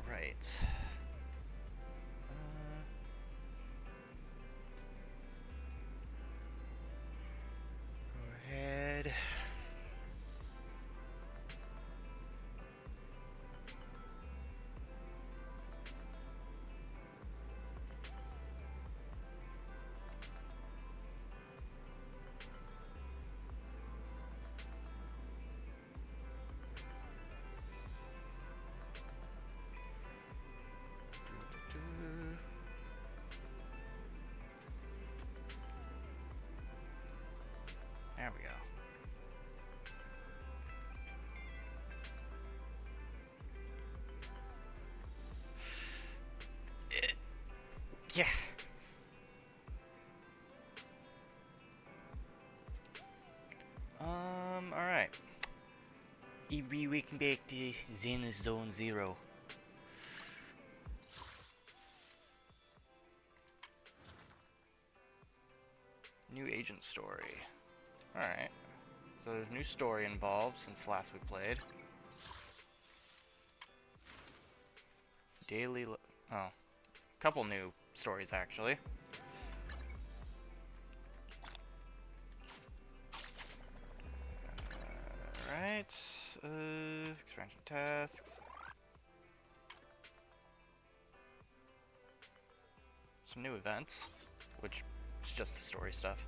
Alright. Go ahead. There we go. Yeah. Alright. We can make the ZENLESS Zone 0. New agent story. Alright. So there's new story involved since last we played. Oh. Couple new stories actually. Alright. Expansion tasks. Some new events, which is just the story stuff.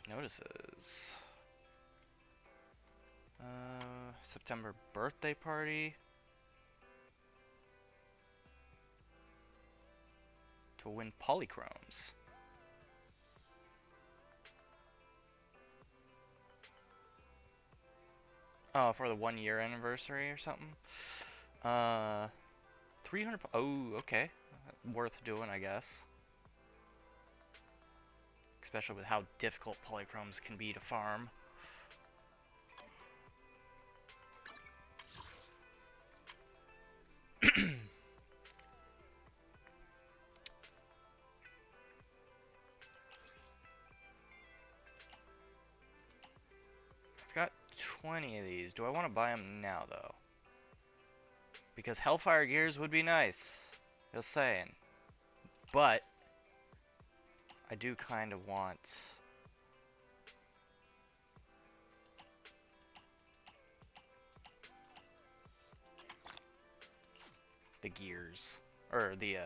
Notices. September birthday party. To win polychromes. Oh, for the 1 year anniversary or something. 300. Oh, okay. Worth doing, I guess. Especially with how difficult polychromes can be to farm. I've got 20 of these. Do I want to buy them now, though? Because Hellfire Gears would be nice. Just saying. But I do kind of want the gears. Or the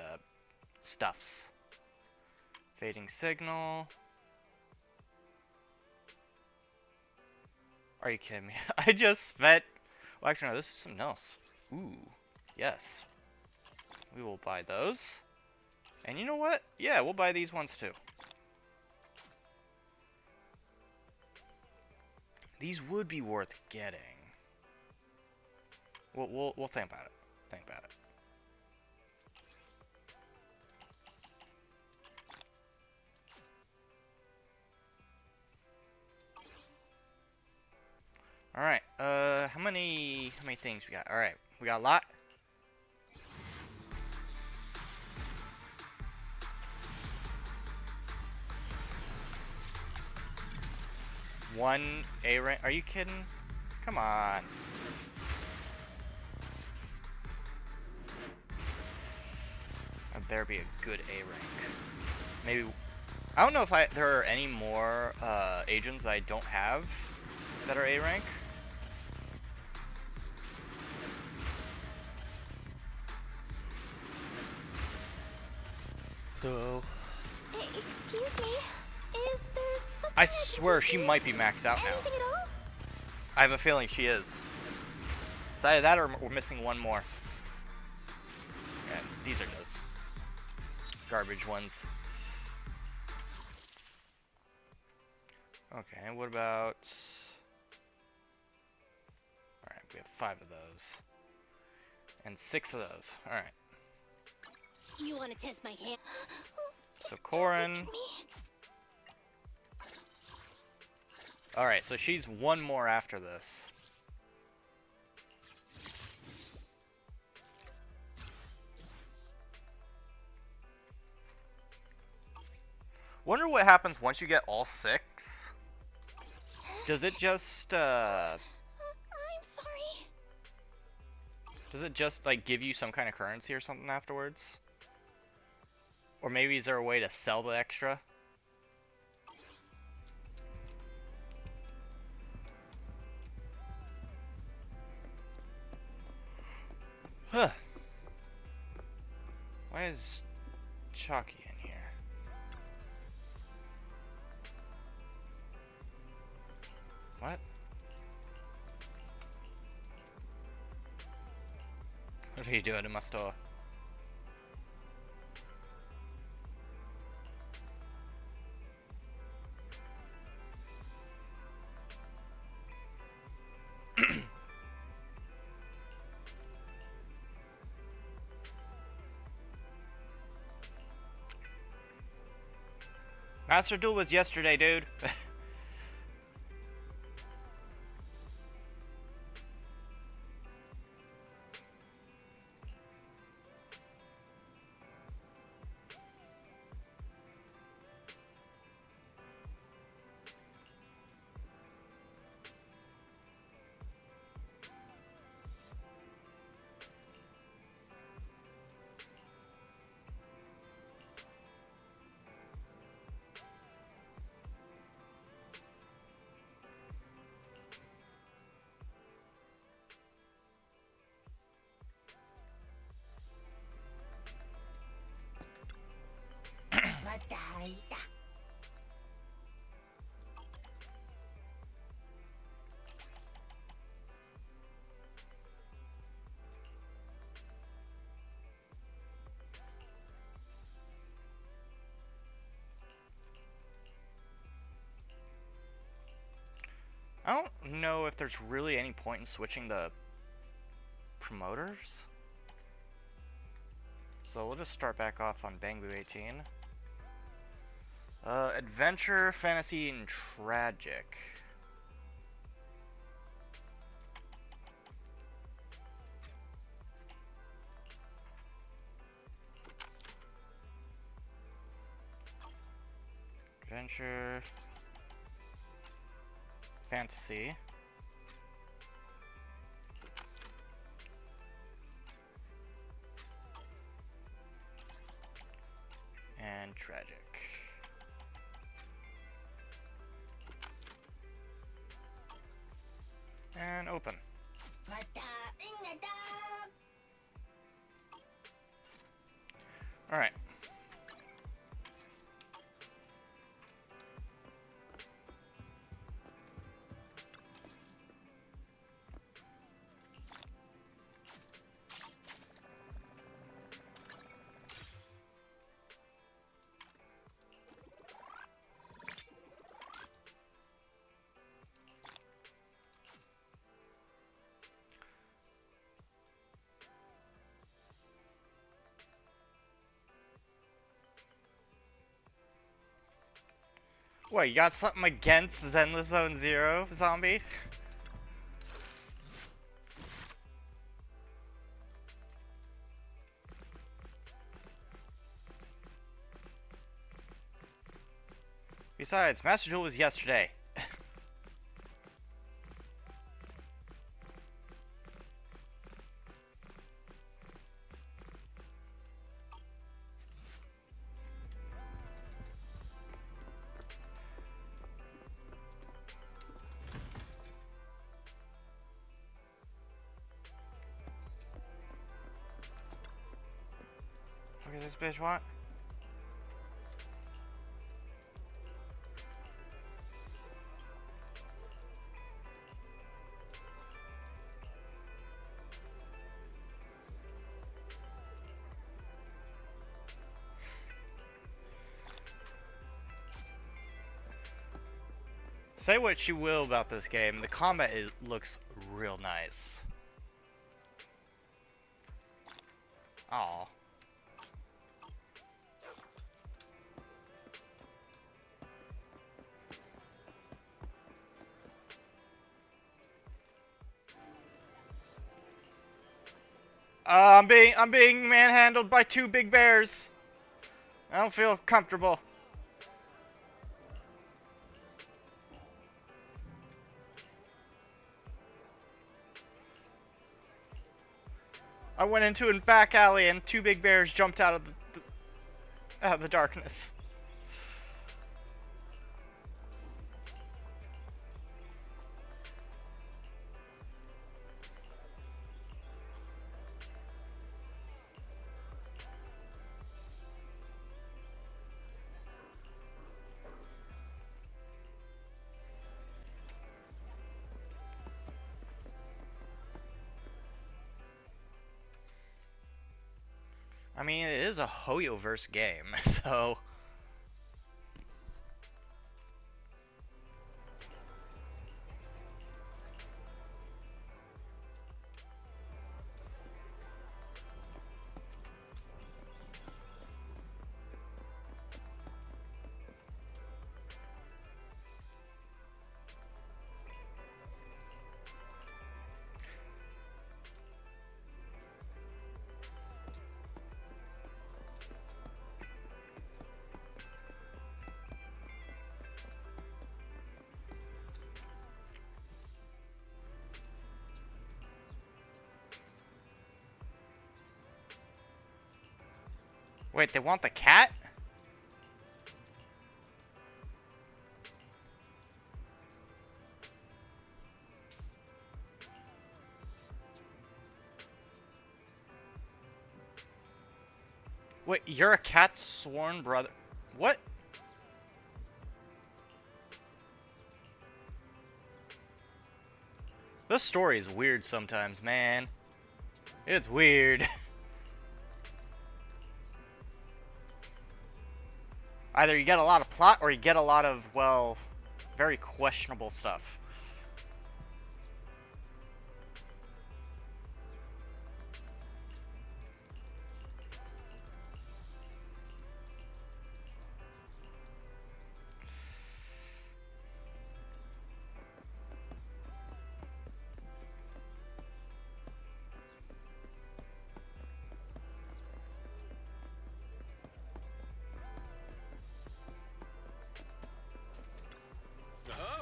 stuffs. Fading Signal. Are you kidding me? I just spent... Well, actually, no, this is something else. Ooh. Yes. We will buy those. And you know what? Yeah, we'll buy these ones too. These would be worth getting. We'll think about it. Think about it. All right. How many things we got? All right, we got a lot. One A rank. Are you kidding? Come on. That better be a good A rank. Maybe. I don't know if there are any more agents that I don't have that are A rank. So. Hey, excuse me. Is there something I swear she might be maxed out now. Anything at all? I have a feeling she is. It's either that or we're missing one more. And these are just garbage ones. Okay, what about... Alright, we have 5 of those. And 6 of those. Alright. You want to test my hand? So Corin... Alright, so she's one more after this. Wonder what happens once you get all 6? Does it just, Does it just, like, give you some kind of currency or something afterwards? Or maybe is there a way to sell the extra? Huh. Why is Chalky in here? What? What are you doing in my store? Master Duel was yesterday, dude. I don't know if there's really any point in switching the promoters. So we'll just start back off on Bangbu 18. Adventure, fantasy, and tragic. Adventure, fantasy, and tragic. And open. Alright. What, you got something against Zenless Zone Zero, zombie? Besides, Master Duel was yesterday. What does this bitch want? Say what you will about this game, the combat looks real nice. Aw. I'm being manhandled by two big bears. I don't feel comfortable. I went into a back alley and two big bears jumped out of the darkness. I mean, it is a Hoyoverse game, so... Wait, they want the cat? Wait, you're a cat's sworn brother. What? This story is weird sometimes, man. It's weird. Either you get a lot of plot or you get a lot of, well, very questionable stuff.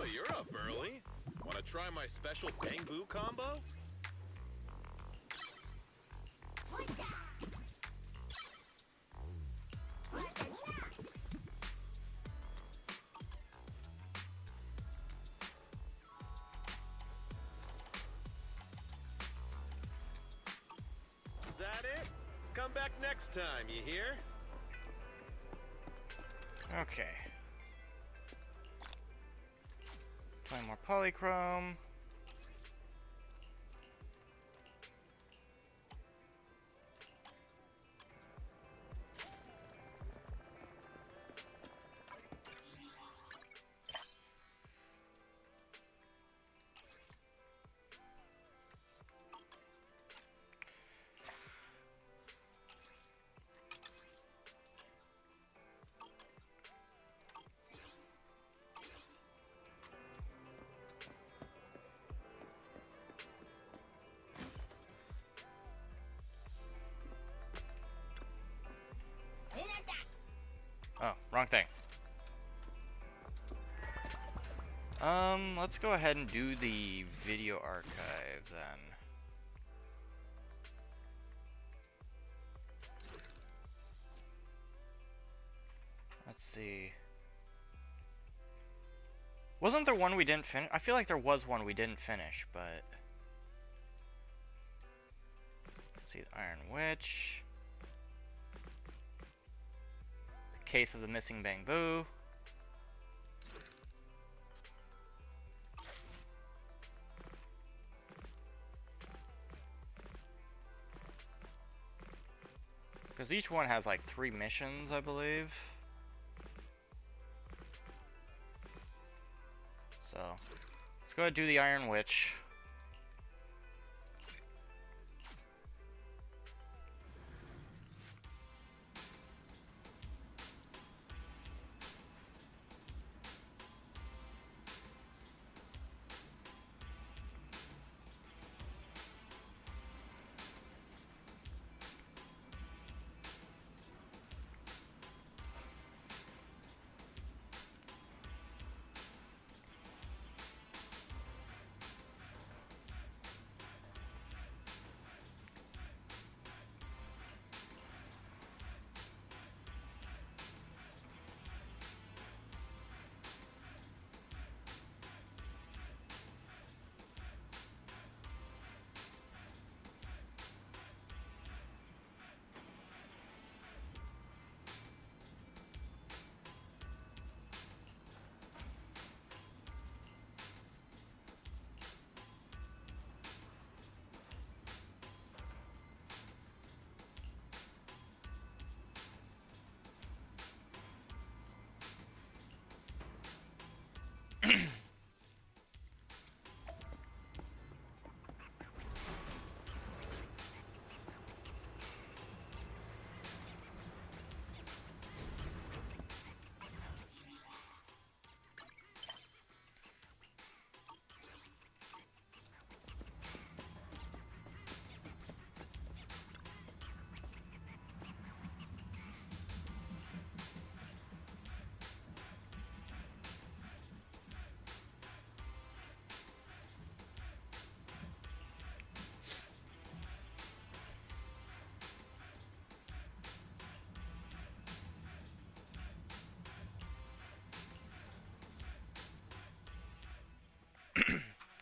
Oh, you're up early. Want to try my special Bang Boo combo? Is that it? Come back next time, you hear? Okay. 20 more polychrome. Oh, wrong thing. Let's go ahead and do the video archive then. Let's see. Wasn't there one we didn't finish? I feel like there was one we didn't finish, but... Let's see, the Iron Witch. The Case of the Missing Bamboo. Because each one has like 3 missions, I believe. So, let's go ahead and do the Iron Witch.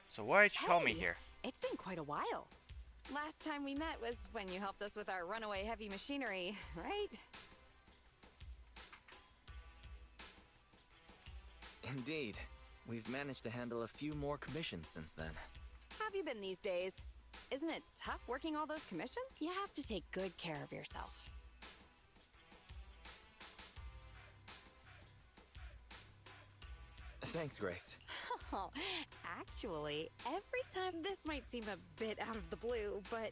So why'd you call me Hey, here? it's been quite a while. Last time we met was when you helped us with our runaway heavy machinery, right? Indeed. We've managed to handle a few more commissions since then. How have you been these days? Isn't it tough working all those commissions? You have to take good care of yourself. Thanks, Grace. Oh, actually, every time this might seem a bit out of the blue, but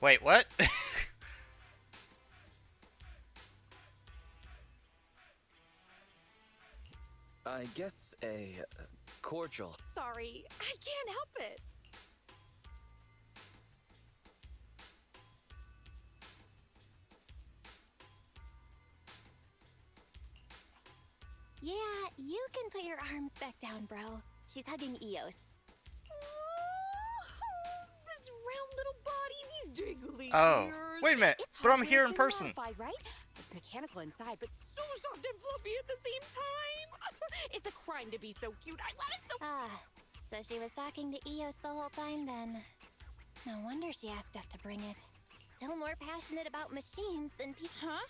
Wait, what? I guess a cordial. sorry, I can't help it. Yeah, you can put your arms back down, bro. She's hugging Eos. This round little body, these dangly Oh, ears. wait a minute. It's But I'm hardly here as in been person. modified, right? It's mechanical inside, but so soft and fluffy at the same time. It's a crime to be so cute. I love it so. Ah, so she was talking to Eos the whole time then. No wonder she asked us to bring it. Still more passionate about machines than people. Huh?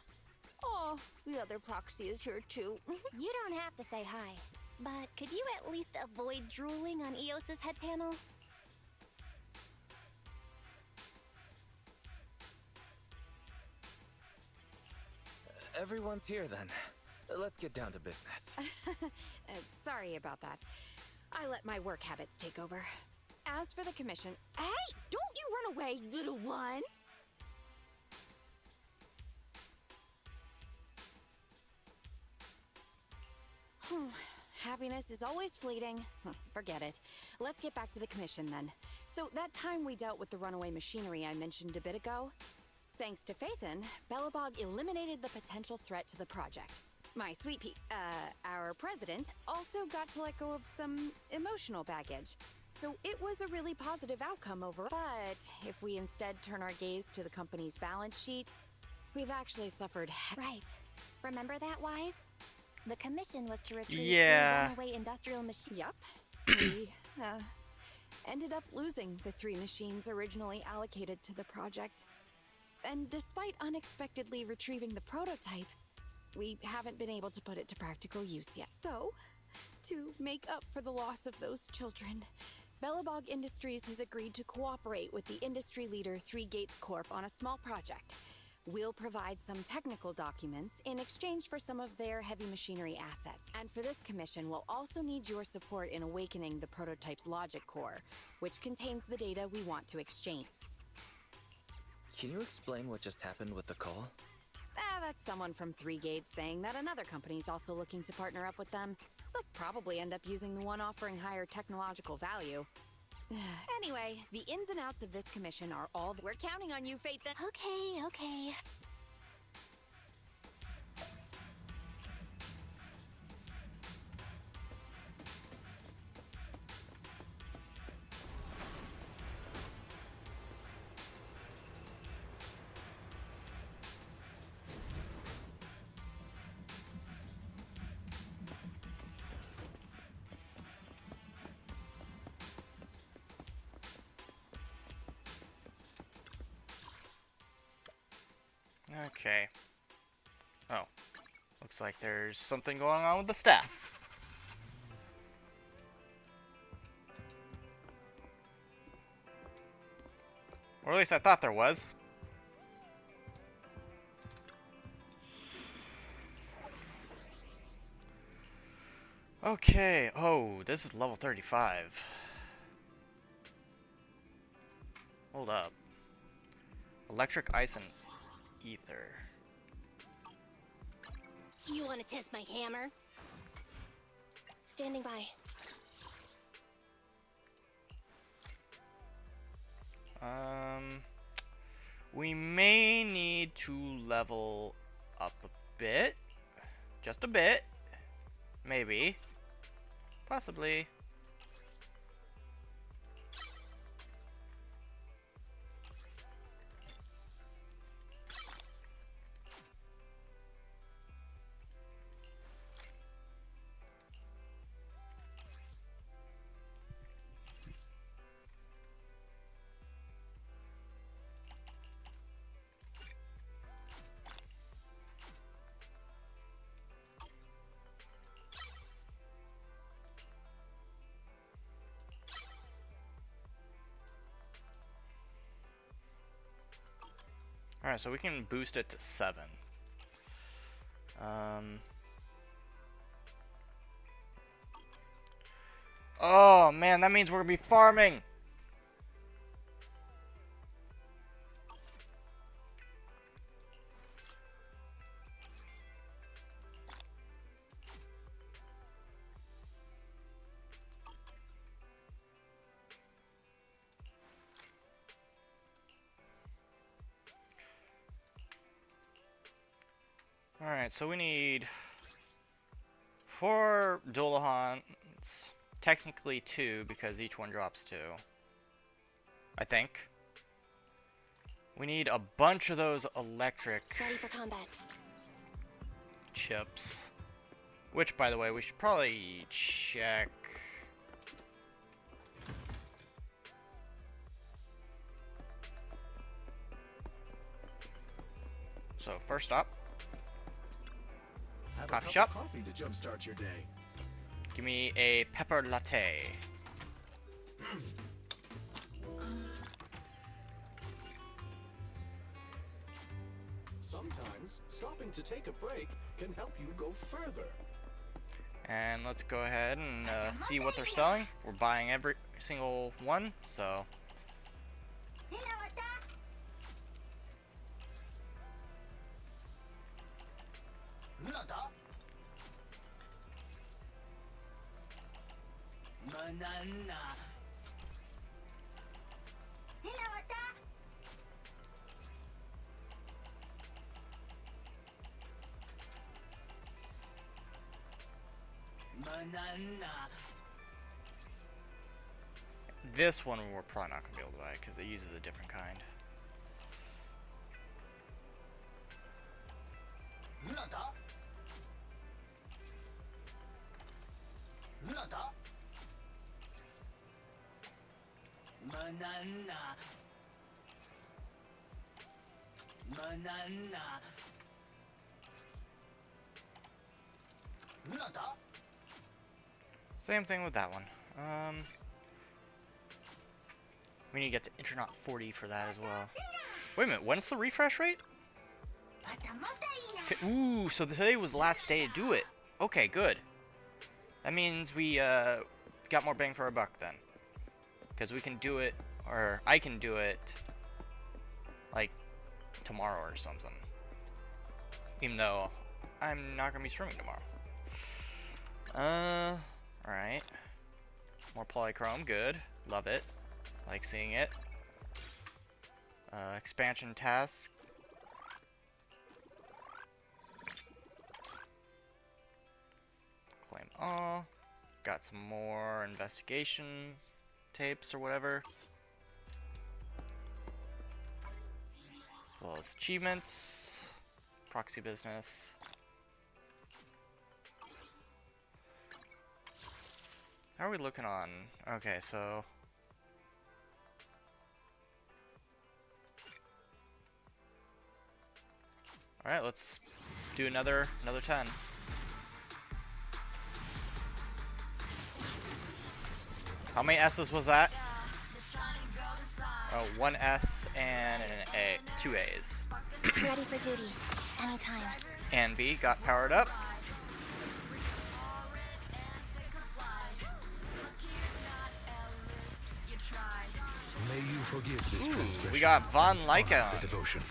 Oh, the other proxy is here too. You don't have to say hi, but could you at least avoid drooling on Eos's head panel? Everyone's here then. Let's get down to business. Sorry about that. I let my work habits take over. As for the commission, hey, don't you run away, little one. Happiness is always fleeting. Forget it. Let's get back to the commission then. So that time we dealt with the runaway machinery I mentioned a bit ago, thanks to Phaethon, Belobog eliminated the potential threat to the project. My sweet our president also got to let go of some emotional baggage. So it was a really positive outcome overall. But if we instead turn our gaze to the company's balance sheet, we've actually suffered. Right. Remember that, Wise? The commission was to retrieve Yeah. three runaway industrial machines. Yup. We ended up losing the 3 machines originally allocated to the project. And despite unexpectedly retrieving the prototype, we haven't been able to put it to practical use yet. So, to make up for the loss of those children, Belobog Industries has agreed to cooperate with the industry leader 3 Gates Corp on a small project. We'll provide some technical documents in exchange for some of their heavy machinery assets. And for this commission, we'll also need your support in awakening the prototype's logic core, which contains the data we want to exchange. Can you explain what just happened with the call? That's someone from 3 Gates saying that another company's also looking to partner up with them. They'll probably end up using the one offering higher technological value. Anyway, the ins and outs of this commission are all. We're counting on you, Phaethon. Okay. Okay. Oh. Looks like there's something going on with the staff. Or at least I thought there was. Okay, oh, this is level 35. Hold up. Electric, ice, and ether. You want to test my hammer? Standing by. We may need to level up a bit. Just a bit. Maybe. Possibly. Alright, so we can boost it to 7. Oh man, that means we're gonna be farming! Alright, so we need 4 Dualahans. Technically 2, because each one drops 2. I think. We need a bunch of those electric Ready for combat. chips. Which, by the way, we should probably check. So, first up, Have coffee a cup shop. of coffee to jumpstart your day. Give me a pepper latte. Sometimes stopping to take a break can help you go further. And let's go ahead and see what they're selling. We're buying every single one, so. This one we're probably not going to be able to buy because it uses a different kind. Same thing with that one. We need to get to Internaut 40 for that as well. Wait a minute, when's the refresh rate? Ooh, so today was the last day to do it. Okay, good. That means we got more bang for our buck then. Because we can do it, or I can do it, like, tomorrow or something. Even though I'm not going to be streaming tomorrow. Alright. More polychrome, good. Love it. Like seeing it. Expansion task. Claim all. Got some more investigation tapes or whatever. As well as achievements. Proxy business. How are we looking on? Okay, so alright, let's do another 10. How many S's was that? Oh, 1 S and an A, 2 A's. Ready for duty. Anytime. And B got powered up. May you forgive this Ooh, transgression. we got Von and honor Lyca. the devotion.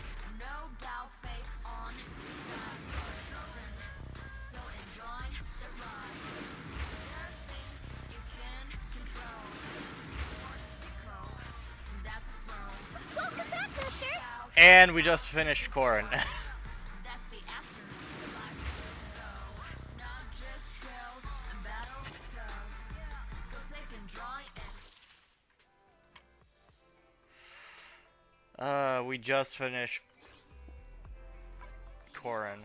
Welcome back, Mister! And we just finished Corrin. We just finished Corrin.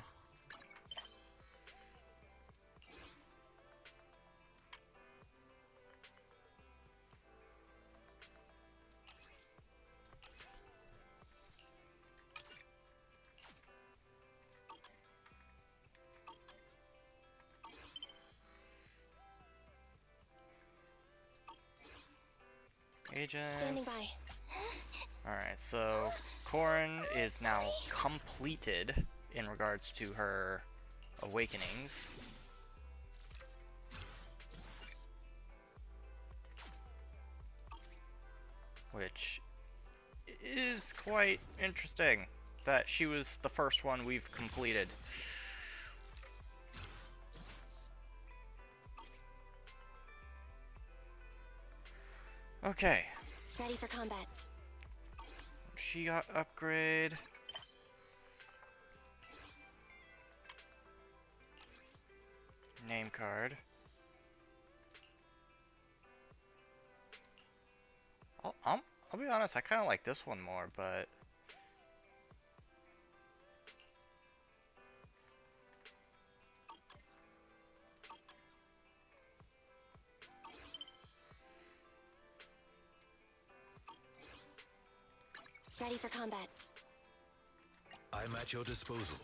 Agents. Standing by. Alright, so Corrin is now completed in regards to her awakenings. Which is quite interesting that she was the first one we've completed. Okay. Ready for combat. She got upgrade. Name card. I'll be honest, I kind of like this one more, but Ready for combat. I'm at your disposal.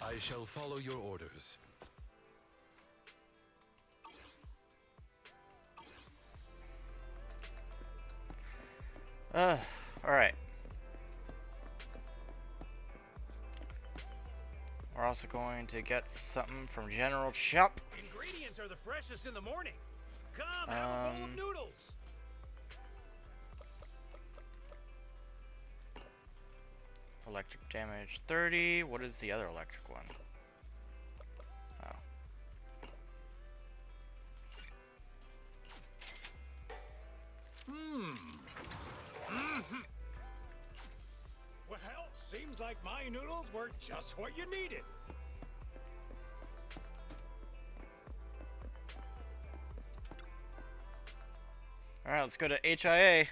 I shall follow your orders. alright. We're also going to get something from General Shop. Ingredients are the freshest in the morning. Come, have a bowl of noodles. Electric damage 30. What is the other electric one? Oh. Well, seems like my noodles were just what you needed. Alright, let's go to HIA.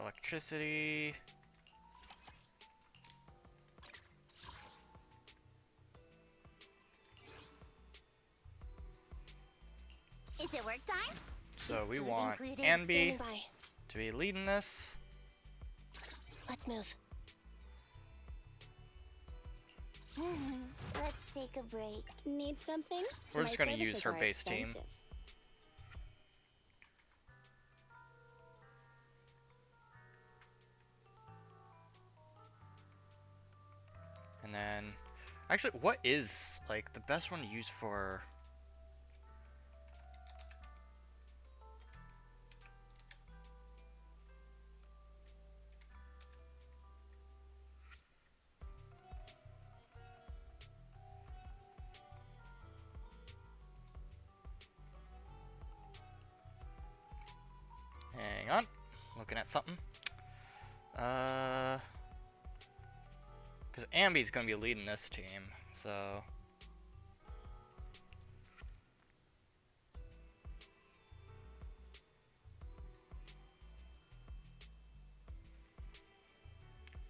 Electricity. Is it work time? So we Food want ingredient Ambi standing by. to be leading this. Let's move. Let's take a break. Need something? We're My just gonna use services her are base team. expensive. And then, actually, what is like the best one to use for? Hang on, looking at something. Because Ambi's gonna be leading this team, so.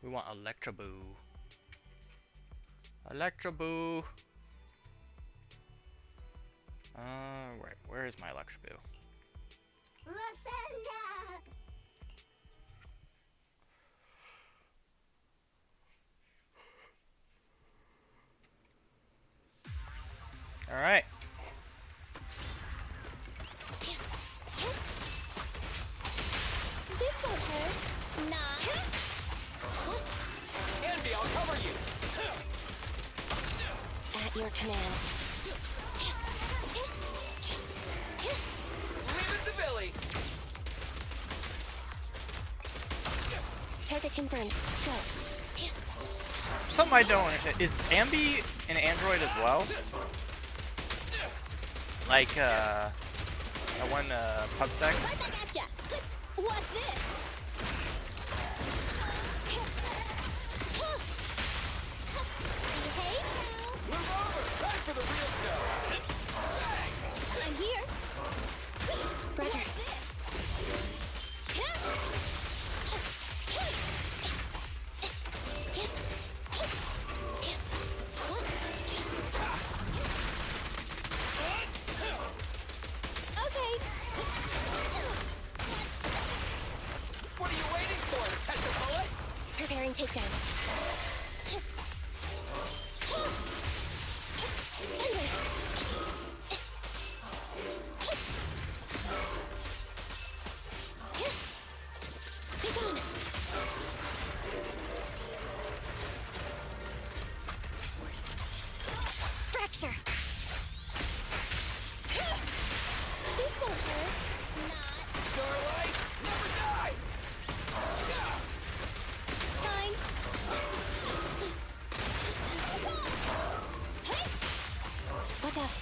We want Electraboo. Electraboo! Right, where is my Electraboo? your command. Leave it to Billy. Target confirmed. Go. Something I don't understand. Is Ambi an android as well? Like, that one, Pubsec? Right back at ya. What's this? Behave now. Move over. Time for the real show. I'm here. Roger. Okay. What are you waiting for? Catch a bullet? Preparing takedown. Thunder. Be gone. Fracture. This won't hurt. Not. Starlight never dies. Fine. Watch out.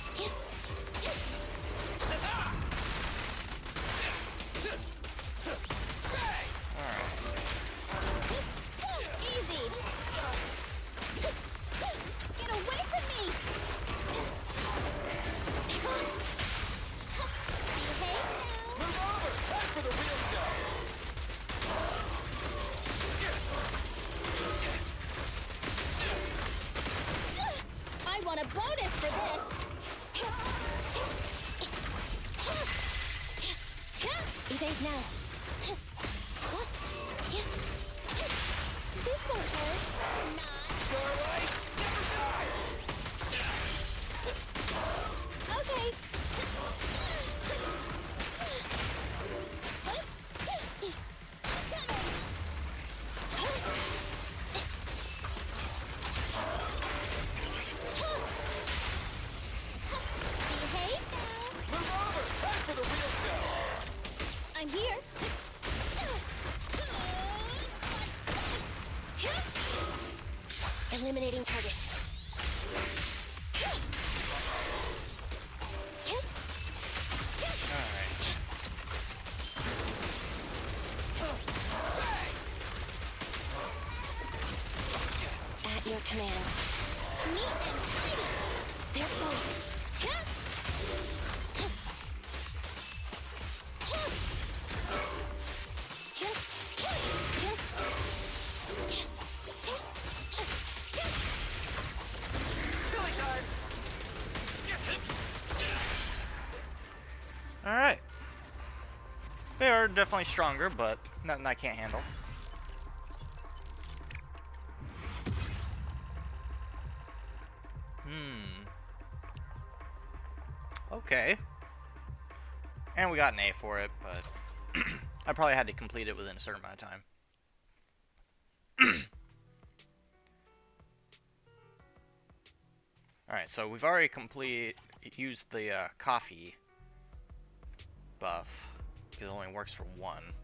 Easy. Get away from me. Behave now. Move over. Time for the real show. I want a bonus for this. Evade now. This won't hurt. Not. Starlight never dies. Okay. Behave now. Move over. Time for the real show. I'm here. Eliminating target. Alright. At your command. Neat and tidy. They're close. Billy time. Alright. They are definitely stronger, but nothing I can't handle. Okay. And we got an A for it, but I probably had to complete it within a certain amount of time. Alright, so we've already used the coffee buff, because it only works for one.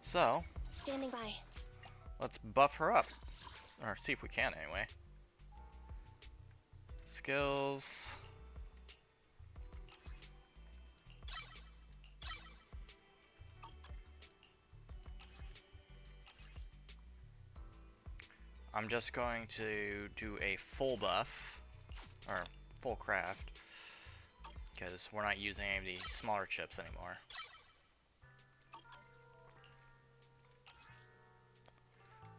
So, Standing by. let's buff her up. Or see if we can anyway. Skills. I'm just going to do a full buff, or full craft, because we're not using any of the smaller chips anymore.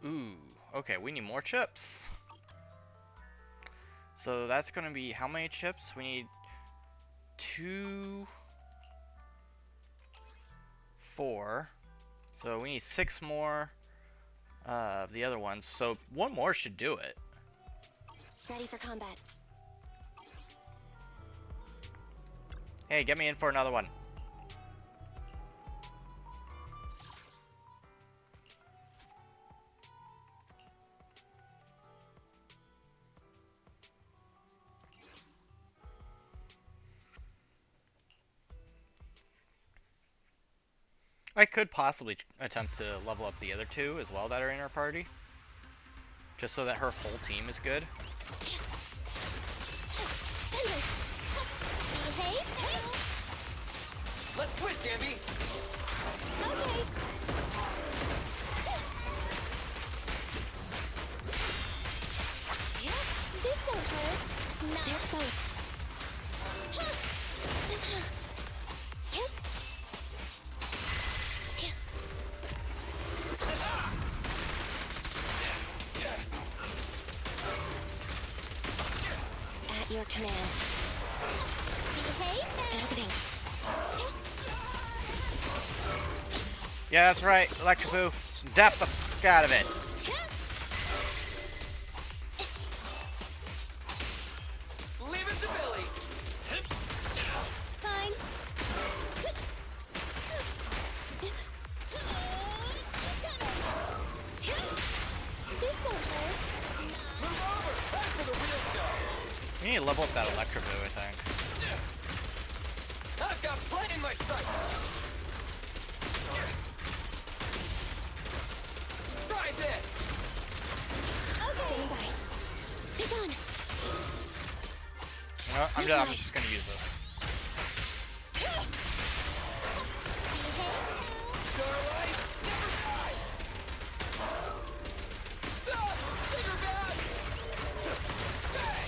Ooh, okay, we need more chips. So that's going to be how many chips? We need 2, 4. So we need 6 more of the other ones. So one more should do it. Ready for combat. Hey, get me in for another one. I could possibly attempt to level up the other two as well that are in our party. Just so that her whole team is good. Behave. Let's switch, Ambi. Okay. This won't hurt. Not. They're close. At your command. Behave. Opening. Yeah, that's right, Electaboo. Zap the fuck out of it. Leave it to Billy. Fine. This won't hurt. Move over. Time for the real show. We need to level up that Electaboo, I think. I've got plenty in my sights. Try this. Okay. Stand by. Be gone. You know what? I'm just gonna use this. Starlight never dies. Ah, bigger bad. Bang.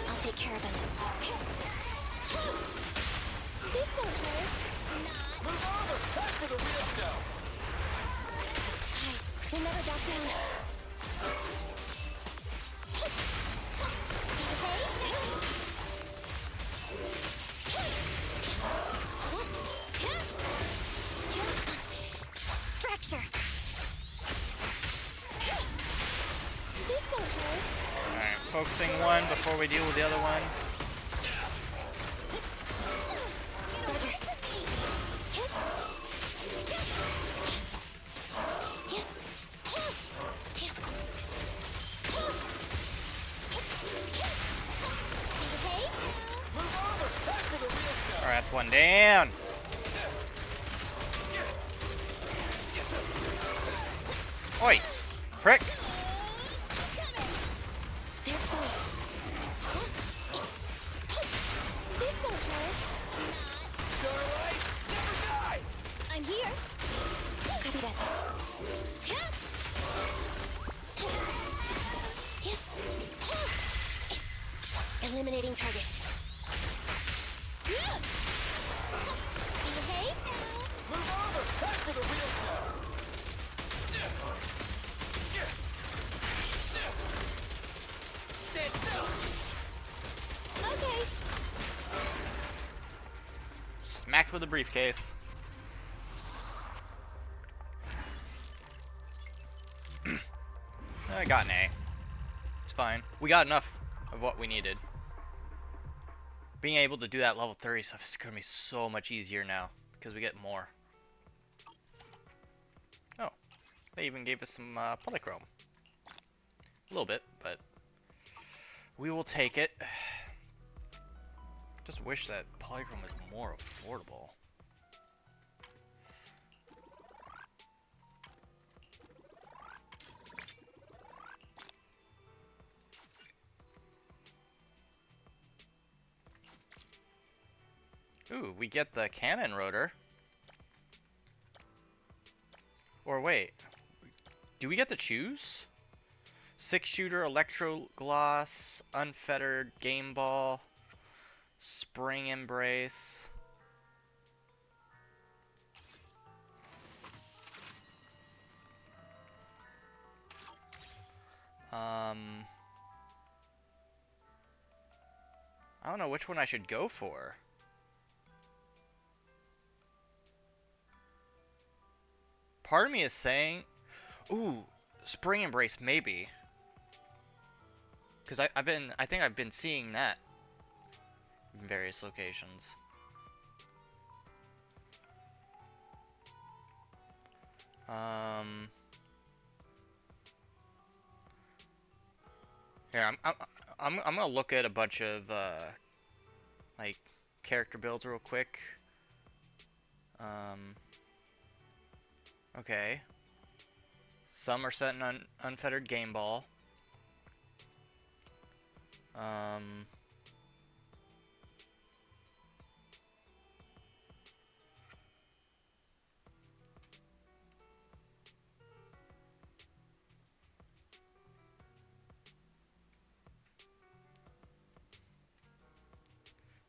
I'll take care of him. This won't hurt. Move over. Time for the real show. Hi. We'll never back down. Fracture. This won't hurt. Alright, focusing one before we deal with the other one. Move over. Time for the real show. Alright, that's one down. Oi! Prick! They're close. This won't hurt. Starlight never dies. I'm here. Copy that. Eliminating target. Behave now. Move over. Time for the real show. Stand still. Okay. Smacked with a briefcase. I got an A. It's fine. We got enough of what we needed. Being able to do that level 30 stuff is going to be so much easier now because we get more. Oh, they even gave us some polychrome. A little bit, but we will take it. Just wish that polychrome was more affordable. Ooh, we get the cannon rotor. Or wait, do we get to choose? 6-shooter, electro gloss, unfettered, game ball, spring embrace. I don't know which one I should go for. Part of me is saying, ooh, spring embrace maybe. Because I think I've been seeing that in various locations. Here, I'm gonna look at a bunch of like character builds real quick. Okay. Some are set in unfettered game ball.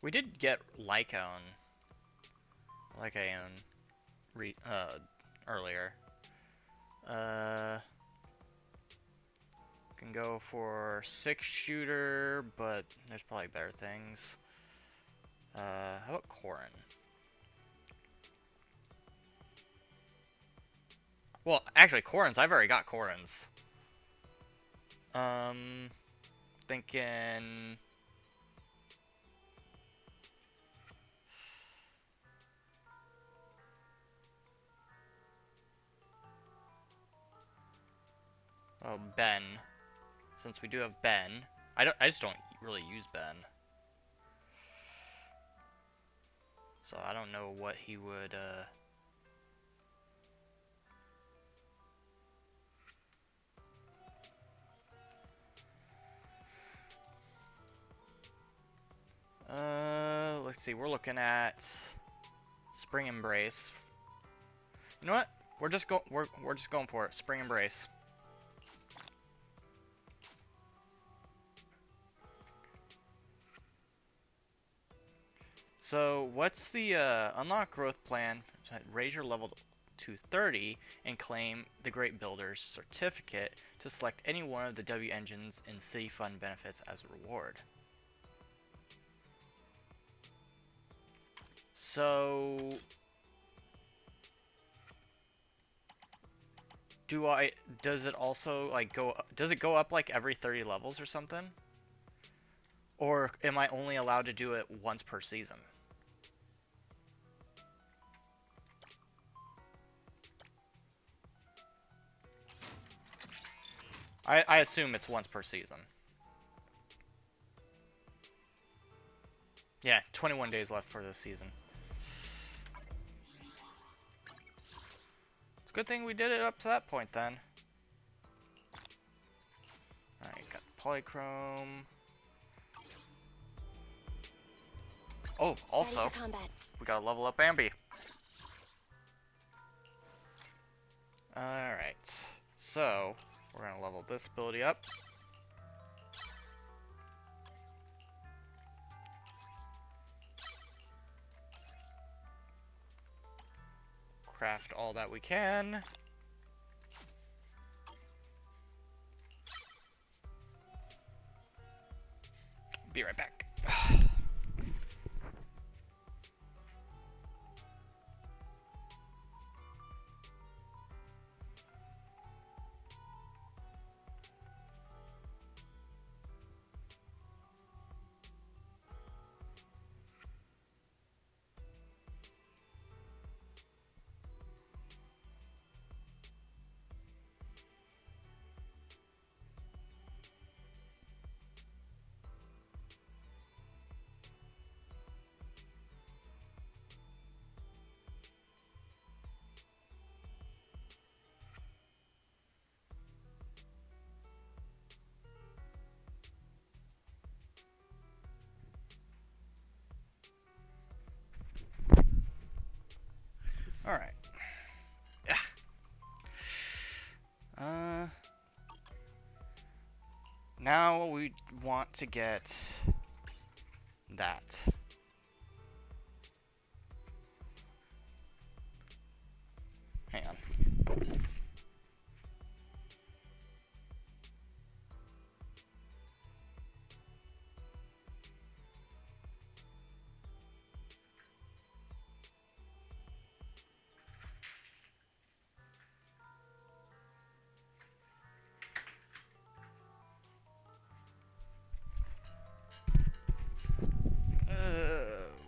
We did get Lycaon earlier. Can go for 6-shooter, but there's probably better things. How about Corrin? Well, actually, Corrin's. I've already got Corrin's. Thinking. Oh, Ben. Since we do have Ben, I just don't really use Ben. So I don't know what he would. Let's see. We're looking at Spring Embrace. You know what? We're just going for it. Spring Embrace. So, what's the unlock growth plan? Raise your level to 30 and claim the Great Builder's certificate to select any one of the W engines and City Fund benefits as a reward. So, does it also like does it go up like every 30 levels or something? Or am I only allowed to do it once per season? I assume it's once per season. Yeah, 21 days left for this season. It's a good thing we did it up to that point then. Alright, got Polychrome. Oh, also, we gotta level up Ambi. Alright, so we're gonna level this ability up. Craft all that we can. Be right back. Alright. Now we want to get that. Hang on.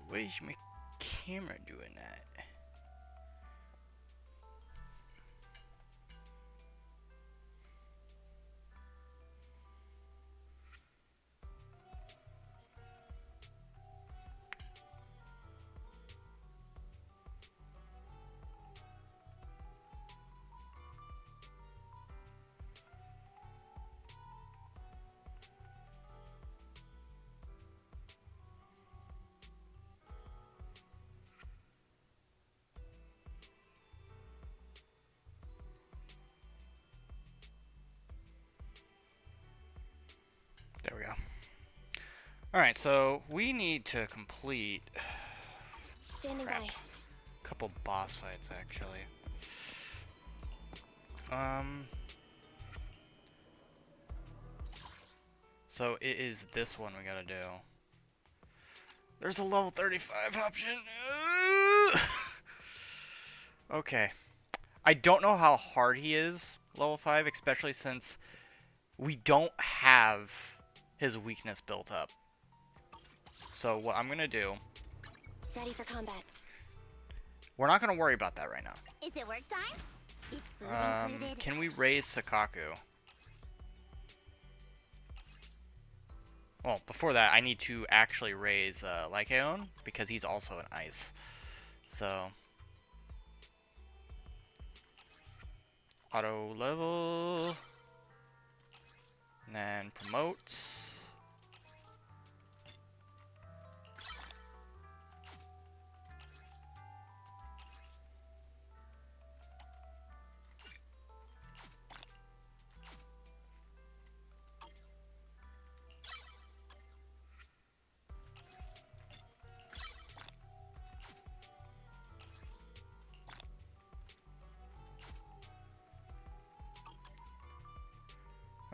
What is my camera doing that? Alright, so we need to complete Standing crap. by. A couple boss fights, actually. So it is this one we gotta do. There's a level 35 option. Okay. I don't know how hard he is, level 5, especially since we don't have his weakness built up. So what I'm gonna do, Ready for combat. we're not gonna worry about that right now. Is it work time? Is food included? Can we raise Sakaku? Well, before that, I need to actually raise Lycaon, because he's also an ice. So, auto level, and then promotes.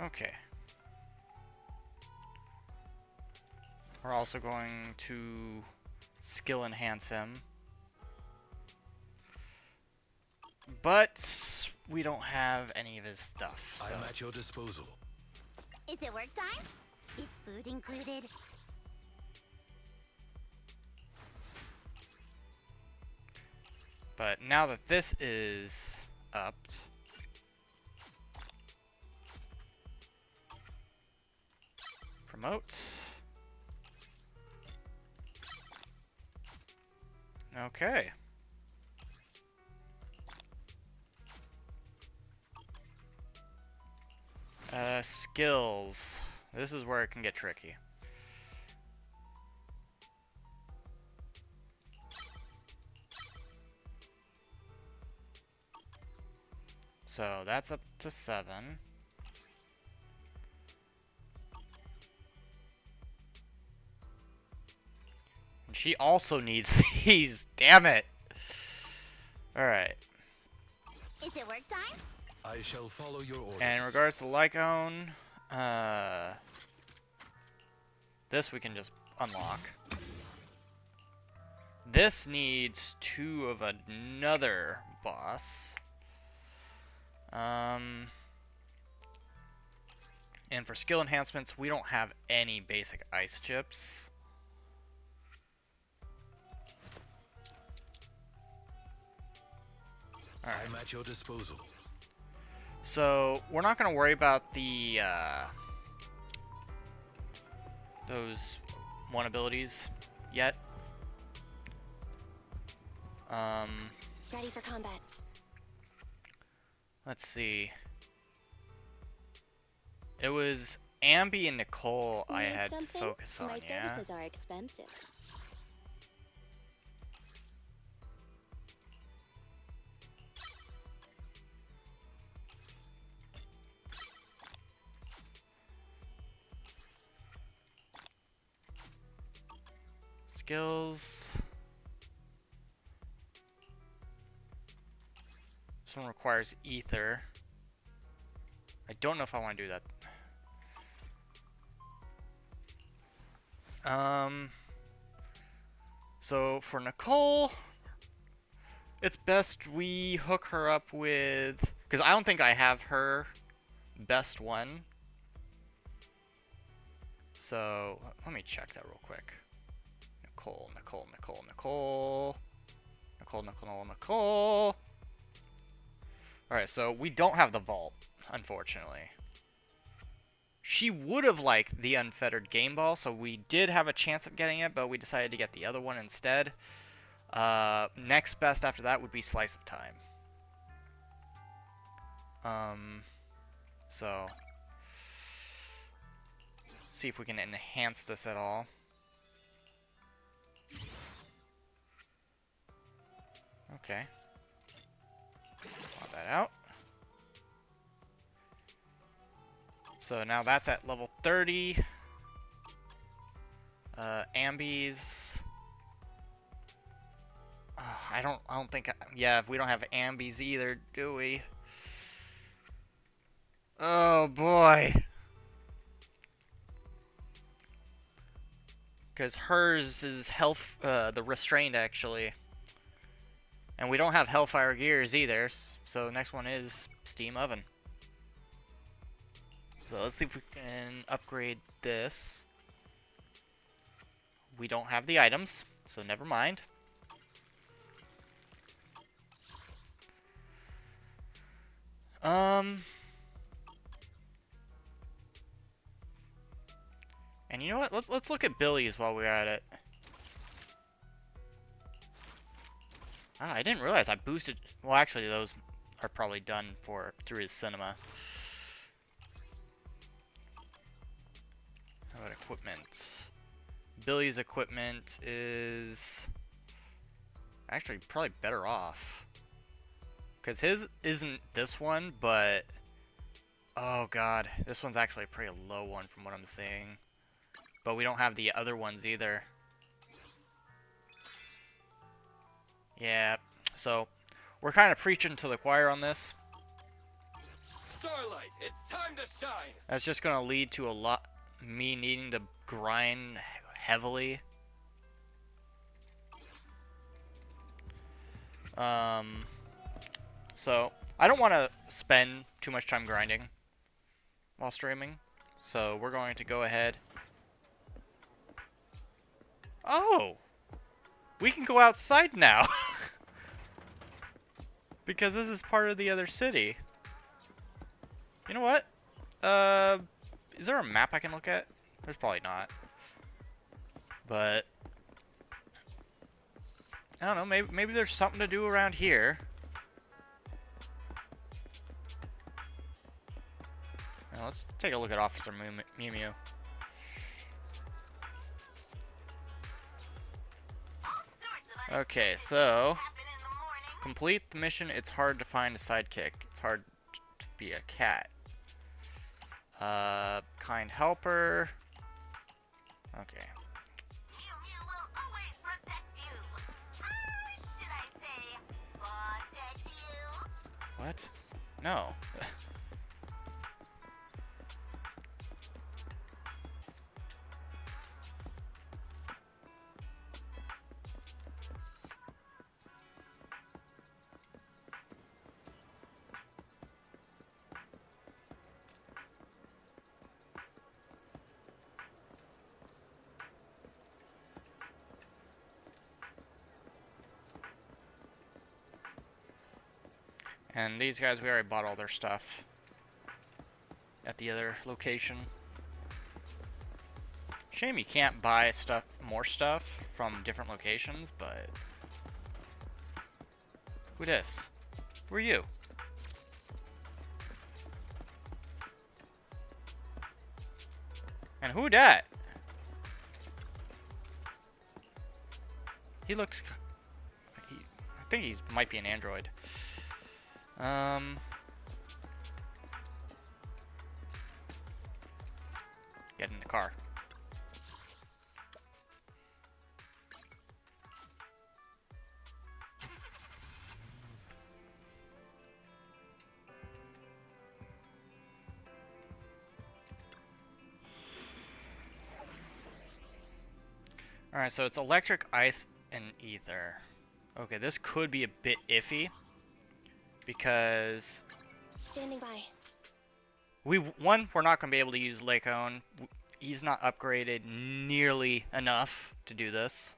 Okay. We're also going to skill enhance him. But we don't have any of his stuff. So. I'm at your disposal. Is it work time? Is food included? But now that this is upped, promotes. Okay. Skills. This is where it can get tricky. So that's up to 7. And she also needs these. Damn it. Alright. Is it work time? I shall follow your orders. And in regards to Lycaon, this we can just unlock. This needs 2 of another boss. And for skill enhancements, we don't have any basic ice chips. Alright. I'm at your disposal. So, we're not going to worry about the, those one abilities yet. Ready for combat. Let's see. It was Ambi and Nicole I Need had to something? focus on, My yeah? services are expensive. Skills. This one requires ether. I don't know if I want to do that. So for Nicole, it's best we hook her up with, because I don't think I have her best one. So let me check that real quick. Nicole. Alright, so we don't have the vault, unfortunately. She would have liked the unfettered game ball, so we did have a chance of getting it, but we decided to get the other one instead. Next best after that would be Slice of Time. So see if we can enhance this at all. Okay. Pop that out. So now that's at level 30. Ambies. I don't think. Yeah, we don't have ambies either, do we? Oh boy. Because hers is health, the restrained actually. And we don't have Hellfire Gears either, so the next one is Steam Oven. So let's see if we can upgrade this. We don't have the items, so never mind. And you know what? Let's look at Billy's while we're at it. Ah, I didn't realize I boosted. Well, actually, those are probably done through his cinema. How about equipment? Billy's equipment is actually probably better off. Because his isn't this one, but... Oh god, this one's actually a pretty low one from what I'm seeing. But we don't have the other ones either. Yeah, so we're kind of preaching to the choir on this. Starlight, it's time to shine. That's just going to lead to a lot... me needing to grind heavily. So, I don't want to spend too much time grinding while streaming. So, we're going to go ahead. Oh! We can go outside now! Because this is part of the other city. You know what? Is there a map I can look at? There's probably not. But... I don't know, maybe there's something to do around here. Now, let's take a look at Officer Mew Mew. Okay, so... complete the mission, it's hard to find a sidekick. It's hard to be a cat. Kind helper. Okay. What? No. And these guys, we already bought all their stuff at the other location. Shame you can't buy more stuff from different locations, but... Who dis? Who are you? And who dat? He looks... I think he might be an android. Get in the car. Alright, so it's electric, ice, and ether. Okay, this could be a bit iffy. Because... Standing by. we're not going to be able to use Lakone. He's not upgraded nearly enough to do this.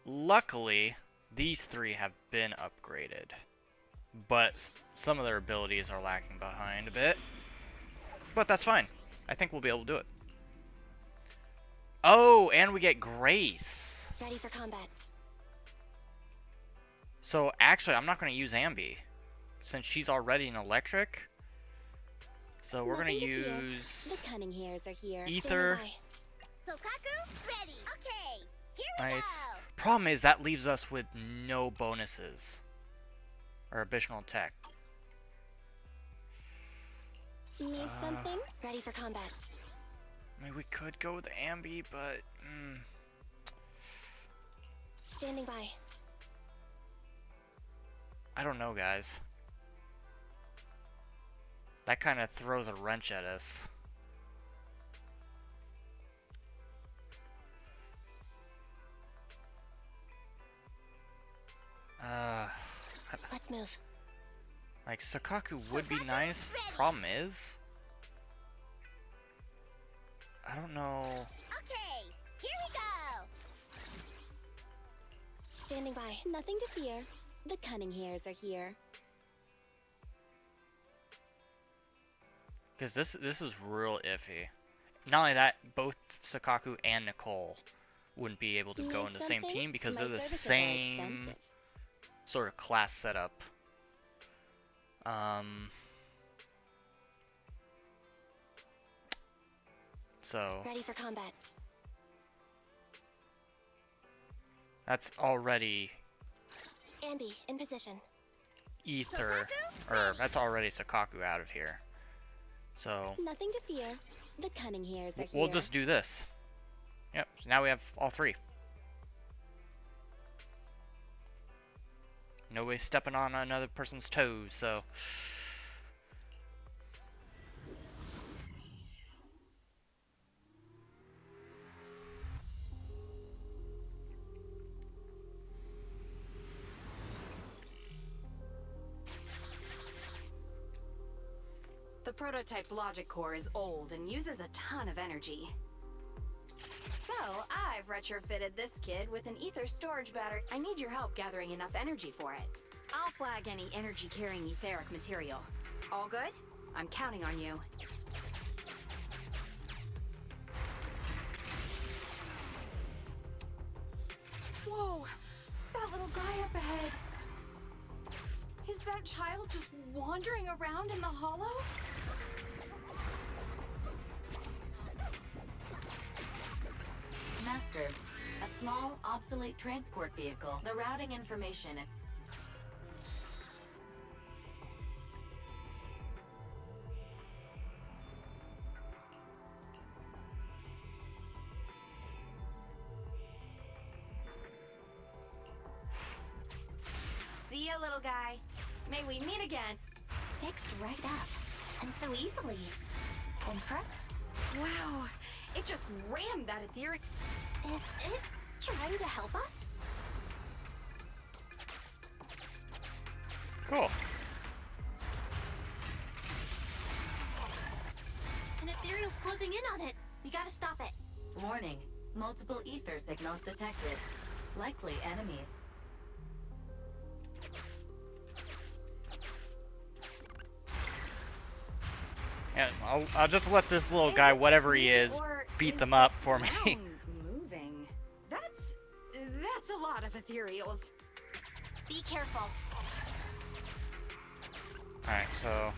Luckily, these three have been upgraded. But some of their abilities are lacking behind a bit. But that's fine. I think we'll be able to do it. Oh, and we get Grace. Ready for combat. So, actually, I'm not going to use Ambi, since she's already an electric. So, we're going to use... The cunning hairs are here. Ether. Sokaku, ready. Okay, here we Nice. go. Problem is, that leaves us with no bonuses. Or additional tech. Need something? Ready for combat. I mean, we could go with Ambi, but Standing by. I don't know, guys. That kind of throws a wrench at us. Let's move. Like, Sakaku would be nice. Problem is, I don't know. Okay, here we go. Standing by. Nothing to fear. The cunning hairs are here. Because this is real iffy. Not only that, both Sakaku and Nicole wouldn't be able to go Need in the same something? team because My they're the services are same expensive. sort of class setup. So Ready for combat. that's already Ambi, in position. Ether, or that's already Sakaku out of here. So Nothing to fear. The cunning hairs are here. we'll just do this. Yep, so now we have all three. No way stepping on another person's toes, so. The prototype's logic core is old and uses a ton of energy. So, I've retrofitted this kid with an ether storage battery. I need your help gathering enough energy for it. I'll flag any energy-carrying etheric material. All good? I'm counting on you. Whoa! That little guy up ahead! Is that child just wandering around in the hollow? Master, a small, obsolete transport vehicle. The routing information. See ya, little guy. May we meet again. Fixed right up. And so easily. And prep? Wow, it just rammed that etheric. Is it trying to help us? Cool. An ethereal's closing in on it. We gotta stop it. Warning. Multiple ether signals detected. Likely enemies. Yeah, I'll just let this little guy, whatever he is, beat them up for me. Moving. That's a lot of ethereals. Be careful. Alright, so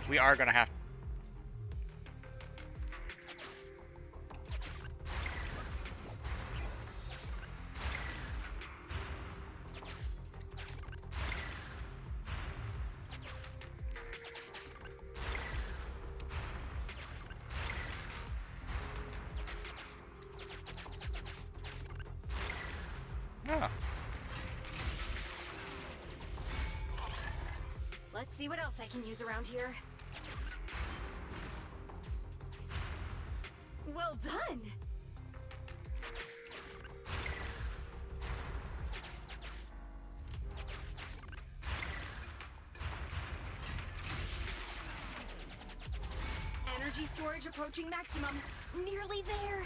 we are gonna have. Oh. Let's see what else I can use around here. Well done! Energy storage approaching maximum. Nearly there.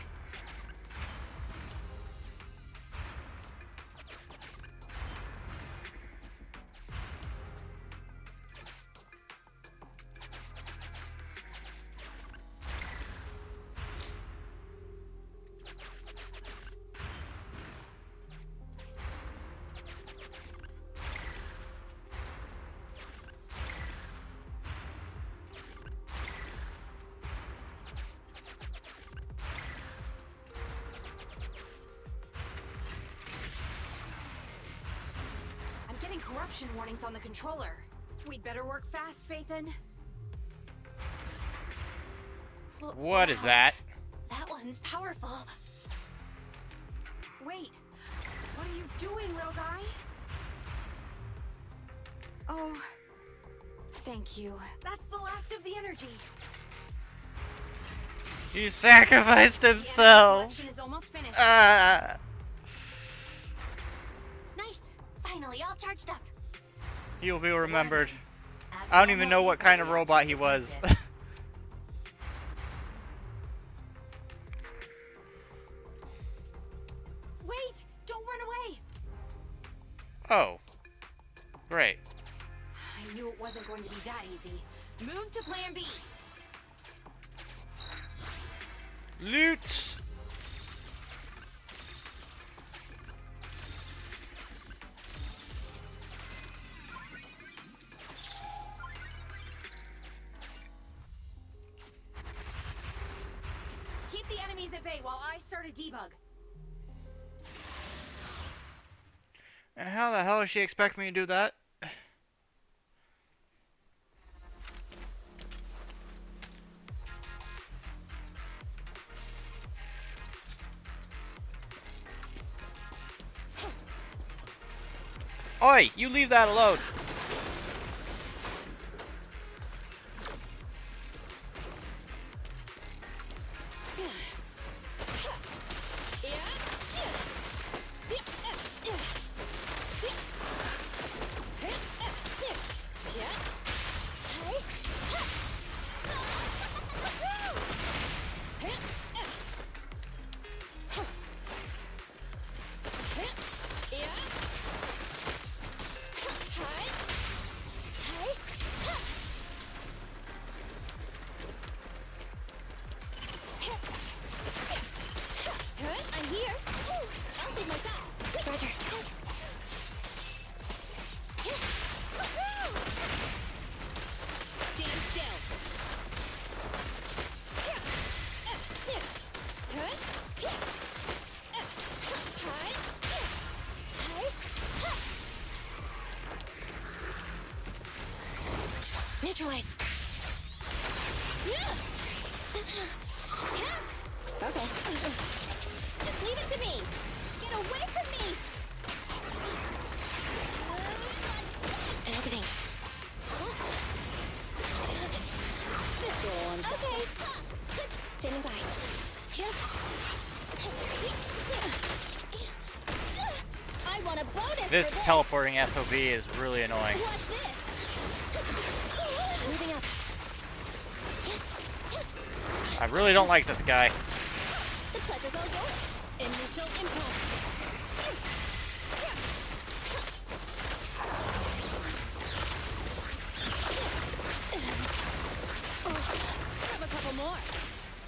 Getting corruption warnings on the controller. We'd better work fast, Faithin. What is that? That one's powerful. Wait, what are you doing, little guy? Oh, thank you. That's the last of the energy. He sacrificed The energy himself. collection is almost finished. Ah. Nice. Finally, all charged up. He will be remembered. I don't even know what kind of robot he was. Wait! Don't run away! Oh. Great. I knew it wasn't going to be that easy. Move to plan B. Loot! Keep the enemies at bay while I start a debug. And how the hell does she expect me to do that? Oi! You leave that alone! I'm here. I'll take my shots. Roger. Stand still. Neutralize. Okay. Just leave it to me. Get away from me. An opening. Okay. Standing by. I want a bonus. This teleporting SOB is really annoying. What's this? Moving up. I really don't like this guy. The pleasure's all yours. Initial impulse. Grab a couple more.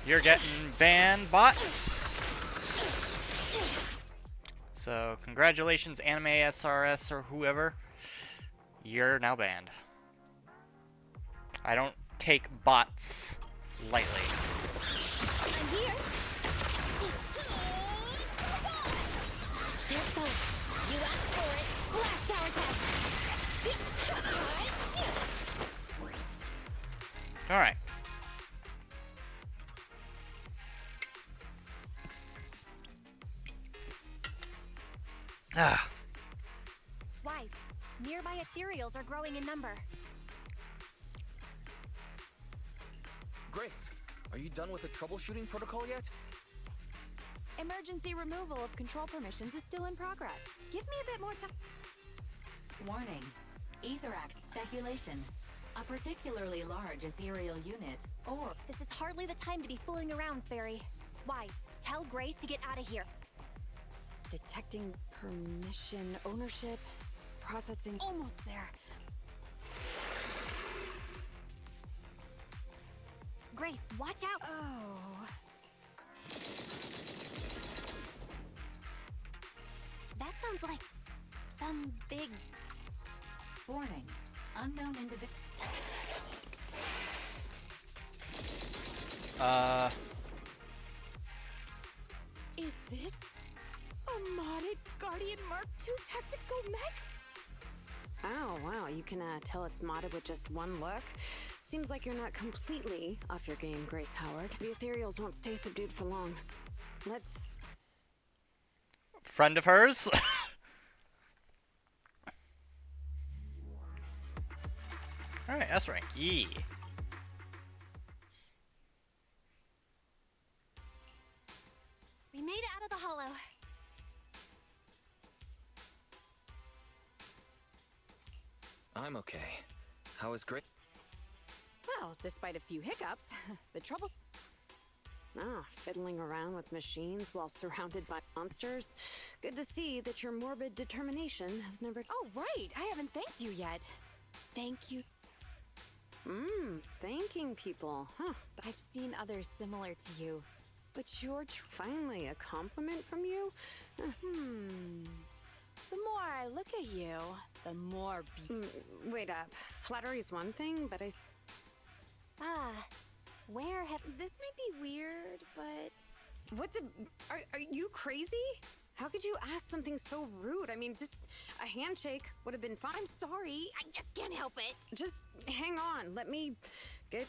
You're getting banned, bots. So, congratulations, Anime SRS or whoever. You're now banned. I don't take bots lightly. I'm here. There's both. You asked for it. Blast power test. Alright. Ah. Wise. Nearby ethereals are growing in number. Grace, are you done with the troubleshooting protocol yet? Emergency removal of control permissions is still in progress. Give me a bit more time. Warning. Etheract speculation. A particularly large ethereal unit, or... This is hardly the time to be fooling around, Fairy. Wise. Tell Grace to get out of here. Detecting permission ownership. Processing. Almost there. Grace, watch out. Oh. That sounds like some big... Warning. Unknown individual... Is this a modded Guardian Mark II tactical mech? Oh, wow, you can tell it's modded with just one look. Seems like you're not completely off your game, Grace Howard. The ethereals won't stay subdued for long. Let's... Friend of hers? Alright, S rank. Yee. We made it out of the hollow. I'm okay. How is Grace? Well, despite a few hiccups, the trouble... fiddling around with machines while surrounded by monsters. Good to see that your morbid determination has never... Oh, right! I haven't thanked you yet. Thank you. Thanking people, huh? I've seen others similar to you. But you're finally a compliment from you? The more I look at you, the more wait up. Flattery's one thing, but I... Where have... This may be weird, but... What the... Are you crazy? How could you ask something so rude? I mean, just a handshake would have been fine. I'm sorry, I just can't help it. Just hang on, let me get...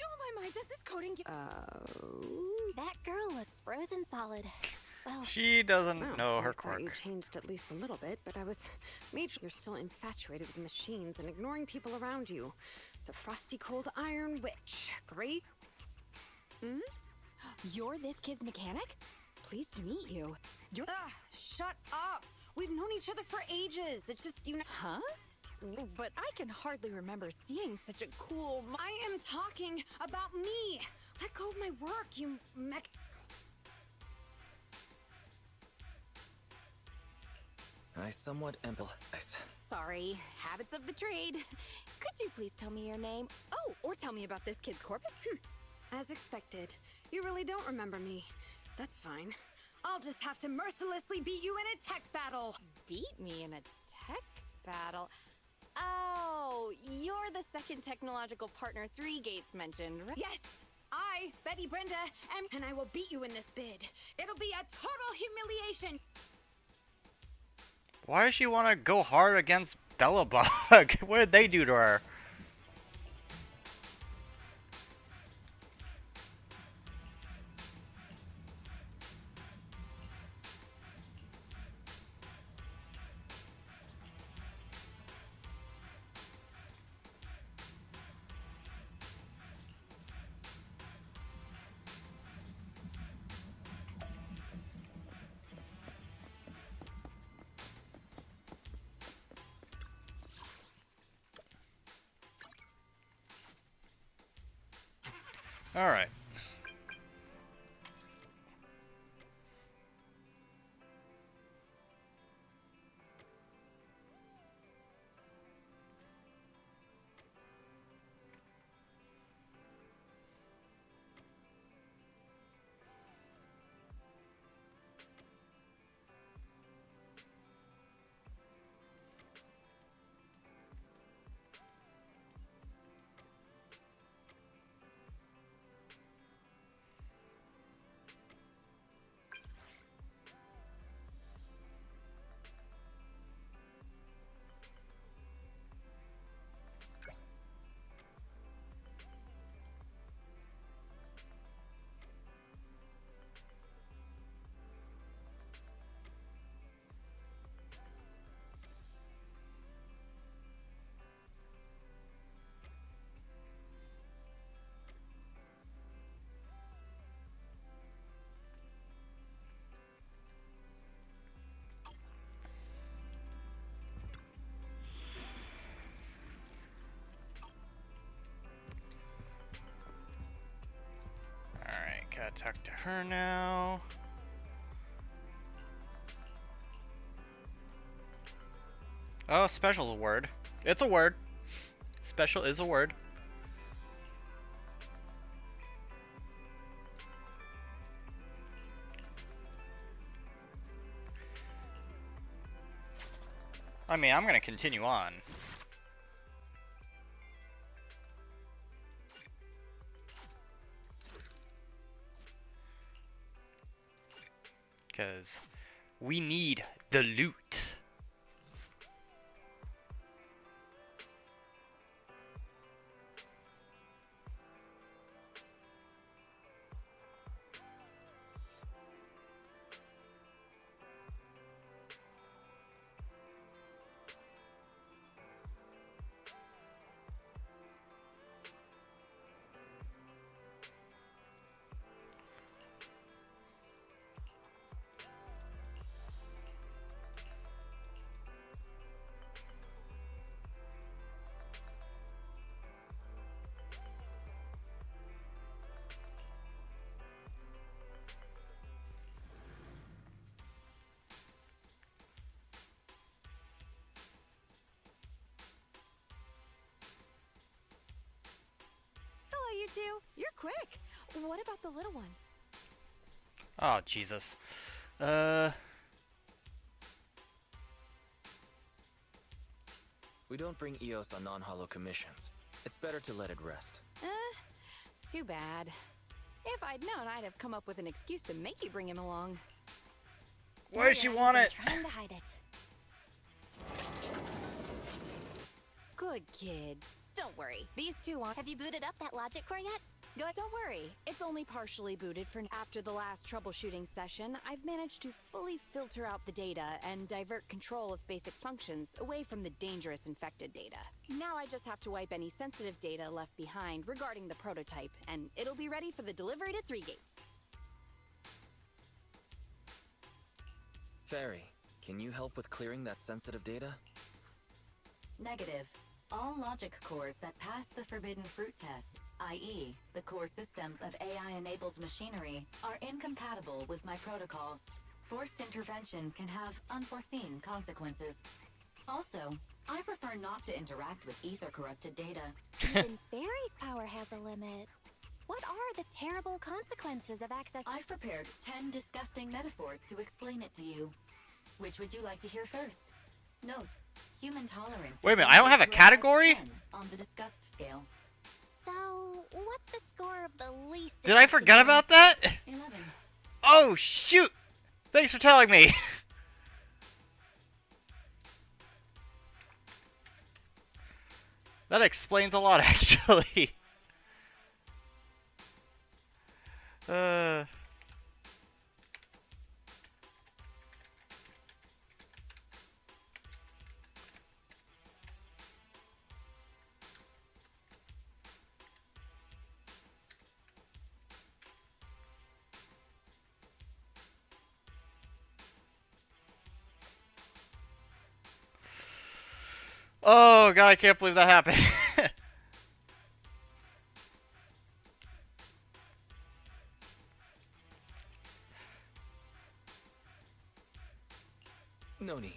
Oh my, does this coding get... That girl looks frozen solid. Well, she doesn't know her quirk. You changed at least a little bit, but I was made sure you're still infatuated with machines and ignoring people around you. The frosty cold iron witch. Great. You're this kid's mechanic? Pleased to meet you. You're... Shut up! We've known each other for ages. It's just, you know... Huh? But I can hardly remember seeing such a cool... I am talking about me! Let go of my work, you mech... I somewhat empathize. Sorry, habits of the trade. Could you please tell me your name? Oh, or tell me about this kid's corpus? As expected. You really don't remember me. That's fine. I'll just have to mercilessly beat you in a tech battle. Beat me in a tech battle? Oh, you're the second technological partner 3 Gates mentioned, right? Yes! I, Betty Brenda, and I will beat you in this bid. It'll be a total humiliation. Why does she want to go hard against Bellabug? What did they do to her? Alright. Alright, gotta talk to her now. Oh, special's a word. It's a word. Special is a word. I mean, I'm gonna continue on. Because we need the loot. two? You're quick. What about the little one? Oh, Jesus. We don't bring EOS on non-hollow commissions. It's better to let it rest. Too bad. If I'd known, I'd have come up with an excuse to make you bring him along. Why does she want it? Trying to hide it. Good kid. Don't worry. These two aren't. Have you booted up that logic core yet? Good. Don't worry. It's only partially booted for after the last troubleshooting session. I've managed to fully filter out the data and divert control of basic functions away from the dangerous infected data. Now I just have to wipe any sensitive data left behind regarding the prototype, and it'll be ready for the delivery to 3 Gates. Fairy, can you help with clearing that sensitive data? Negative. All logic cores that pass the forbidden fruit test, i.e., the core systems of AI-enabled machinery, are incompatible with my protocols. Forced intervention can have unforeseen consequences. Also, I prefer not to interact with ether-corrupted data. Even Fairy's power has a limit. What are the terrible consequences of access? I've prepared 10 disgusting metaphors to explain it to you. Which would you like to hear first? Note, human tolerance. Wait a minute, I don't have a category? 10 on the disgust scale. So, what's the score of the least? Did I forget about that? 11. Oh, shoot! Thanks for telling me. That explains a lot, actually. Oh, God, I can't believe that happened. No need.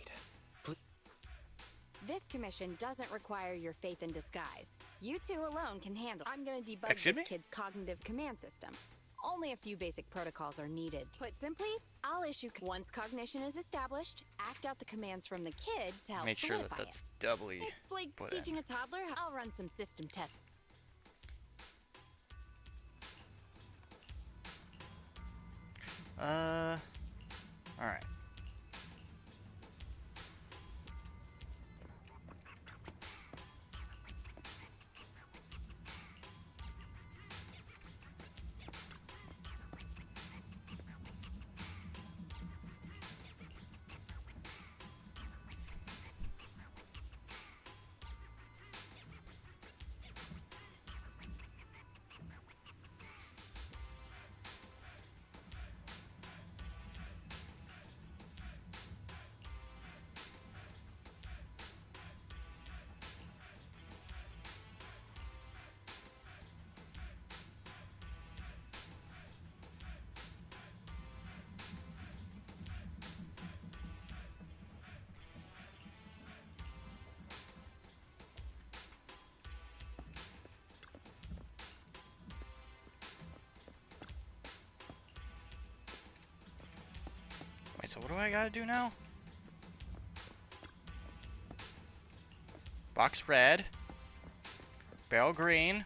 This commission doesn't require your faith in disguise. You two alone can handle. I'm gonna debug Excuse this me? kid's cognitive command system. Only a few basic protocols are needed. Put simply, I'll issue once cognition is established, act out the commands from the kid to help Make sure that solidify that's it. doubly It's like put teaching in. a toddler. I'll run some system tests. Alright. Wait, so what do I gotta do now? Box red. Barrel green.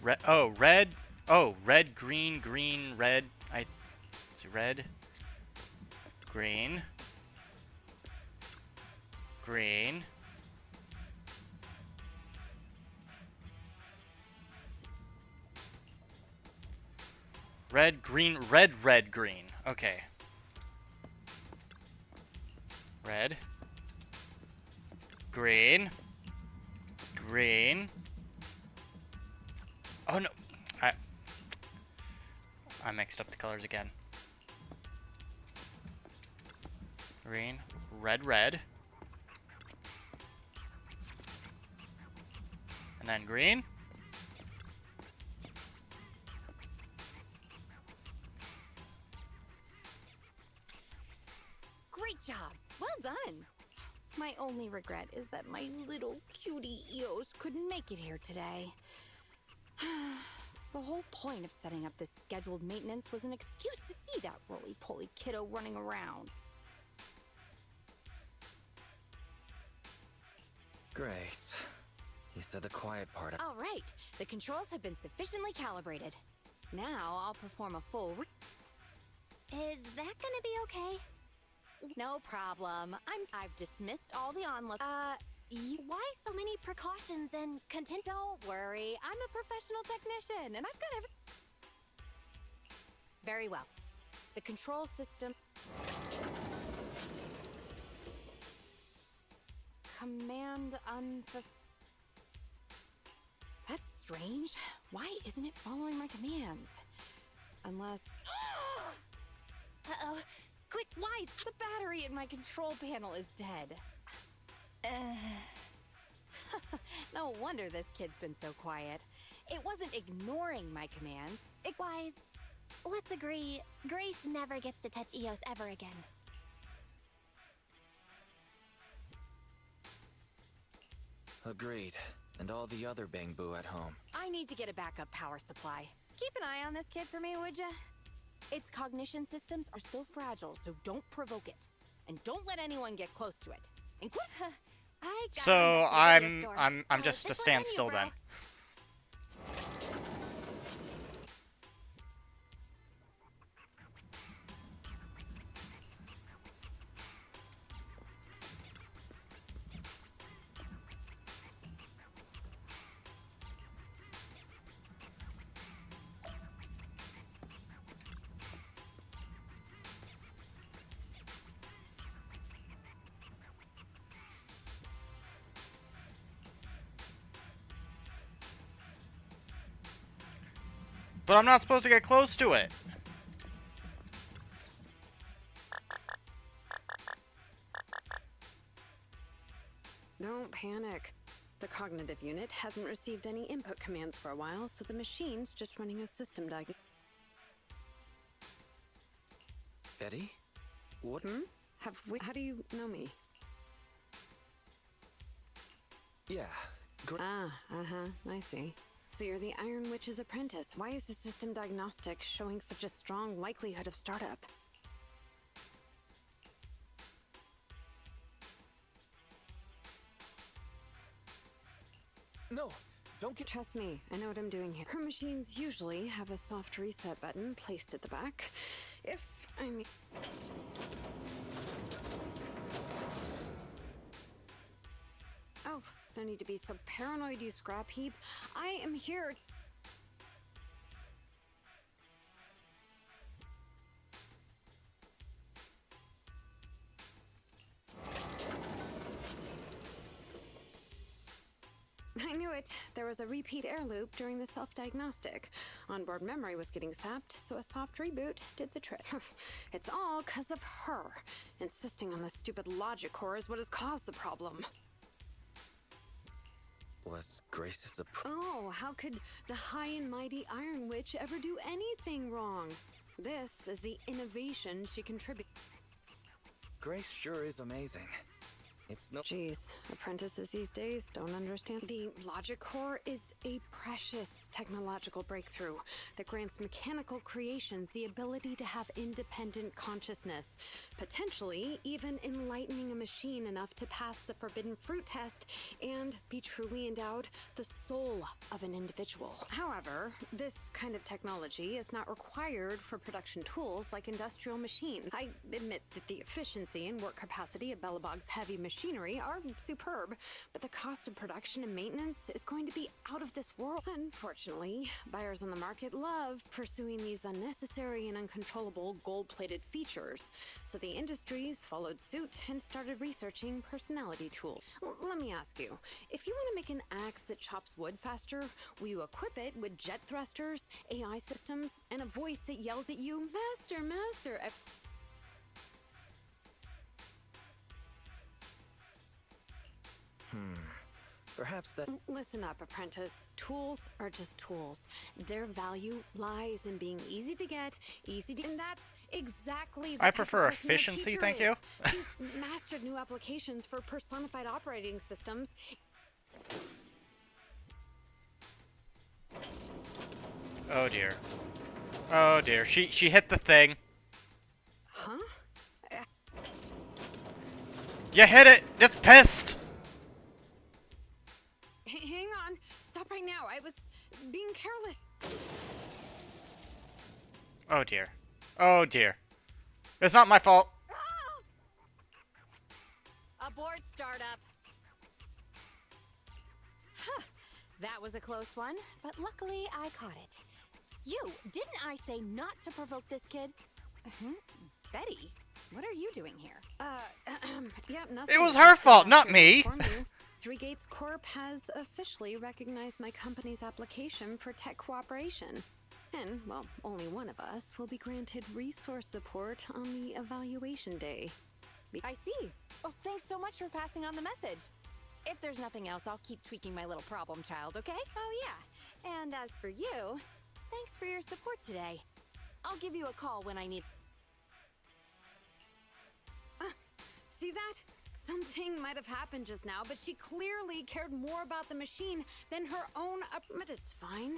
Red. Oh, red. Oh, red, green, green, red. See, red, green, green. Red, green, red, red, green. Okay. Red. Green. Green. Oh no. I mixed up the colors again. Green, red, red. And then green. Great job! Well done! My only regret is that my little cutie Eos couldn't make it here today. The whole point of setting up this scheduled maintenance was an excuse to see that roly-poly kiddo running around. Grace, you said the quiet part. All right, the controls have been sufficiently calibrated. Now I'll perform a full Is that gonna be okay? No problem. I've dismissed all the onlook. Why so many precautions and Don't worry. I'm a professional technician, and I've got every... Very well. The control system... Command That's strange. Why isn't it following my commands? Unless... Uh-oh. Quick, Wise! The battery in my control panel is dead. No wonder this kid's been so quiet. It wasn't ignoring my commands. Wise, let's agree, Grace never gets to touch Eos ever again. Agreed. And all the other Bang Boo at home. I need to get a backup power supply. Keep an eye on this kid for me, would ya? Its cognition systems are still fragile, so don't provoke it. And don't let anyone get close to it. So I'm just a standstill then. But I'm not supposed to get close to it. Don't panic. The cognitive unit hasn't received any input commands for a while, so the machine's just running a system diagnosis. Eddie? What? How do you know me? Yeah. I see. So you're the Iron Witch's apprentice. Why is the system diagnostic showing such a strong likelihood of startup? No, don't get... Trust me, I know what I'm doing here. Her machines usually have a soft reset button placed at the back. If I mean... Oh, no need to be so paranoid, you scrap heap. I am here... I knew it. There was a repeat air loop during the self-diagnostic. Onboard memory was getting sapped, so a soft reboot did the trick. It's all 'cause of her. Insisting on the stupid logic core is what has caused the problem. Was Grace's Oh, how could the high and mighty Iron Witch ever do anything wrong? This is the innovation she contributed. Grace sure is amazing. It's no... Jeez, apprentices these days don't understand. The logic core is a precious technological breakthrough that grants mechanical creations the ability to have independent consciousness, potentially even enlightening a machine enough to pass the forbidden fruit test and be truly endowed the soul of an individual. However, this kind of technology is not required for production tools like industrial machines. I admit that the efficiency and work capacity of Belobog's heavy machinery are superb, but the cost of production and maintenance is going to be out of this world. Unfortunately, buyers on the market love pursuing these unnecessary and uncontrollable gold-plated features, so the industries followed suit and started researching personality tools. Let me ask you, if you want to make an axe that chops wood faster, will you equip it with jet thrusters, AI systems, and a voice that yells at you, "Master, Master"? Perhaps that... Listen up, apprentice. Tools are just tools. Their value lies in being easy to get, easy to... And that's exactly the I type of prefer person your efficiency, teacher thank is. you. She's mastered new applications for personified operating systems. Oh dear. Oh dear. She hit the thing. Huh? You hit it! Just pissed! Hang on. Stop right now. I was being careless. Oh dear. Oh dear. It's not my fault. Abort startup. Huh. That was a close one, but luckily I caught it. You, didn't I say not to provoke this kid? Betty, what are you doing here? Yeah, nothing. It was her Just fault, here not to me. inform you. Three Gates Corp has officially recognized my company's application for tech cooperation. And, well, only one of us will be granted resource support on the evaluation day. I see. Oh, thanks so much for passing on the message. If there's nothing else, I'll keep tweaking my little problem child, okay? Oh, yeah. And as for you, thanks for your support today. I'll give you a call when I need... See that? Something might have happened just now, but she clearly cared more about the machine than her own but it's fine.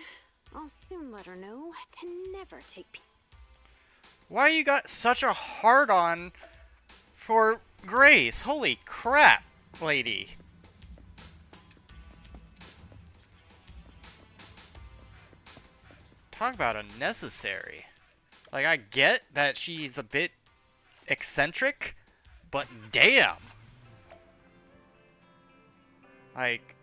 I'll soon let her know to never take... Why you got such a hard-on for Grace? Holy crap, lady. Talk about unnecessary. Like, I get that she's a bit eccentric, but damn. Like...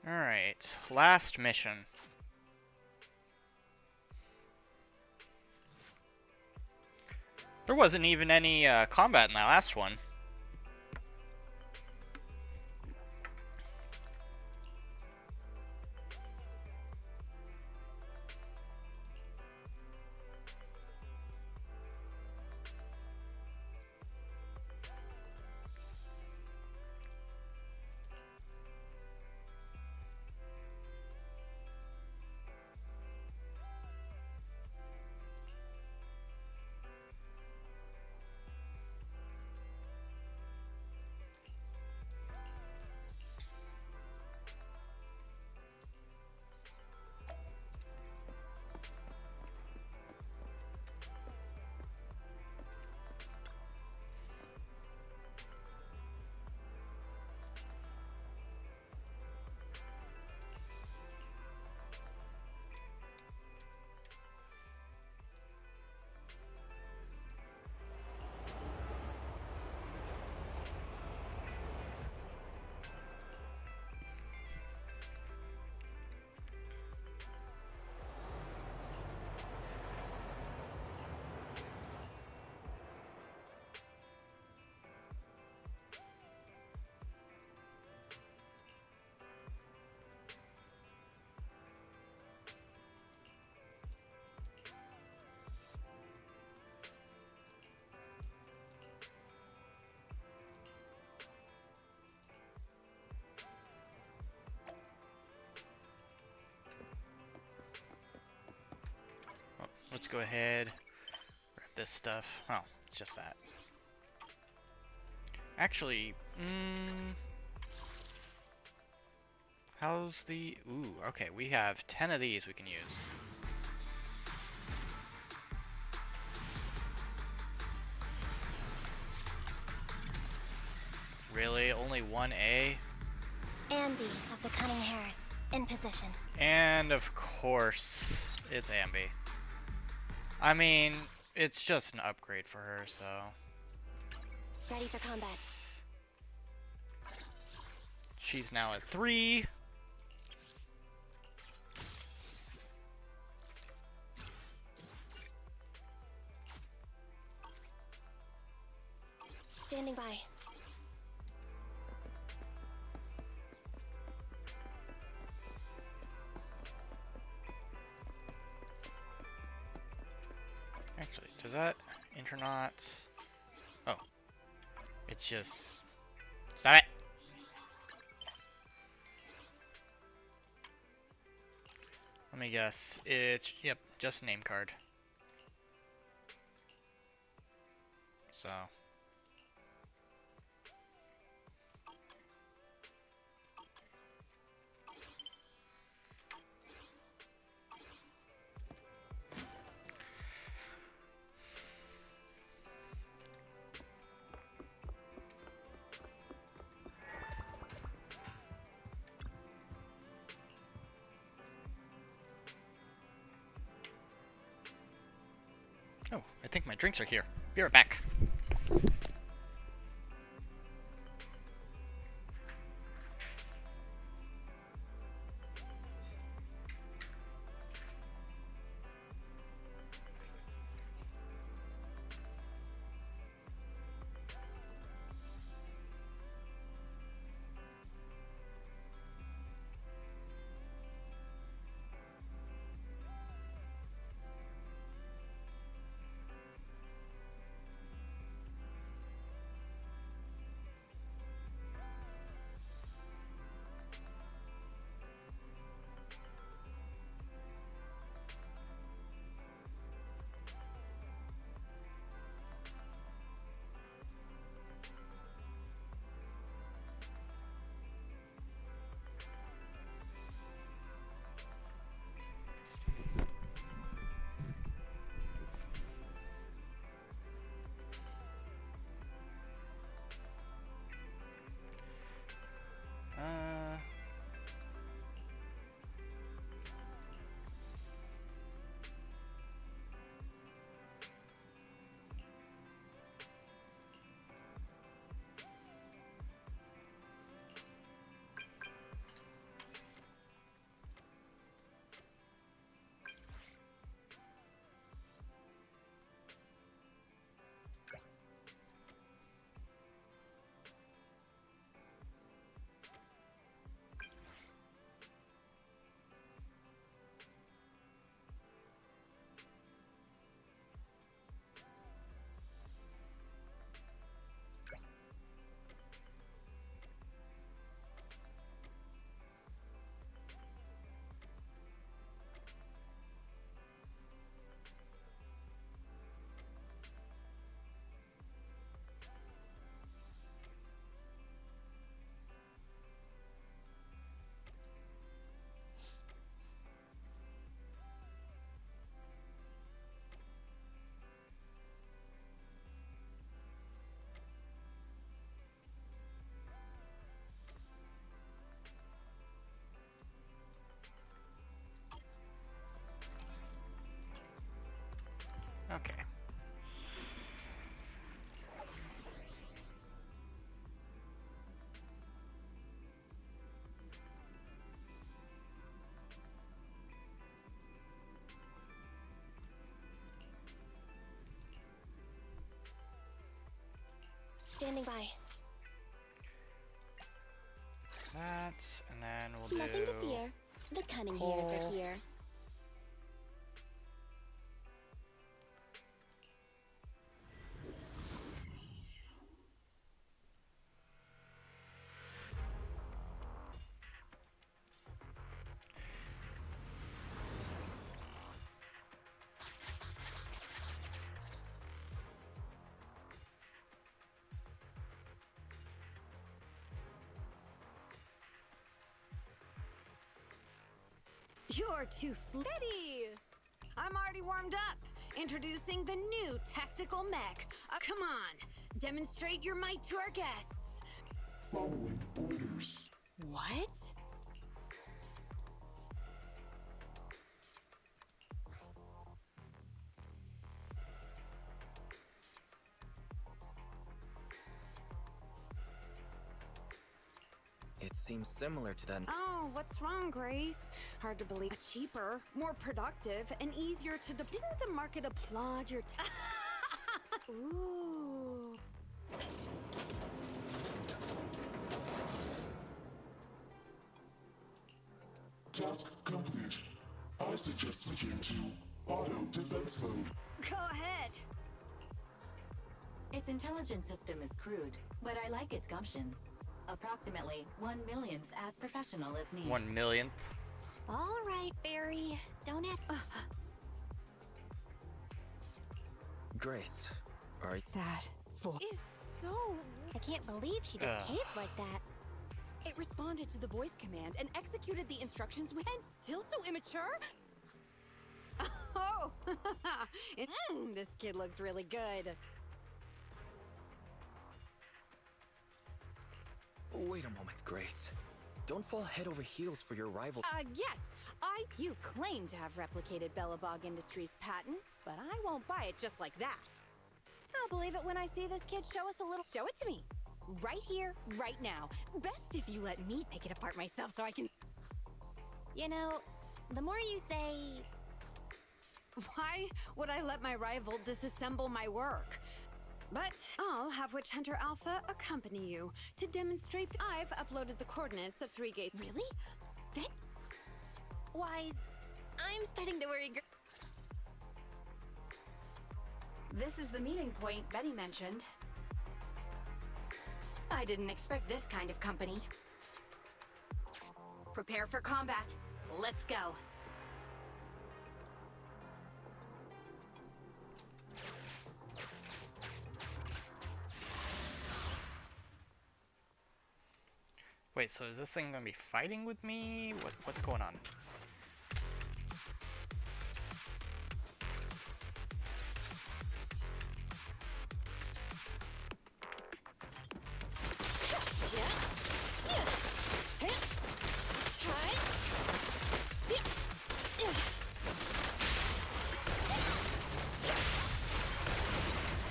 Alright, last mission. There wasn't even any combat in that last one. Let's go ahead, grab this stuff. Oh, it's just that. Actually, how's the... Ooh, okay, we have 10 of these we can use. Really? Only one A? Ambi of the Cunning Hares, in position. And of course, it's Ambi. I mean, it's just an upgrade for her, so... Ready for combat. She's now at 3. is that internauts? Oh. It's just... Stop it! Let me guess. It's, yep, just a name card. So... Oh, I think my drinks are here. Be right back. Okay. Standing by. That, and then we'll do... Nothing to fear. The cunning hairs are here. You're too steady. I'm already warmed up. Introducing the new tactical mech. Come on, demonstrate your might to our guests. Following orders. What? It seems similar to that. Oh, what's wrong, Grace? Hard to believe. Cheaper, more productive, and easier to Didn't the market applaud your Ooh. Task complete. I suggest switching to auto defense mode. Go ahead. Its intelligence system is crude, but I like its gumption. Approximately 1/1,000th as professional as me. 1/1,000th. All right, Barry. Don't have. Grace, are you... That voice is so... I can't believe she just caved like that. It responded to the voice command and executed the instructions with... And still so immature? Oh! This kid looks really good. Wait a moment, Grace. Don't fall head over heels for your rival. Yes. You claim to have replicated Bellabog Industries' patent, but I won't buy it just like that. I'll believe it when I see this kid show us a little... Show it to me. Right here, right now. Best if you let me take it apart myself so I can... You know, the more you say... Why would I let my rival disassemble my work? But I'll have Witch Hunter Alpha accompany you to demonstrate I've uploaded the coordinates of 3 gates. Really? Wise, I'm starting to worry. This is the meeting point Betty mentioned. I didn't expect this kind of company. Prepare for combat. Let's go. Wait, so is this thing gonna be fighting with me? What's going on?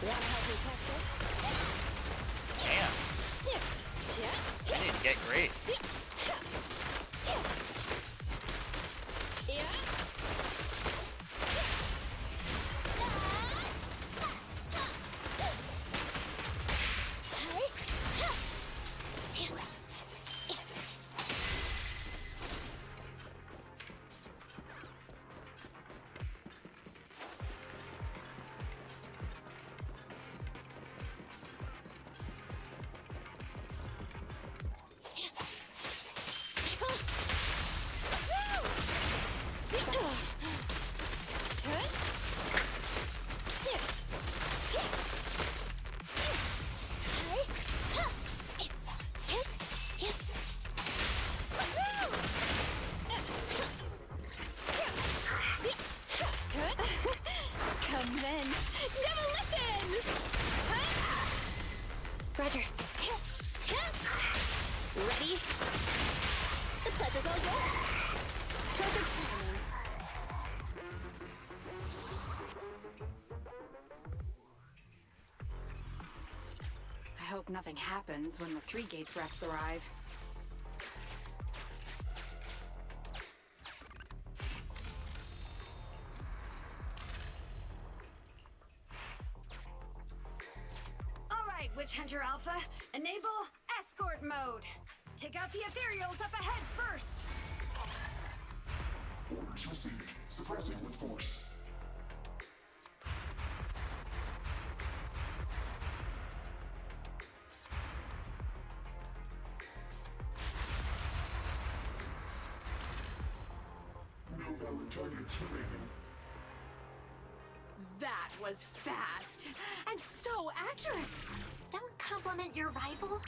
Wanna help me test this? Damn. I need to get Grace. Roger. Ready? The pleasure's all yours. Perfect timing. I hope nothing happens when the 3 gates reps arrive. Witch Hunter Alpha, enable escort mode. Take out the ethereals up ahead first. Orders received. Suppressing with force. No valid targets remaining. That was fast and so accurate. Don't compliment your rival.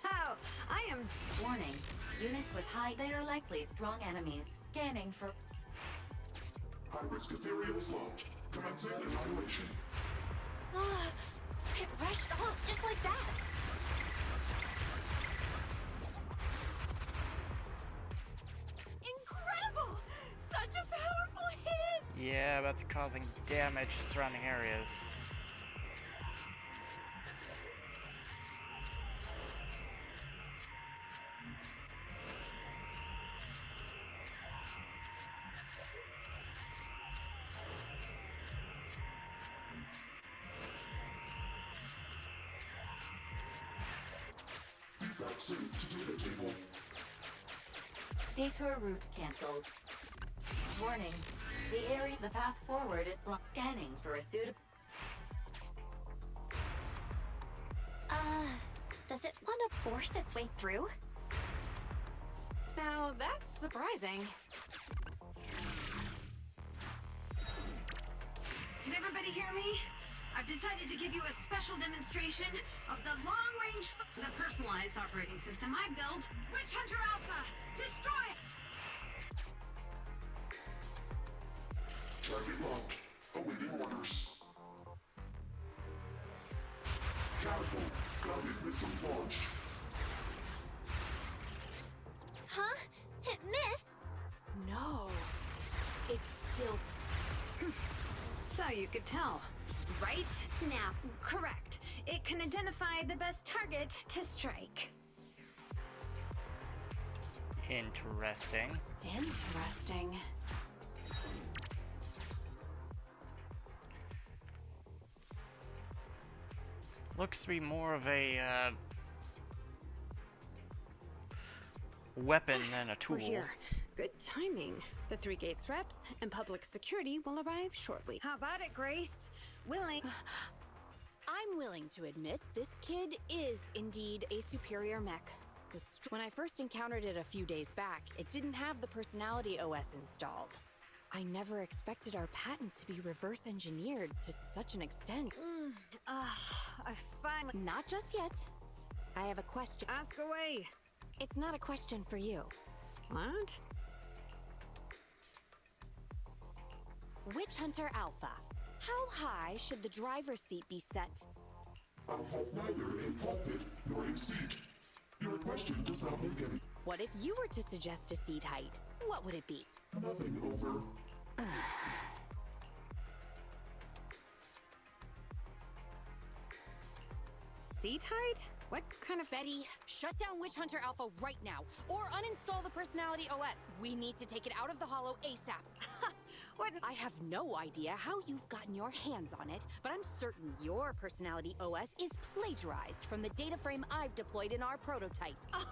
Oh, I am... Warning. Units with high... They are likely strong enemies. Scanning for... High-risk ethereals locked. Commencing annihilation. It rushed off just like that. Incredible! Such a powerful hit! Yeah, that's causing damage to surrounding areas. Feedback saved to data table. Detour route cancelled. Warning. The path forward is blocked. Scanning for a suitable... Does it want to force its way through? Now, that's surprising. Can everybody hear me? I've decided to give you a special demonstration of the long-range, the personalized operating system I built. Witch Hunter Alpha, destroy it! Target locked. Awaiting orders. Catapult. Guided missile launched. Huh? It missed? No. It's still... So you could tell, right? Now, correct. It can identify the best target to strike. Interesting. Interesting. Looks to be more of a weapon than a tool. We're here. Good timing. The 3 Gates reps and public security will arrive shortly. How about it, Grace? Willing? I'm willing to admit this kid is indeed a superior mech. When I first encountered it a few days back, it didn't have the personality OS installed. I never expected our patent to be reverse engineered to such an extent. I finally... Not just yet. I have a question. Ask away. It's not a question for you. What? Witch Hunter Alpha, how high should the driver's seat be set? I have neither a pulpit nor a seat. Your question does not make any... What if you were to suggest a seat height? What would it be? Nothing over... Seat height? What kind of... Betty, shut down Witch Hunter Alpha right now, or uninstall the Personality OS. We need to take it out of the Holo ASAP. What? I have no idea how you've gotten your hands on it, but I'm certain your Personality OS is plagiarized from the data frame I've deployed in our prototype. Oh.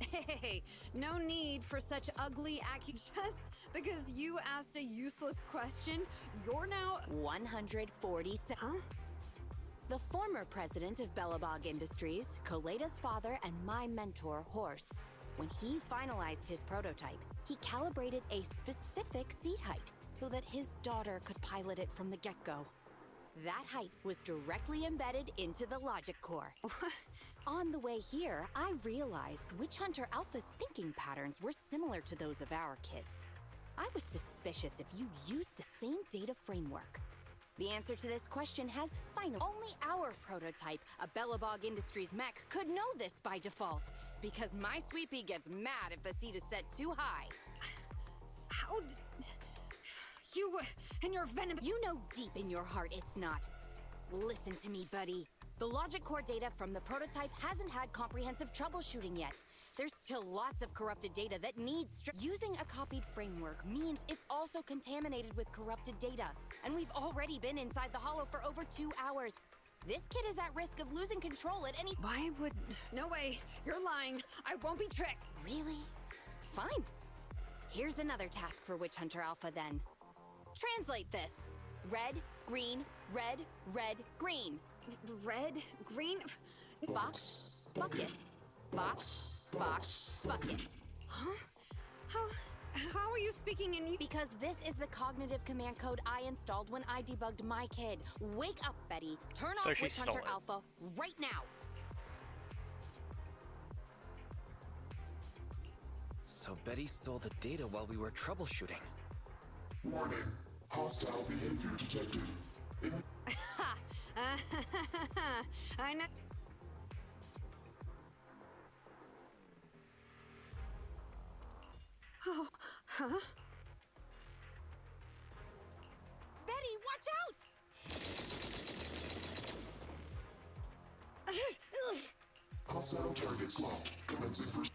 Hey, no need for such ugly accusations. Just because you asked a useless question, you're now... 147. Huh? The former president of Bellabog Industries, Koleda's father and my mentor, Horse, when he finalized his prototype, he calibrated a specific seat height so that his daughter could pilot it from the get-go. That height was directly embedded into the logic core. On the way here, I realized Witch Hunter Alpha's thinking patterns were similar to those of our kids. I was suspicious if you used the same data framework. The answer to this question has finally... Only our prototype, a Bellabog Industries mech, could know this by default, because my sweepy gets mad if the seat is set too high. How... You and your venom... You know deep in your heart it's not. Listen to me, buddy. The logic core data from the prototype hasn't had comprehensive troubleshooting yet. There's still lots of corrupted data that needs... Using a copied framework means it's also contaminated with corrupted data. And we've already been inside the Holo for over 2 hours. This kid is at risk of losing control at any... Why would... No way. You're lying. I won't be tricked. Really? Fine. Here's another task for Witch Hunter Alpha then. Translate this. Red, green, red, red, green. Red, green... Box, bucket. Box, box, bucket. Huh? How are you speaking in... Because this is the cognitive command code I installed when I debugged my kid. Wake up, Betty. Turn off Witch Hunter Alpha right now. So Betty stole the data while we were troubleshooting. Warning. Hostile behavior detected. I know... Oh, huh? Betty, watch out! Hostile targets locked. Commencing pursuit.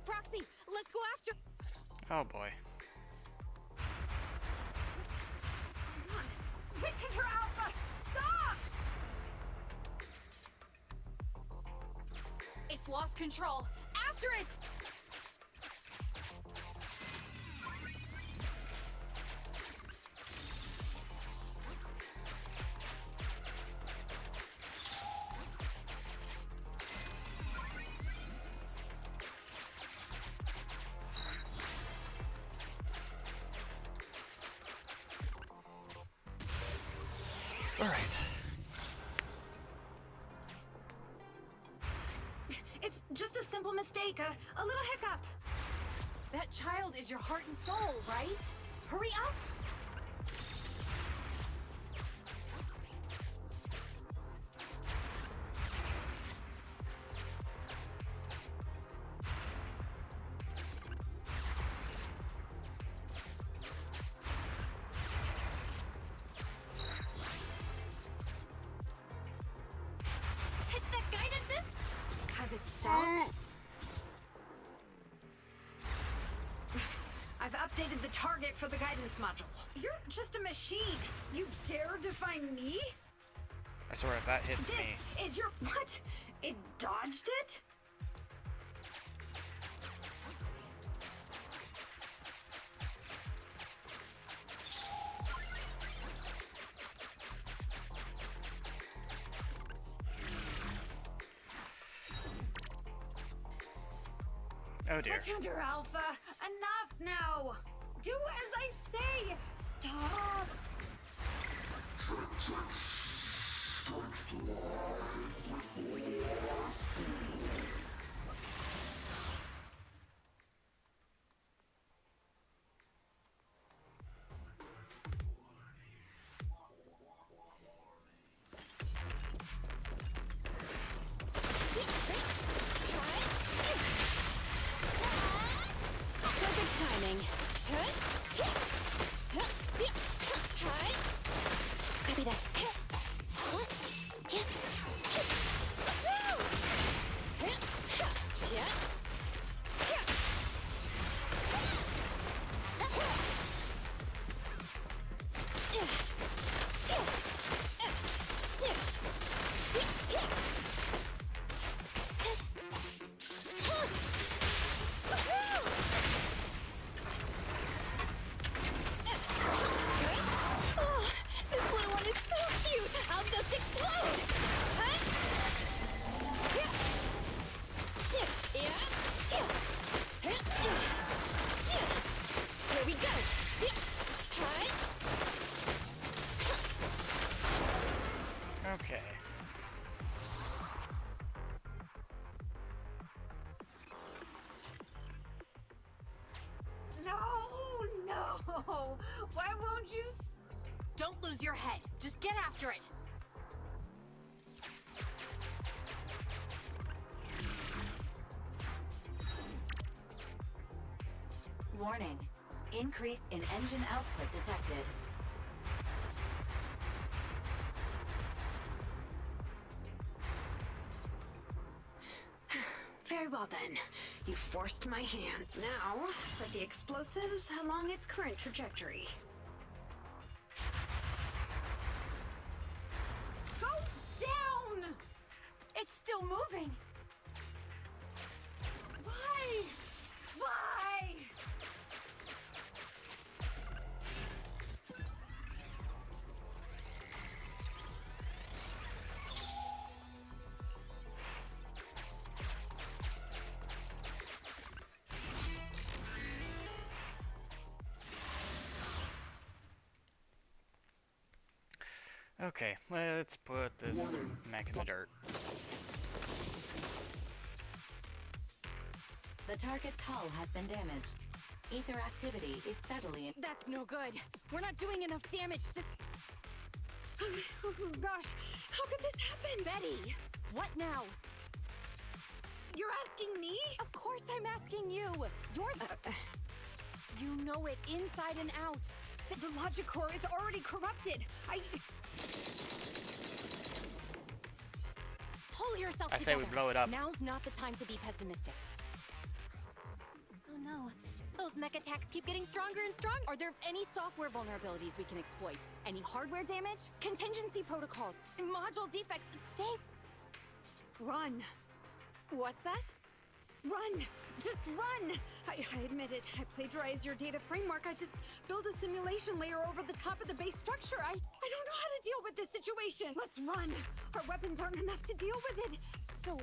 Proxy, let's go after... Oh boy. Come on. Witch Hunter Alpha! Stop! It's lost control. After it! Alright. It's just a simple mistake, a little hiccup. That child is your heart and soul, right? Hurry up! Hit that guided miss! Has it stopped? I've updated the target for the guidance module. You're just a machine. You dare defy me? I swear if that hits me. This is your... What? It dodged it? Oh dear. Pretender Alpha, enough now! Do as I say! Stop! Perfect timing. Copy that. Oh, this little one is so cute! I'll just explode! Here we go! Okay. No! Why won't you Don't lose your head. Just get after it. Warning. Increase in engine output detected. Very well then. You forced my hand. Now, set the explosives along its current trajectory. Go down! It's still moving. Why? Why? Okay, let's put this mech in the dirt. The target's hull has been damaged. Ether activity is steadily... That's no good. We're not doing enough damage to... Oh, gosh, how could this happen? Betty, what now? You're asking me? Of course I'm asking you. You're the... You know it inside and out. The logic core is already corrupted. Pull yourself I say we together. blow it up. Now's not the time to be pessimistic. Oh no. Those mech attacks keep getting stronger and stronger. Are there any software vulnerabilities we can exploit? Any hardware damage? Contingency protocols? Module defects? Run. What's that? Run! Just run! I admit it. I plagiarized your data framework. I just built a simulation layer over the top of the base structure. I don't know how to to deal with this situation. Let's run. Our weapons aren't enough to deal with it. So,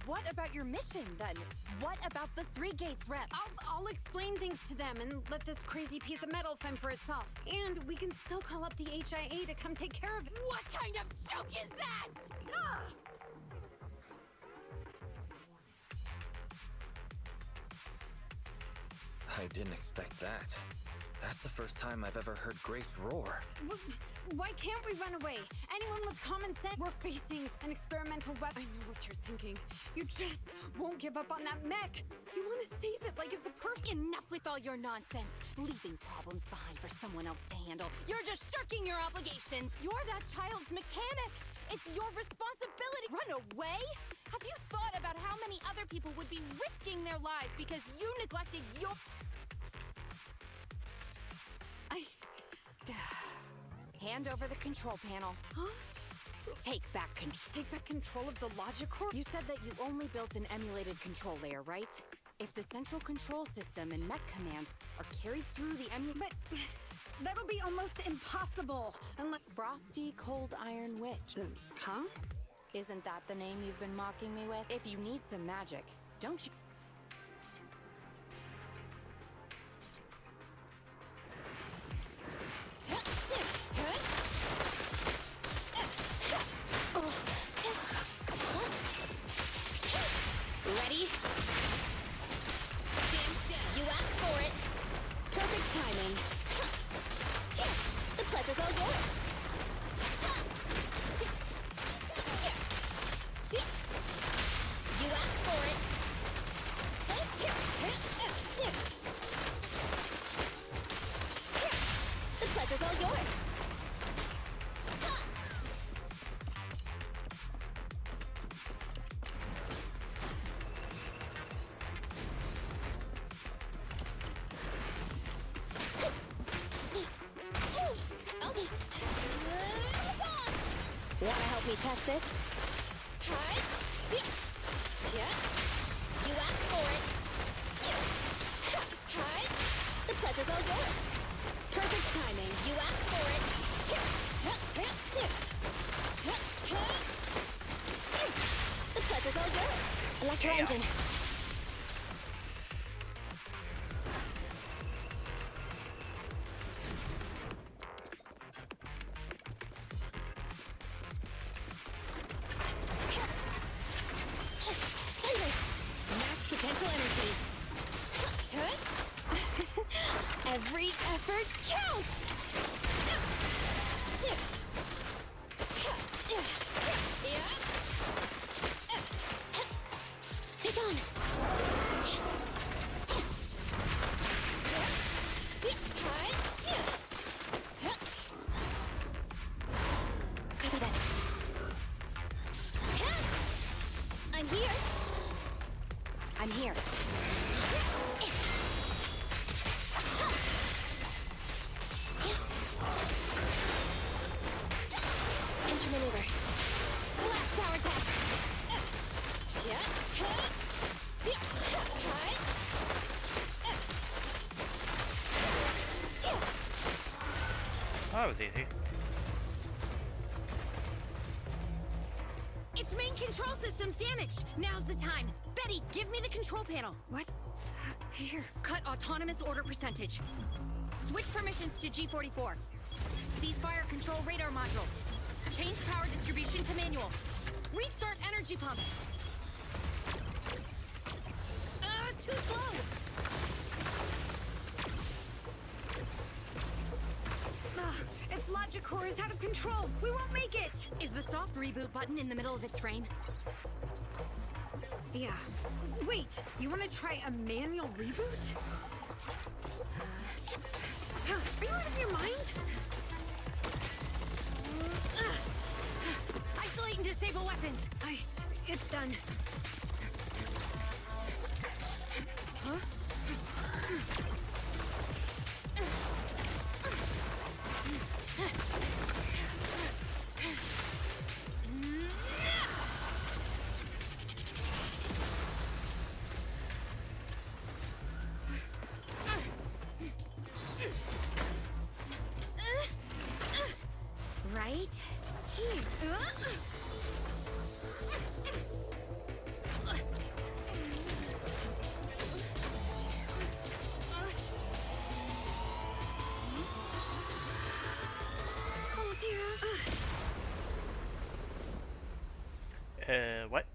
what about your mission, then? What about the 3 gates rep? I'll explain things to them and let this crazy piece of metal fend for itself. And we can still call up the HIA to come take care of it. What kind of joke is that? Ah! I didn't expect that. That's the first time I've ever heard Grace roar. Why can't we run away? Anyone with common sense? We're facing an experimental weapon. I know what you're thinking. You just won't give up on that mech. You want to save it like it's a perfect. Enough with all your nonsense. Leaving problems behind for someone else to handle. You're just shirking your obligations. You're that child's mechanic. It's your responsibility. Run away? Have you thought about how many other people would be risking their lives because you neglected your... Hand over the control panel. Huh? Take back control of the logic core? You said that you only built an emulated control layer, right? If the central control system and mech command are carried through the But that'll be almost impossible unless... Frosty Cold Iron Witch. Huh? Isn't that the name you've been mocking me with? If you need some magic, don't you... Ready? Stand still. You asked for it. Perfect timing. The pleasure's all yours. You asked for it. The pleasure's all yours. Wanna help me test this? You asked for it. The pleasure's all yours. Perfect timing. You asked for it. The pleasure's all yours. Electro engine. Max potential energy. Every effort counts! Take on! Copy that. I'm here. I'm here. Enter maneuver. Last power test. Oh, that was easy. Its main control system's damaged. Now's the time. Betty, give me the control panel. What? Here. Cut autonomous order percentage. Switch permissions to G44. Ceasefire control radar module. Change power distribution to manual. Restart energy pump. Too slow. Its logic core is out of control. We won't make it. Is the soft reboot button in the middle of its frame? Yeah. Wait, you want to try a manual reboot? Are you out of your mind? Isolate and disable weapons. It's done. Huh? Right? Oh dear. What?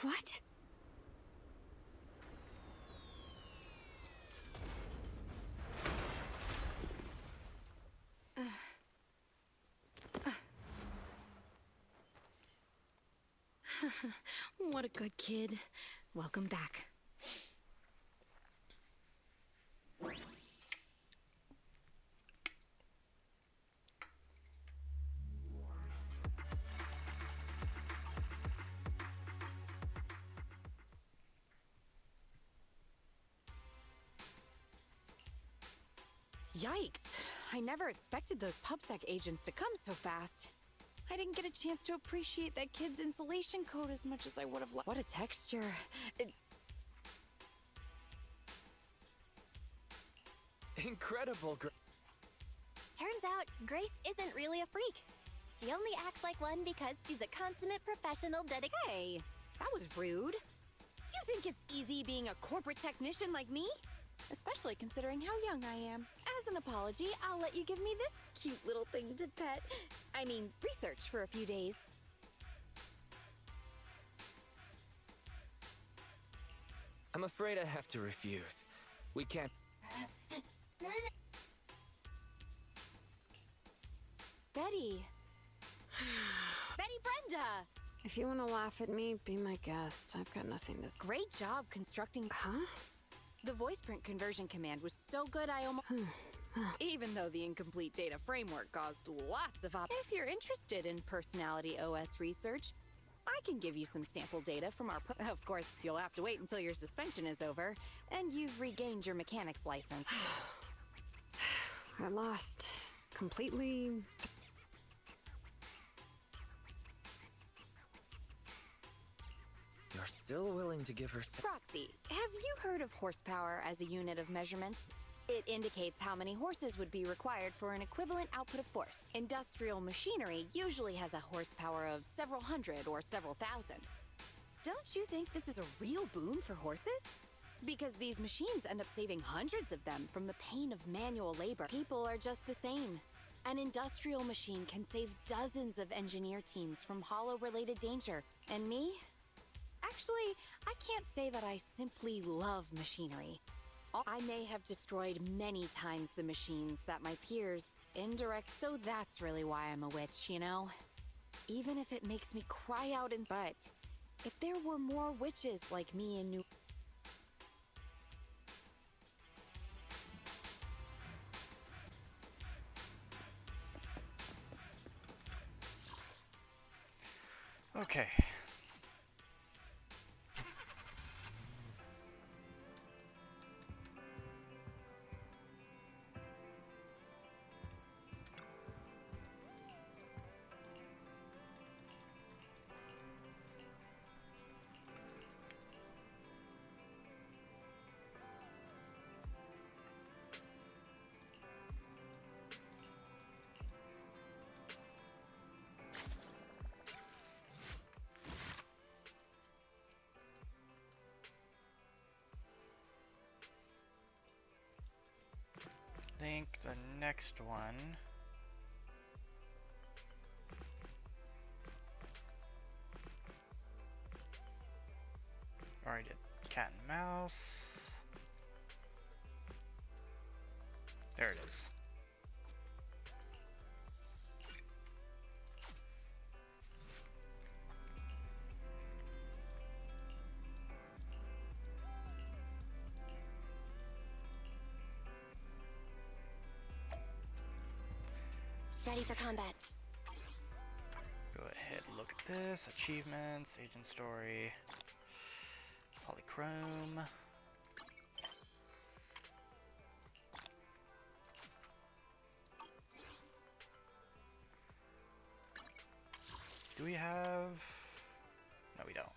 What? What a good kid. Welcome back. Yikes! I never expected those PubSec agents to come so fast. I didn't get a chance to appreciate that kid's insulation coat as much as I would have liked. What a texture. Incredible. Turns out, Grace isn't really a freak. She only acts like one because she's a consummate professional dedicated. Hey, that was rude. Do you think it's easy being a corporate technician like me? Especially considering how young I am. As an apology, I'll let you give me this cute little thing to pet. I mean, research for a few days. I'm afraid I have to refuse. We can't. Betty. Betty Brenda! If you want to laugh at me, be my guest. I've got nothing to say. Great job constructing. Huh? The voice print conversion command was so good I almost. Even though the incomplete data framework caused lots of If you're interested in personality OS research, I can give you some sample data from our. Of course, you'll have to wait until your suspension is over and you've regained your mechanics license. I lost. Completely. You're still willing to give her. Proxy, have you heard of horsepower as a unit of measurement? It indicates how many horses would be required for an equivalent output of force. Industrial machinery usually has a horsepower of several hundred or several thousand. Don't you think this is a real boon for horses? Because these machines end up saving hundreds of them from the pain of manual labor. People are just the same. An industrial machine can save dozens of engineer teams from hollow-related danger. And me? Actually, I can't say that I simply love machinery. I may have destroyed many times the machines that my peers indirect, so that's really why I'm a witch, you know? Even if it makes me cry out in. But if there were more witches like me in New. Okay. I think the next one already did cat and mouse. There it is. Ready for combat. Go ahead, look at this. Achievements, agent story, polychrome. Do we have... No, we don't.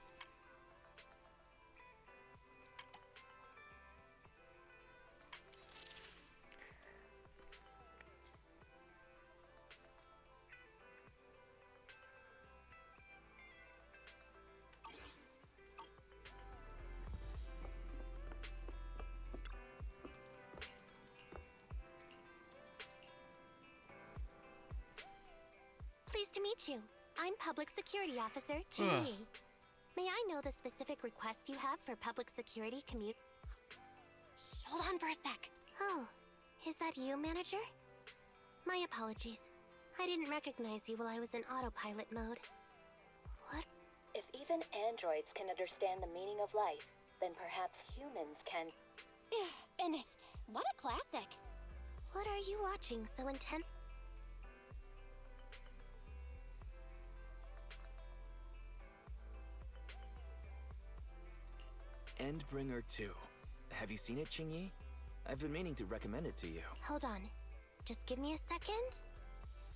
you. I'm Public Security Officer Jin. May I know the specific request you have for public security commute? Shh, hold on for a sec. Oh, is that you, Manager? My apologies. I didn't recognize you while I was in autopilot mode. What? If even androids can understand the meaning of life, then perhaps humans can. Finished. What a classic. What are you watching so intent? Endbringer 2. Have you seen it, Qingyi? I've been meaning to recommend it to you. Hold on. Just give me a second.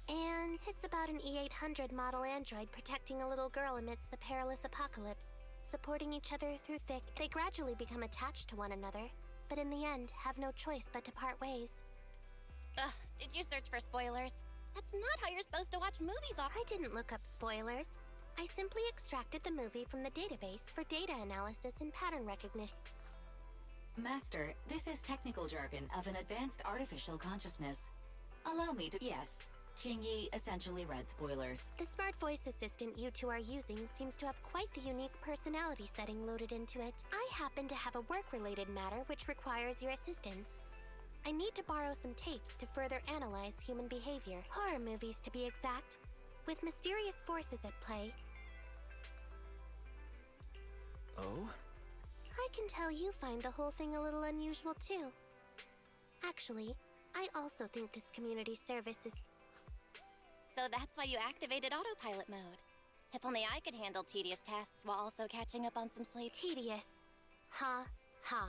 And it's about an E-800 model android protecting a little girl amidst the perilous apocalypse, supporting each other through thick. They gradually become attached to one another, but in the end have no choice but to part ways. Ugh, did you search for spoilers? That's not how you're supposed to watch movies. I didn't look up spoilers. I simply extracted the movie from the database for data analysis and pattern recognition. Master, this is technical jargon of an advanced artificial consciousness. Allow me to. Yes, Qingyi essentially read spoilers. The smart voice assistant you two are using seems to have quite the unique personality setting loaded into it. I happen to have a work-related matter which requires your assistance. I need to borrow some tapes to further analyze human behavior. Horror movies, to be exact. With mysterious forces at play. Oh? I can tell you find the whole thing a little unusual, too. Actually, I also think this community service is... So that's why you activated autopilot mode. If only I could handle tedious tasks while also catching up on some sleep. Tedious. Ha, ha.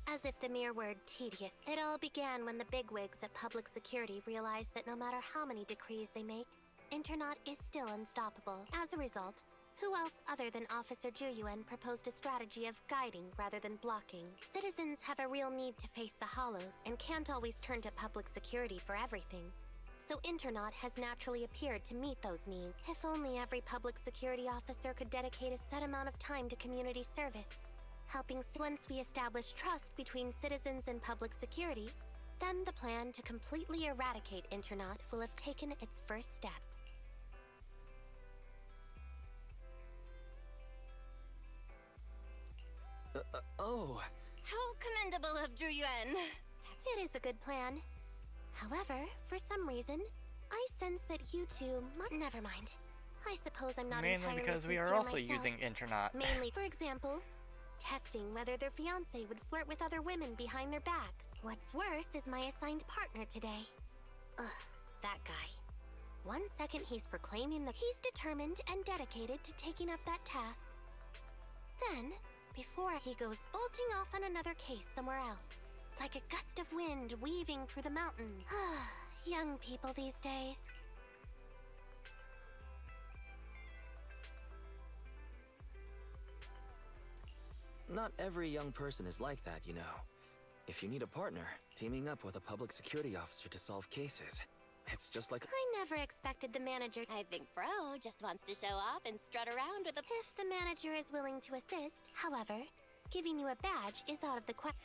As if the mere word tedious. It all began when the bigwigs at Public Security realized that no matter how many decrees they make, Internaut is still unstoppable. As a result, who else other than Officer Juyuan proposed a strategy of guiding rather than blocking? Citizens have a real need to face the hollows and can't always turn to Public Security for everything. So Internaut has naturally appeared to meet those needs. If only every Public Security officer could dedicate a set amount of time to community service, helping. Once we establish trust between citizens and Public Security, then the plan to completely eradicate Internaut will have taken its first step. Oh. How commendable of Zhu Yuan. It is a good plan. However, for some reason, I sense that you two never mind. I suppose I'm not Mainly entirely because we sincere are also myself. using Internaut. Mainly, for example, testing whether their fiance would flirt with other women behind their back. What's worse is my assigned partner today. Ugh, that guy. One second he's proclaiming that he's determined and dedicated to taking up that task. Then, before he goes bolting off on another case somewhere else, like a gust of wind weaving through the mountain. Young people these days. Not every young person is like that, you know. If you need a partner, teaming up with a public security officer to solve cases, it's just like... I never expected the manager... I think Bro just wants to show off and strut around with a... If the manager is willing to assist, however, giving you a badge is out of the question.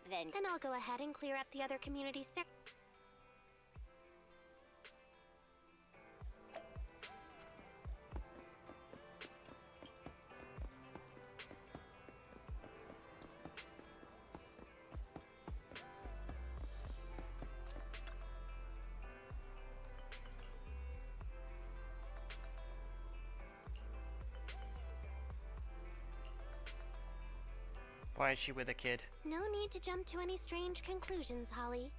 Then I'll go ahead and clear up the other community Why is she with a kid? No need to jump to any strange conclusions, Holly.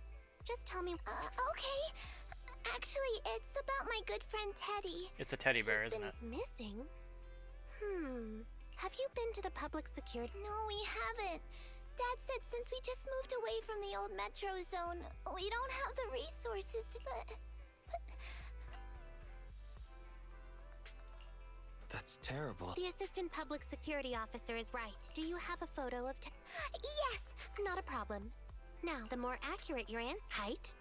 Just tell me... Okay. Actually, it's about my good friend Teddy. It's a teddy bear, isn't it? Missing? Have you been to the public security? No, we haven't. Dad said since we just moved away from the old metro zone, we don't have the resources to... That's terrible. The assistant public security officer is right. Do you have a photo of Yes! Not a problem. Now, the more accurate your aunt's height...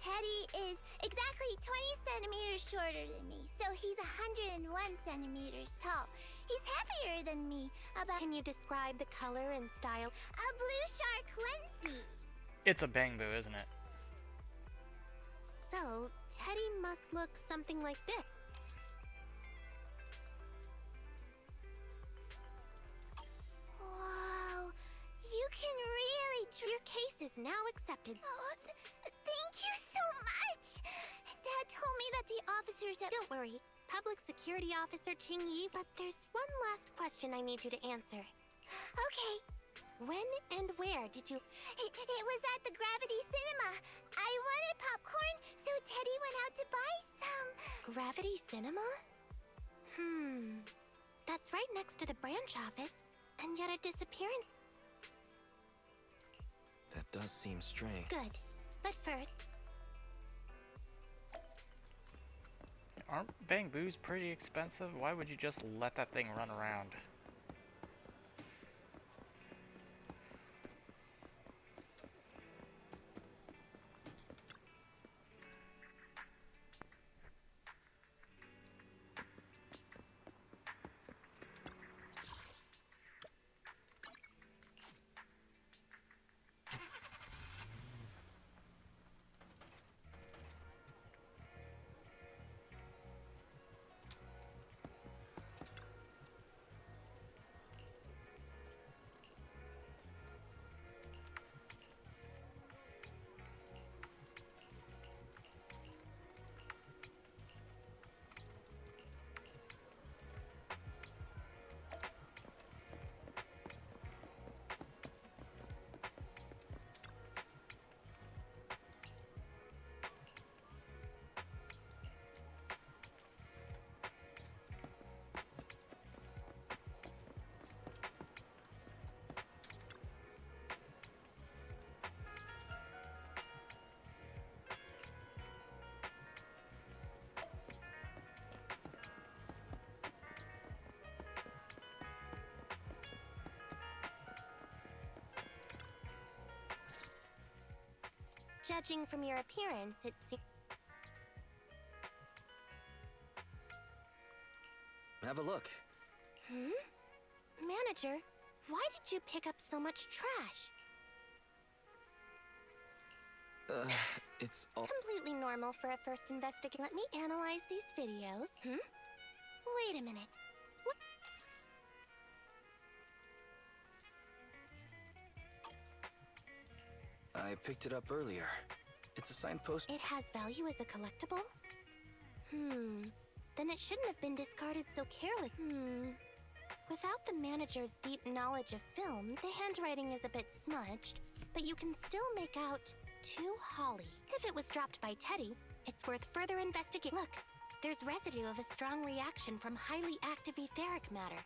Teddy is exactly 20 centimeters shorter than me, so he's 101 centimeters tall. He's heavier than me, about... Can you describe the color and style? A blue shark onesie. It's a bangbu, isn't it? So, Teddy must look something like this. is now accepted. Oh, thank you so much. Dad told me that the officers at... Don't worry, Public Security Officer Ching Yi, but there's one last question I need you to answer. Okay. When and where did you... It was at the Gravity Cinema. I wanted popcorn, so Teddy went out to buy some. Gravity Cinema? That's right next to the branch office, and yet it disappeared. That does seem strange. Good. But first... Aren't bamboos pretty expensive? Why would you just let that thing run around? Judging from your appearance, it seems... Have a look. Manager, why did you pick up so much trash? It's all... Completely normal for a first investigation. Let me analyze these videos. Wait a minute. What? I picked it up earlier. It's a signpost. It has value as a collectible? Then it shouldn't have been discarded so careless. Without the manager's deep knowledge of films, the handwriting is a bit smudged, but you can still make out to Holly. If it was dropped by Teddy, it's worth further investigation. Look, there's residue of a strong reaction from highly active etheric matter.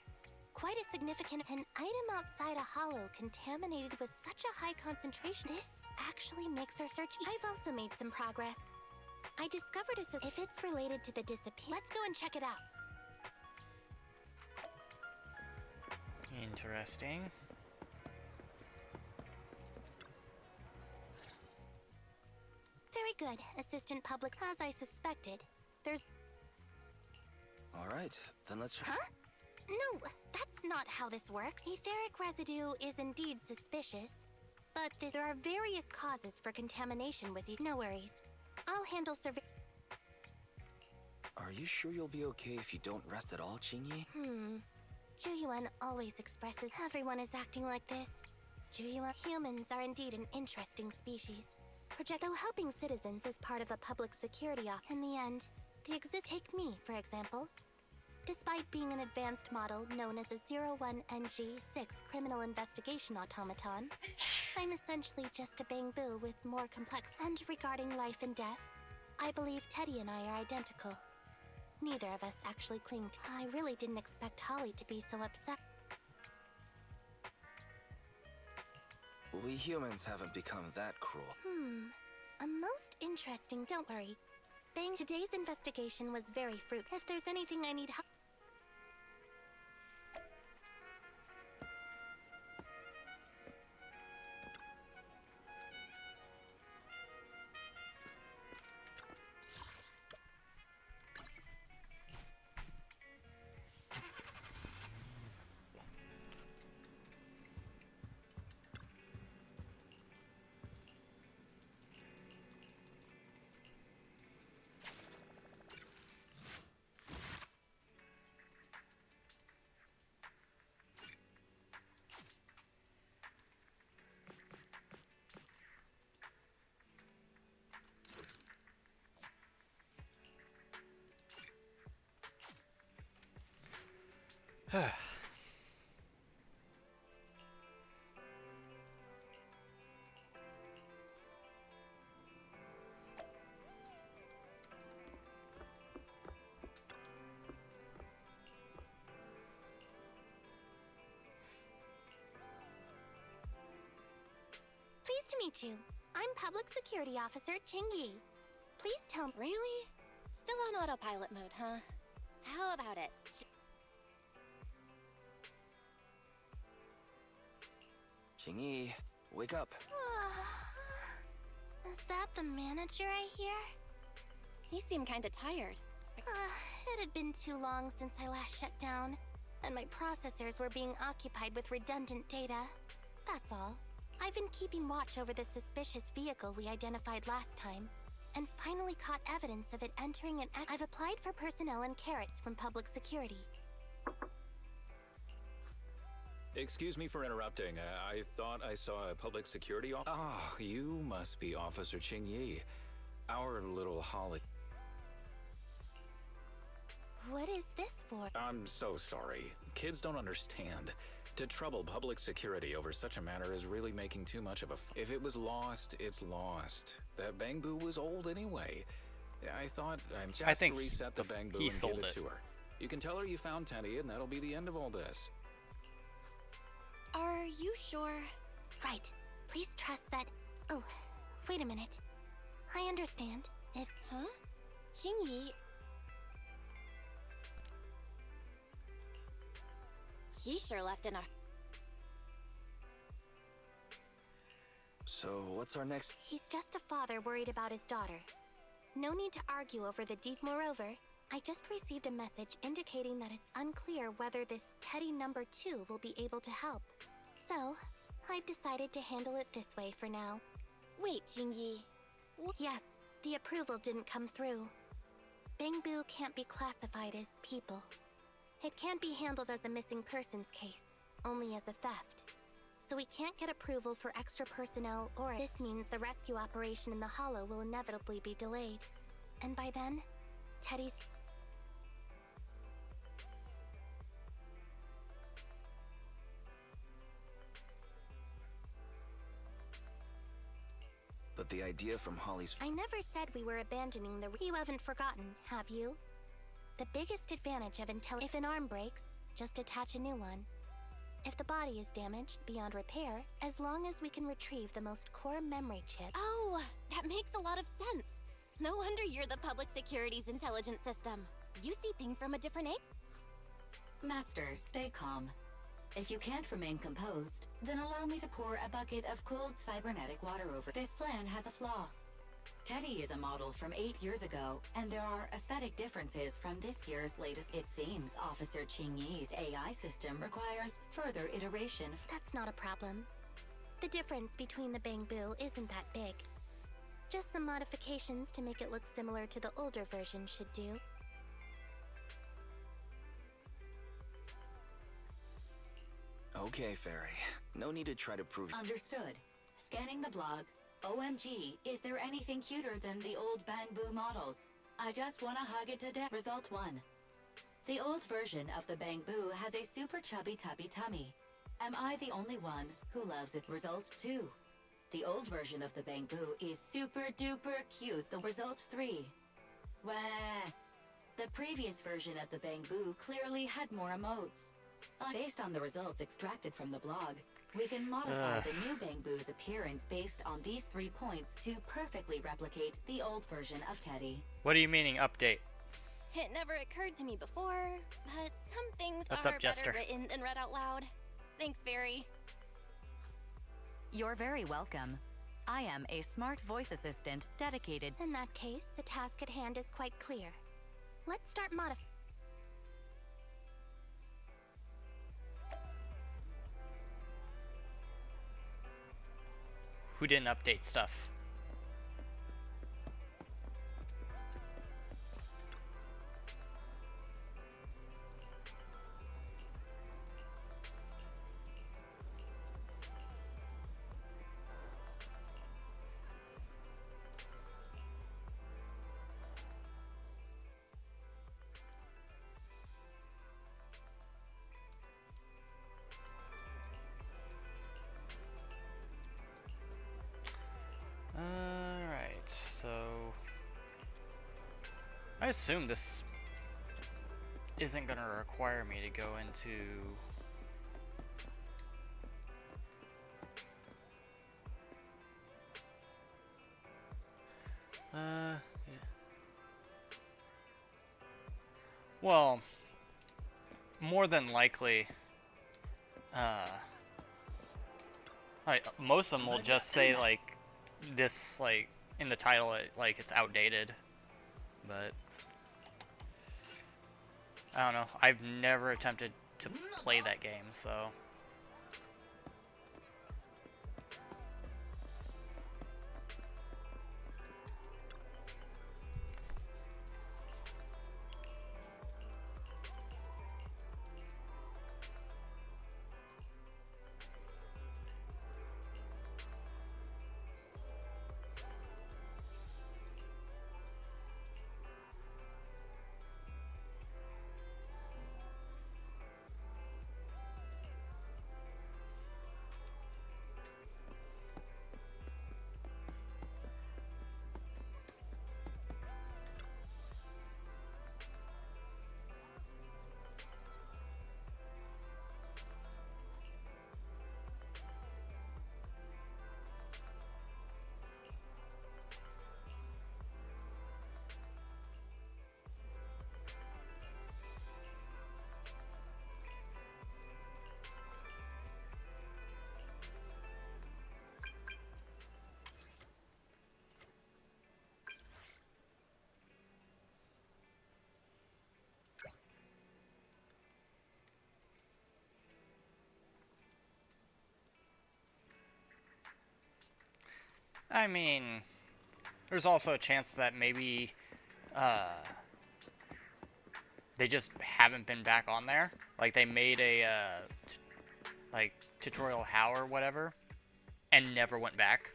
Quite a significant... An item outside a hollow contaminated with such a high concentration. This actually makes our search... I've also made some progress. I discovered a system. If it's related to the disappearance... Let's go and check it out. Interesting. Very good, Assistant Public. As I suspected, there's... Alright, then let's... Huh? No, that's not how this works. Etheric residue is indeed suspicious, but there are various causes for contamination with you. No worries. I'll handle Are you sure you'll be okay if you don't rest at all, Qingyi? Zhuyuan always expresses everyone is acting like this. Zhuyuan humans are indeed an interesting species. Though helping citizens is part of a public security op. In the end, take me, for example. Despite being an advanced model known as a 01NG6 criminal investigation automaton, I'm essentially just a bamboo with more complex. And regarding life and death, I believe Teddy and I are identical. Neither of us actually cling to... I really didn't expect Holly to be so upset. We humans haven't become that cruel. A most interesting... Don't worry. Today's investigation was very fruitful. If there's anything I need help... Pleased to meet you. I'm Public Security Officer Chingy. Please tell me. Really? Still on autopilot mode, huh? How about it? Xingyi, wake up. Is that the manager I hear? You seem kinda tired. It had been too long since I last shut down, and my processors were being occupied with redundant data. That's all. I've been keeping watch over the suspicious vehicle we identified last time, and finally caught evidence of it entering an I've applied for personnel and carrots from public security. Excuse me for interrupting. I thought I saw a public security officer. Ah, you must be Officer Qingyi. Our little Holly. What is this for? I'm so sorry. Kids don't understand. To trouble public security over such a matter is really making too much of a if it was lost, it's lost. That Bangbu was old anyway. I thought I'd just reset the Bangbu and give it to her. You can tell her you found Teddy and that'll be the end of all this. Are you sure? Right. Please trust that. Oh, wait a minute. I understand. If. Huh? Qingyi. He sure left in a. So, what's our next? He's just a father worried about his daughter. No need to argue over the deed. Moreover, I just received a message indicating that it's unclear whether this Teddy number 2 will be able to help. So, I've decided to handle it this way for now. Wait, Qingyi. Yes, the approval didn't come through. Bangbu can't be classified as people. It can't be handled as a missing persons case, only as a theft. So we can't get approval for extra personnel, or this means the rescue operation in the Hollow will inevitably be delayed. And by then, Teddy's... But the idea from Holly's... I never said we were abandoning the... You haven't forgotten, have you? The biggest advantage of if an arm breaks, just attach a new one. If the body is damaged beyond repair, as long as we can retrieve the most core memory chip. Oh, that makes a lot of sense. No wonder you're the public security's intelligence system. You see things from a different Master, stay calm. If you can't remain composed, then allow me to pour a bucket of cold cybernetic water over. This plan has a flaw. Teddy is a model from 8 years ago, and there are aesthetic differences from this year's latest. It seems Officer Qingyi's AI system requires further iteration. That's not a problem. The difference between the Bangbu isn't that big. Just some modifications to make it look similar to the older version should do. Okay, Fairy. No need to try to prove... Understood. Scanning the blog. OMG, is there anything cuter than the old Bangbu models? I just wanna hug it to death. Result 1. The old version of the Bangbu has a super chubby tubby tummy. Am I the only one who loves it? Result 2. The old version of the Bangbu is super duper cute. The result 3. Wah. The previous version of the Bangbu clearly had more emotes. Based on the results extracted from the blog, we can modify the new Bangbu's appearance based on these 3 points to perfectly replicate the old version of Teddy. What are you meaning, update? It never occurred to me before, but some things What's are up, Jester? better written than read out loud. Thanks, Barry. You're very welcome. I am a smart voice assistant dedicated... In that case, the task at hand is quite clear. Let's start modifying. Who didn't update stuff? I assume this isn't gonna require me to go into... yeah. Well, more than likely, like, most of them will just say, like, this, like, in the title, like, it's outdated, but I don't know. I've never attempted to play that game, so... I mean, there's also a chance that maybe they just haven't been back on there. Like, they made a like tutorial how or whatever and never went back,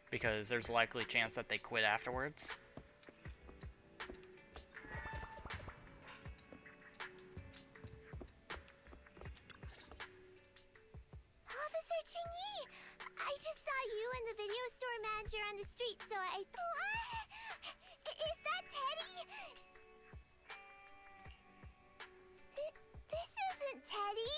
because there's a likely chance that they quit afterwards. Officer Chingy! I just saw you and the video store manager on the street, so I... What? Is that Teddy? This isn't Teddy.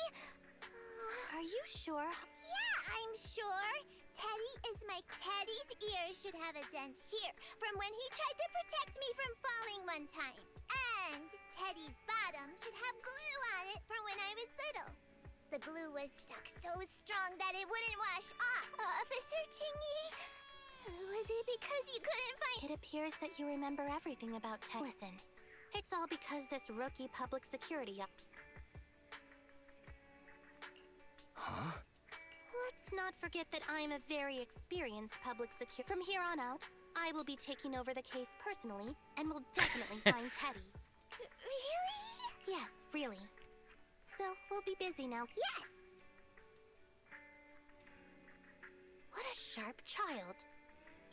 Are you sure? Yeah, I'm sure. Teddy's ears should have a dent here from when he tried to protect me from falling one time. And Teddy's bottom should have glue on it from when I was little. The glue was stuck so strong that it wouldn't wash off. Officer Chingy, was it because you couldn't find... It appears that you remember everything about Ted. Listen, it's all because this rookie public security... Huh? Let's not forget that I'm a very experienced public security. From here on out, I will be taking over the case personally, and will definitely find Teddy. Really? Yes, really. So, we'll be busy now. Yes! What a sharp child.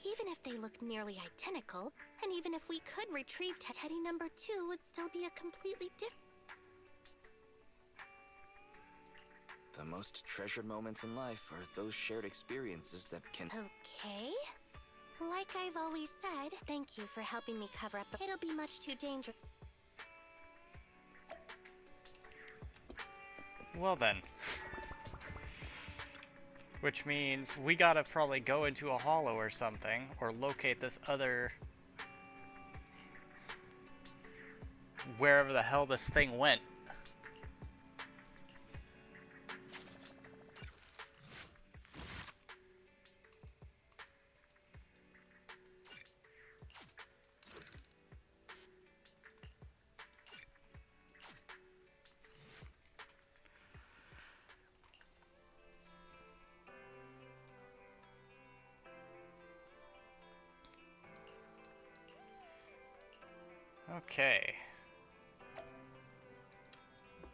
Even if they look nearly identical, and even if we could retrieve Teddy number 2 would still be a completely different... The most treasured moments in life are those shared experiences that can... Okay. Like I've always said, thank you for helping me cover up the... It'll be much too dangerous. Well then. Which means we gotta probably go into a hollow or something, or locate this other... wherever the hell this thing went. Okay.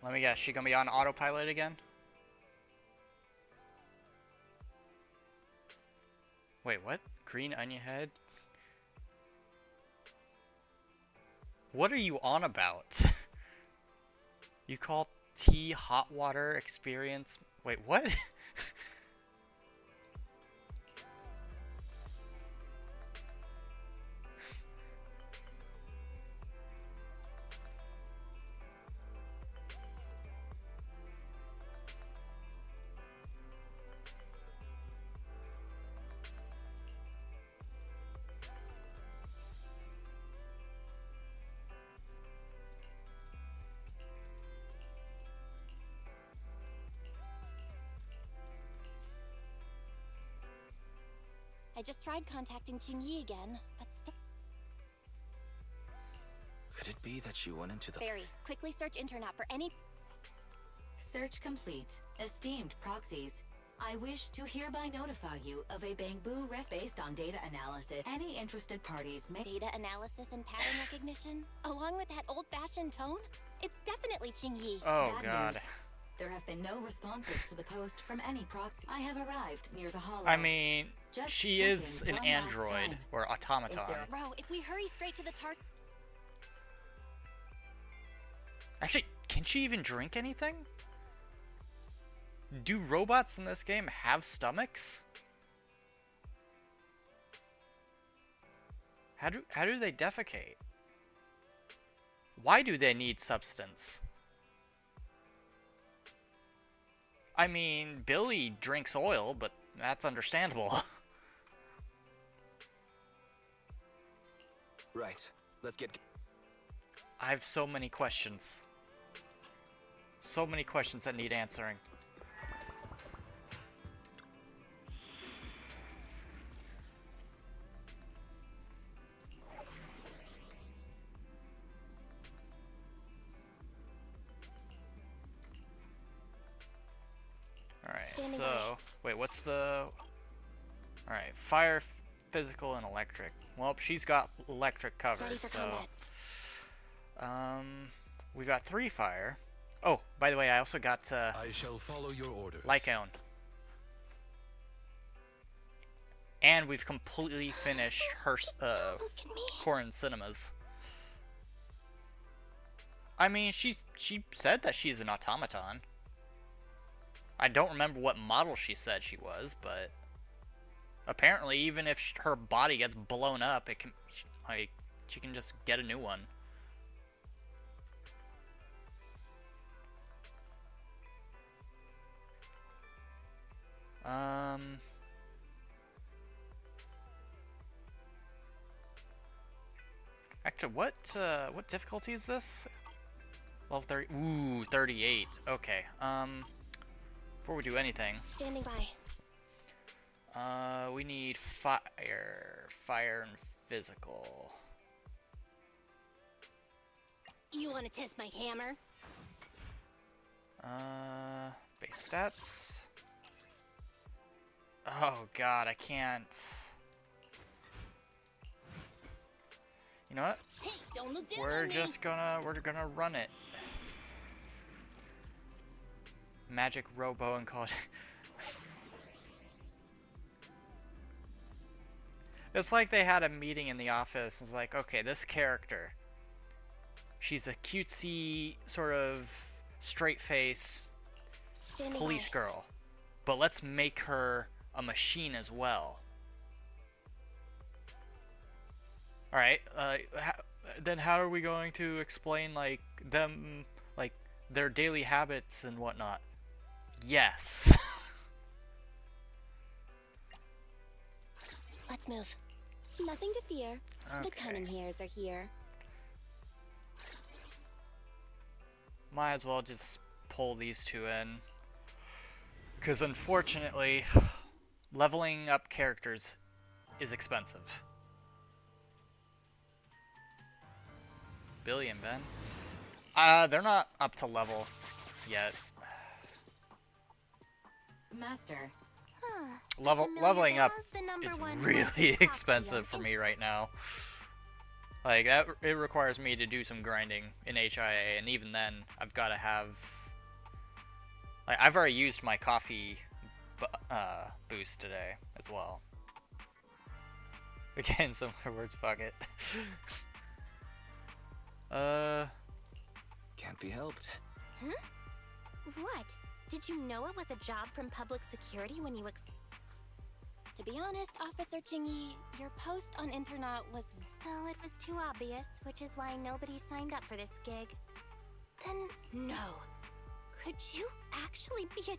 Let me guess, she gonna be on autopilot again? Wait, what? Green onion head? What are you on about? You call tea hot water experience? Wait, what? I just tried contacting Jingyi again, but Could it be that she went into the... Barry, quickly search internet for any... Search complete. Esteemed proxies, I wish to hereby notify you of a Bangbu rest based on data analysis. Any interested parties may... Data analysis and pattern recognition? Along with that old-fashioned tone? It's definitely Jingyi. Oh, Bad God. news. There have been no responses to the post from any proxy. I have arrived near the hollow. I mean, Just she checking is an one last android time. or automaton. Bro, if we hurry straight to the target... Actually, can she even drink anything? Do robots in this game have stomachs? How do they defecate? Why do they need substance? I mean, Billy drinks oil, but that's understandable. Right. Let's get... I have so many questions. So many questions that need answering. Alright, so... Wait, what's the... Alright, fire, physical, and electric. Well, she's got electric covered, so... We've got 3 fire. Oh, by the way, I also got, I shall follow your orders. Lycone. And we've completely finished her, Corin Cinemas. I mean, she said that she's an automaton. I don't remember what model she said she was, but apparently even if her body gets blown up, it can, like, she can just get a new one. Actually, what difficulty is this? Level 30. Ooh, 38. Okay. Before we do anything. Standing by. We need fire and physical. You want to test my hammer? Base stats. Oh God, I can't. You know what? Hey, don't look down We're on just gonna run it. Magic Robo and call it. It's like they had a meeting in the office. It's like, okay, this character, she's a cutesy sort of straight face police girl, but let's make her a machine as well. All right. Then how are we going to explain like them, like their daily habits and whatnot? Yes. Let's move. Nothing to fear. The Okay. cunning hairs are here. Might as well just pull these two in. Because unfortunately, leveling up characters is expensive. Billy and Ben? They're not up to level yet. Master. Leveling up Bell's the number is one really wanted expensive proxy for me right now. Like, that, it requires me to do some grinding in HIA, and even then, I've got to have... Like, I've already used my coffee boost today, as well. Again, similar words, fuck it. Can't be helped. Huh? What? Did you know it was a job from public security when you To be honest, Officer Chingy, your post on internet was... So it was too obvious, which is why nobody signed up for this gig. Then, no. Could you actually be a...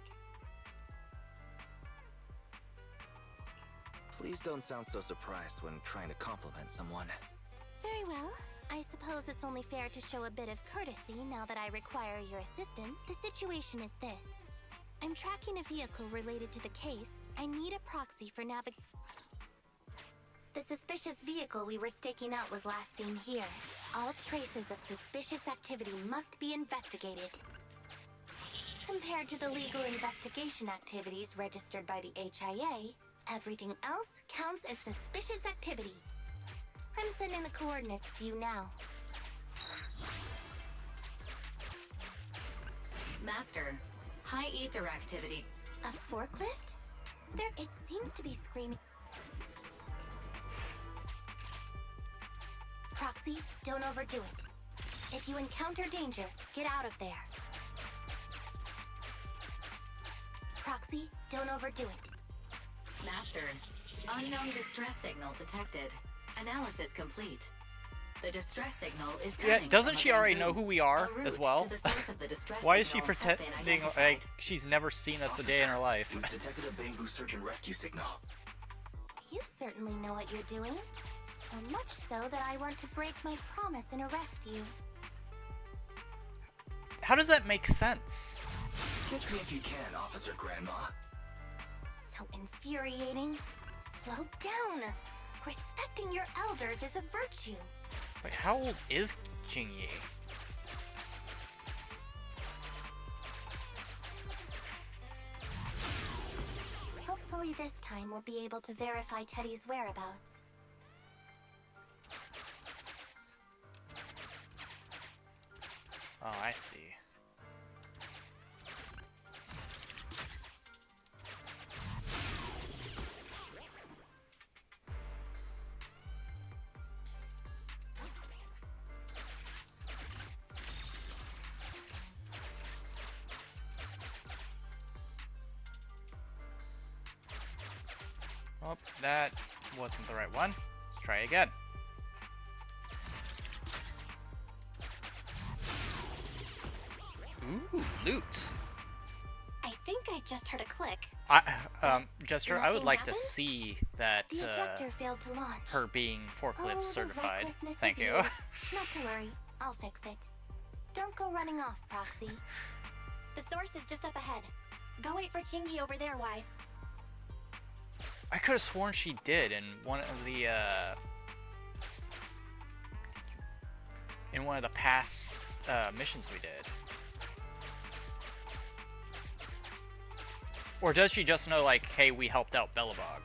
Please don't sound so surprised when trying to compliment someone. Very well. I suppose it's only fair to show a bit of courtesy now that I require your assistance. The situation is this. I'm tracking a vehicle related to the case. I need a proxy for The suspicious vehicle we were staking out was last seen here. All traces of suspicious activity must be investigated. Compared to the legal investigation activities registered by the HIA, everything else counts as suspicious activity. I'm sending the coordinates to you now. Master, high ether activity. A forklift? It seems to be screaming. Proxy, don't overdo it. If you encounter danger, get out of there. Proxy, don't overdo it. Master, unknown distress signal detected. Analysis complete. The distress signal is coming. Yeah, doesn't she already know who we are as well? Why is she pretending like she's never seen us a day in her life? We've detected a bamboo search and rescue signal. You certainly know what you're doing. So much so that I want to break my promise and arrest you. How does that make sense? Catch me if you can, Officer Grandma. So infuriating. Slow down. Respecting your elders is a virtue. Wait, how old is Jingyi? Hopefully this time we'll be able to verify Teddy's whereabouts. Oh, I see. Oh, that wasn't the right one. Let's try again. Ooh, loot. I think I just heard a click. Jester, I would like to see that, The ejector failed to launch. her being forklift the certified. recklessness Thank of you. Not to worry, I'll fix it. Don't go running off, Proxy. The source is just up ahead. Go wait for Chingy over there, Wise. I could have sworn she did in one of the, in one of the past, missions we did. Or does she just know, like, hey, we helped out Bellabog?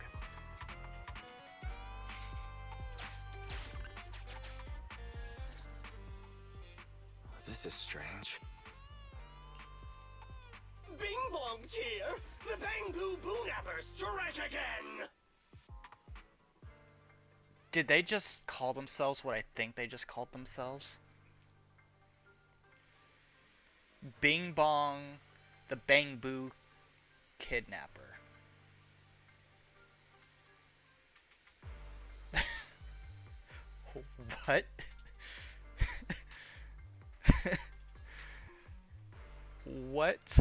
This is strange. Bing Bong's here! The Bangoo Boonappers strike again! Did they just call themselves what I think they just called themselves? Bing Bong, the Bangoo Kidnapper. What? What?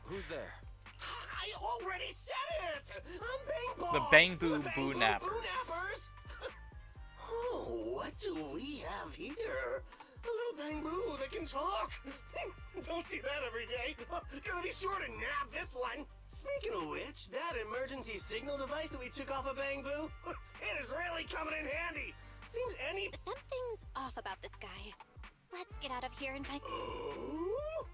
Who's there? I already said it! I'm Bing Bong! The Bangoo The Bangoo Boonappers. Boonappers! Oh, what do we have here? A little bamboo that can talk. Don't see that every day. Gonna be sure to nab this one. Speaking of which, that emergency signal device that we took off of Bangoo, it is really coming in handy. Seems any... Something's off about this guy. Let's get out of here and find... Oh?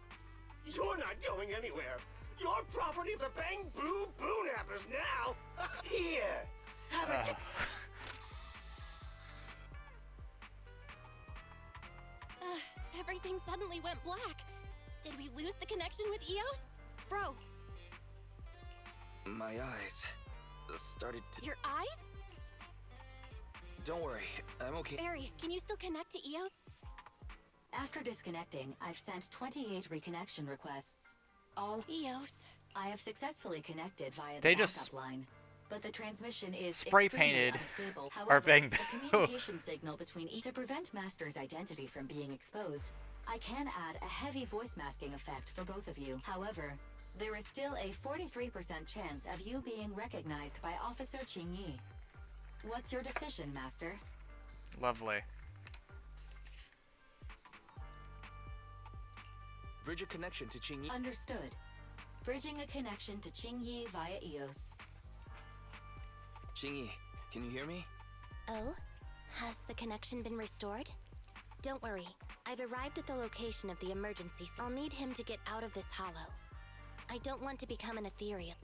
You're not going anywhere. You're property of the Bangoo Boonappers now. Here, have it. Everything suddenly went black. Did we lose the connection with Eos? Bro, My eyes started to... your eyes? Don't worry, I'm okay. Barry, can you still connect to Eos? After disconnecting, I've sent 28 reconnection requests. All Eos. I have successfully connected via the They backup just line, but the transmission is spray extremely painted unstable. our However, Bangoo. the communication signal between each to prevent Master's identity from being exposed, I can add a heavy voice masking effect for both of you. However, there is still a 43% chance of you being recognized by Officer Qingyi. What's your decision, Master? Lovely. Bridge a connection to Qingyi. Understood. Bridging a connection to Qingyi via EOS. Qingyi, can you hear me? Oh? Has the connection been restored? Don't worry. I've arrived at the location of the emergency. I'll need him to get out of this hollow. I don't want to become an ethereal.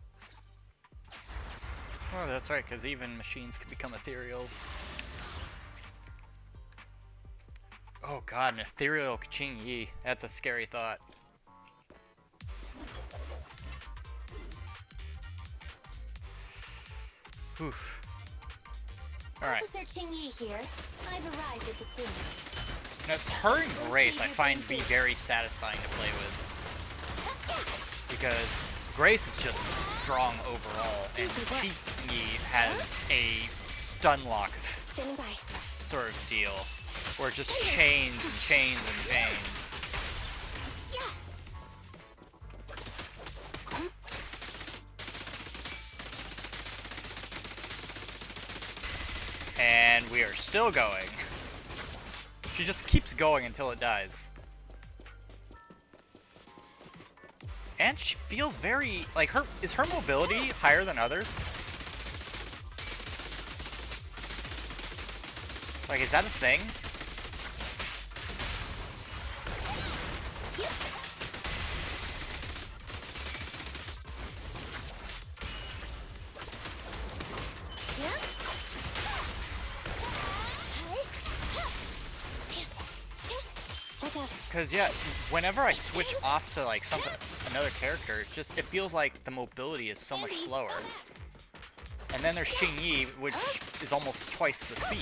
Oh, that's right, because even machines can become ethereals. Oh god, an ethereal Qingyi. That's a scary thought. Oof. Alright. Officer Qingyi here. I've arrived at the scene. Now, it's her and Grace I find to be very satisfying to play with. Because Grace is just strong overall, and Qingyi has a stun lock Standing by. sort of deal, where it just chains and chains and chains. And we are still going. She just keeps going until it dies. And she feels very, like, is her mobility higher than others? Like, is that a thing? Because yeah, whenever I switch off to like another character, it feels like the mobility is so much slower. And then there's Qingyi, which is almost twice the speed.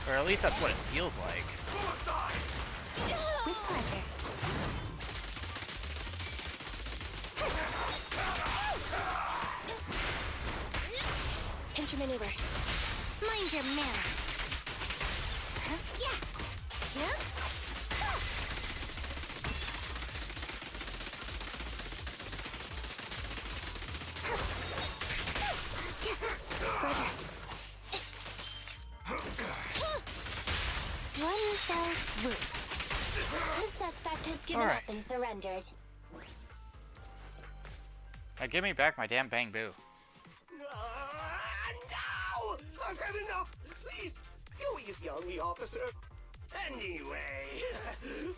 Or at least that's what it feels like. With pleasure. Counter maneuver. Mind your manners. One fell swoop. The suspect has given up and surrendered. Now give me back my damn Bang Boo. No! I've had enough! Please, go easy on me, officer. Anyway,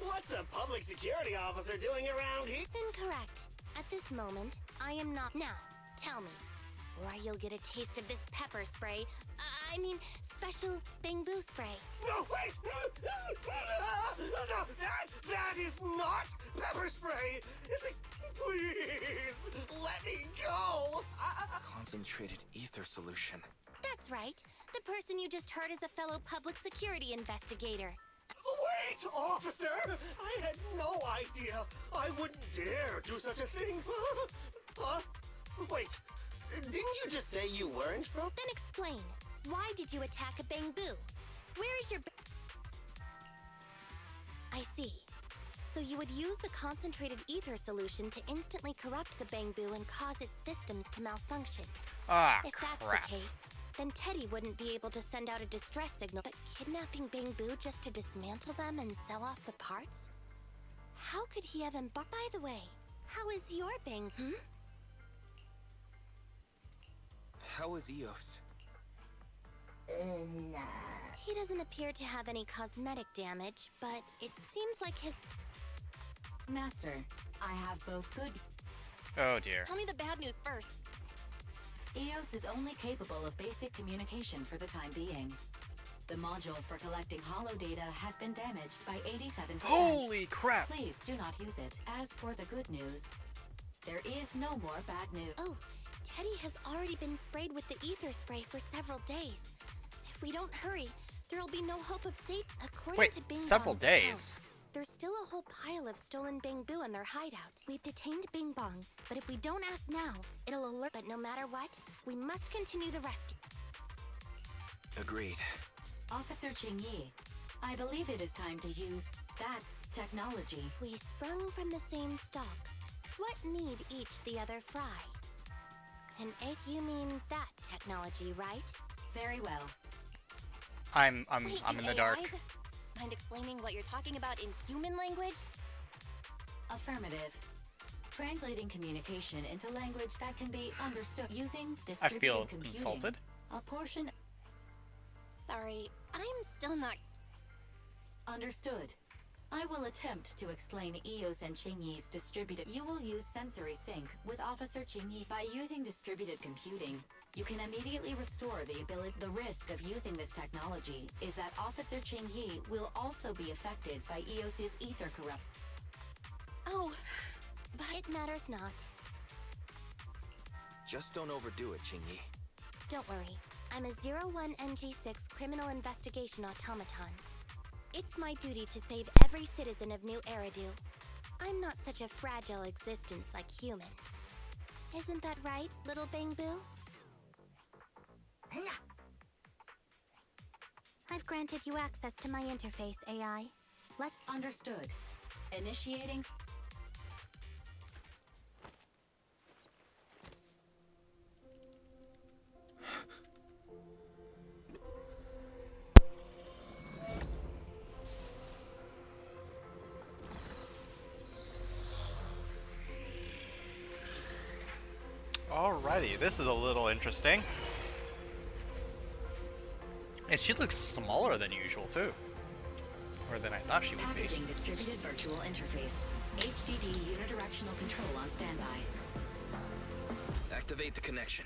what's a public security officer doing around here? Incorrect. At this moment, I am not. Now, tell me, or you'll get a taste of this pepper spray. I mean, special Bang-Boo spray. No, wait! No, that is not pepper spray! It's a... Please, let me go! Concentrated ether solution. That's right. The person you just heard is a fellow public security investigator. Wait, officer! I had no idea. I wouldn't dare do such a thing. Huh? Wait, didn't you just say you weren't from? Then explain. Why did you attack a Bang-Boo? Where is your... I see. So you would use the concentrated ether solution to instantly corrupt the Bang-Boo and cause its systems to malfunction. Ah, if crap. that's the case, then Teddy wouldn't be able to send out a distress signal. But kidnapping Bang-Boo just to dismantle them and sell off the parts? How could he have embarked? By the way, how is your Bang? How is EOS? He doesn't appear to have any cosmetic damage, but it seems like his... Master, I have both good... Oh dear. Tell me the bad news first. EOS is only capable of basic communication for the time being. The module for collecting holo data has been damaged by 87%. Holy crap! Please do not use it. As for the good news, there is no more bad news. Oh, Teddy has already been sprayed with the ether spray for several days. If we don't hurry, there'll be no hope of safety. According to Bing several Bong's days? account, there's still a whole pile of stolen Bang-Boo in their hideout. We've detained Bing Bong, but if we don't act now, it'll alert. But no matter what, we must continue the rescue. Agreed. Officer Qingyi, I believe it is time to use that technology. We sprung from the same stock. What need each the other fry? An egg, you mean that technology, right? Very well. I'm Wait, in the AI? dark. Mind explaining what you're talking about in human language? Affirmative. Translating communication into language that can be understood using I distributed feel computing. insulted. A portion. Sorry, I'm still not. Understood. I will attempt to explain EOS and Qingyi's distributed. You will use sensory sync with Officer Qingyi. By using distributed computing, you can immediately restore the ability. The risk of using this technology is that Officer Qingyi will also be affected by EOS's ether corrupt. Oh, But it matters not. Just don't overdo it, Qingyi. Don't worry. I'm a 01NG6 criminal investigation automaton. It's my duty to save every citizen of New Eridu. I'm not such a fragile existence like humans. Isn't that right, little Bangboo? I've granted you access to my interface, AI. Let's... Understood. Initiating... Alrighty, this is a little interesting. And she looks smaller than usual, too. Or than I thought she would be. Packaging distributed virtual interface. HDD unidirectional control on standby. Activate the connection.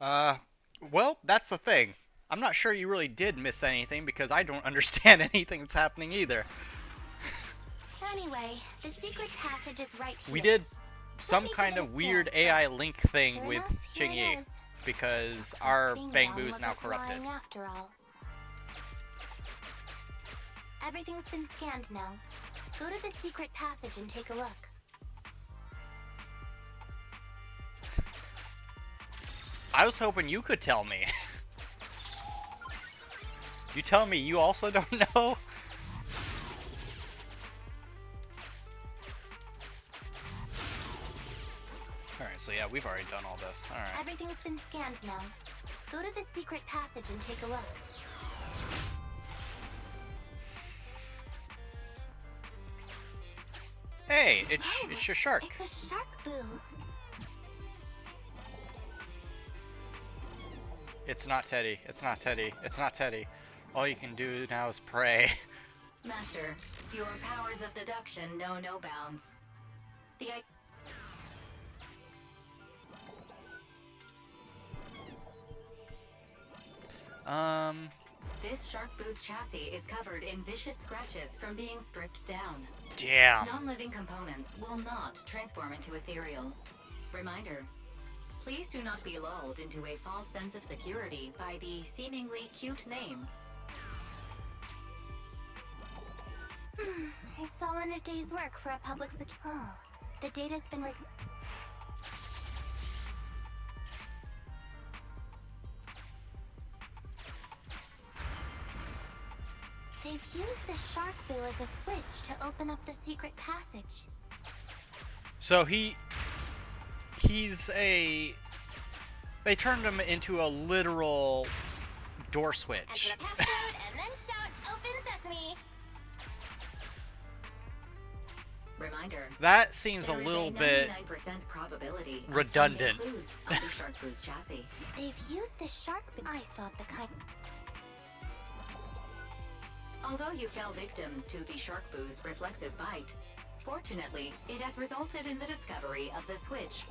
Well, that's the thing. I'm not sure you really did miss anything because I don't understand anything that's happening either. Anyway, the secret passage is right here. We did some Let me kind give it of a weird scan AI first. link thing Sure with enough, here it Qingyi is. because our Bing Bangboo Bong is now wasn't corrupted. lying after all. Everything's been scanned now. Go to the secret passage and take a look. I was hoping you could tell me. You tell me you also don't know? Alright, so yeah, we've already done all this. Alright. Everything's been scanned now. Go to the secret passage and take a look. Hey, it's your shark. It's a shark boo. It's not Teddy. It's not Teddy. It's not Teddy. All you can do now is pray. Master, your powers of deduction know no bounds. The This Shark Boo's chassis is covered in vicious scratches from being stripped down. Damn. Non-living components will not transform into ethereals. Reminder, please do not be lulled into a false sense of security by the seemingly cute name. It's all in a day's work for a public Oh, the data's been They've used the shark boo as a switch to open up the secret passage. So he's a... They turned him into a literal door switch. Enter the passcode and then shout, "Open sesame!" Reminder. That seems a there is little bit 99% probability of redundant. finding clues on the Shark Boo's chassis. They've used the shark boo. I thought the kind. Although you fell victim to the Shark Boo's reflexive bite, fortunately, it has resulted in the discovery of the switch.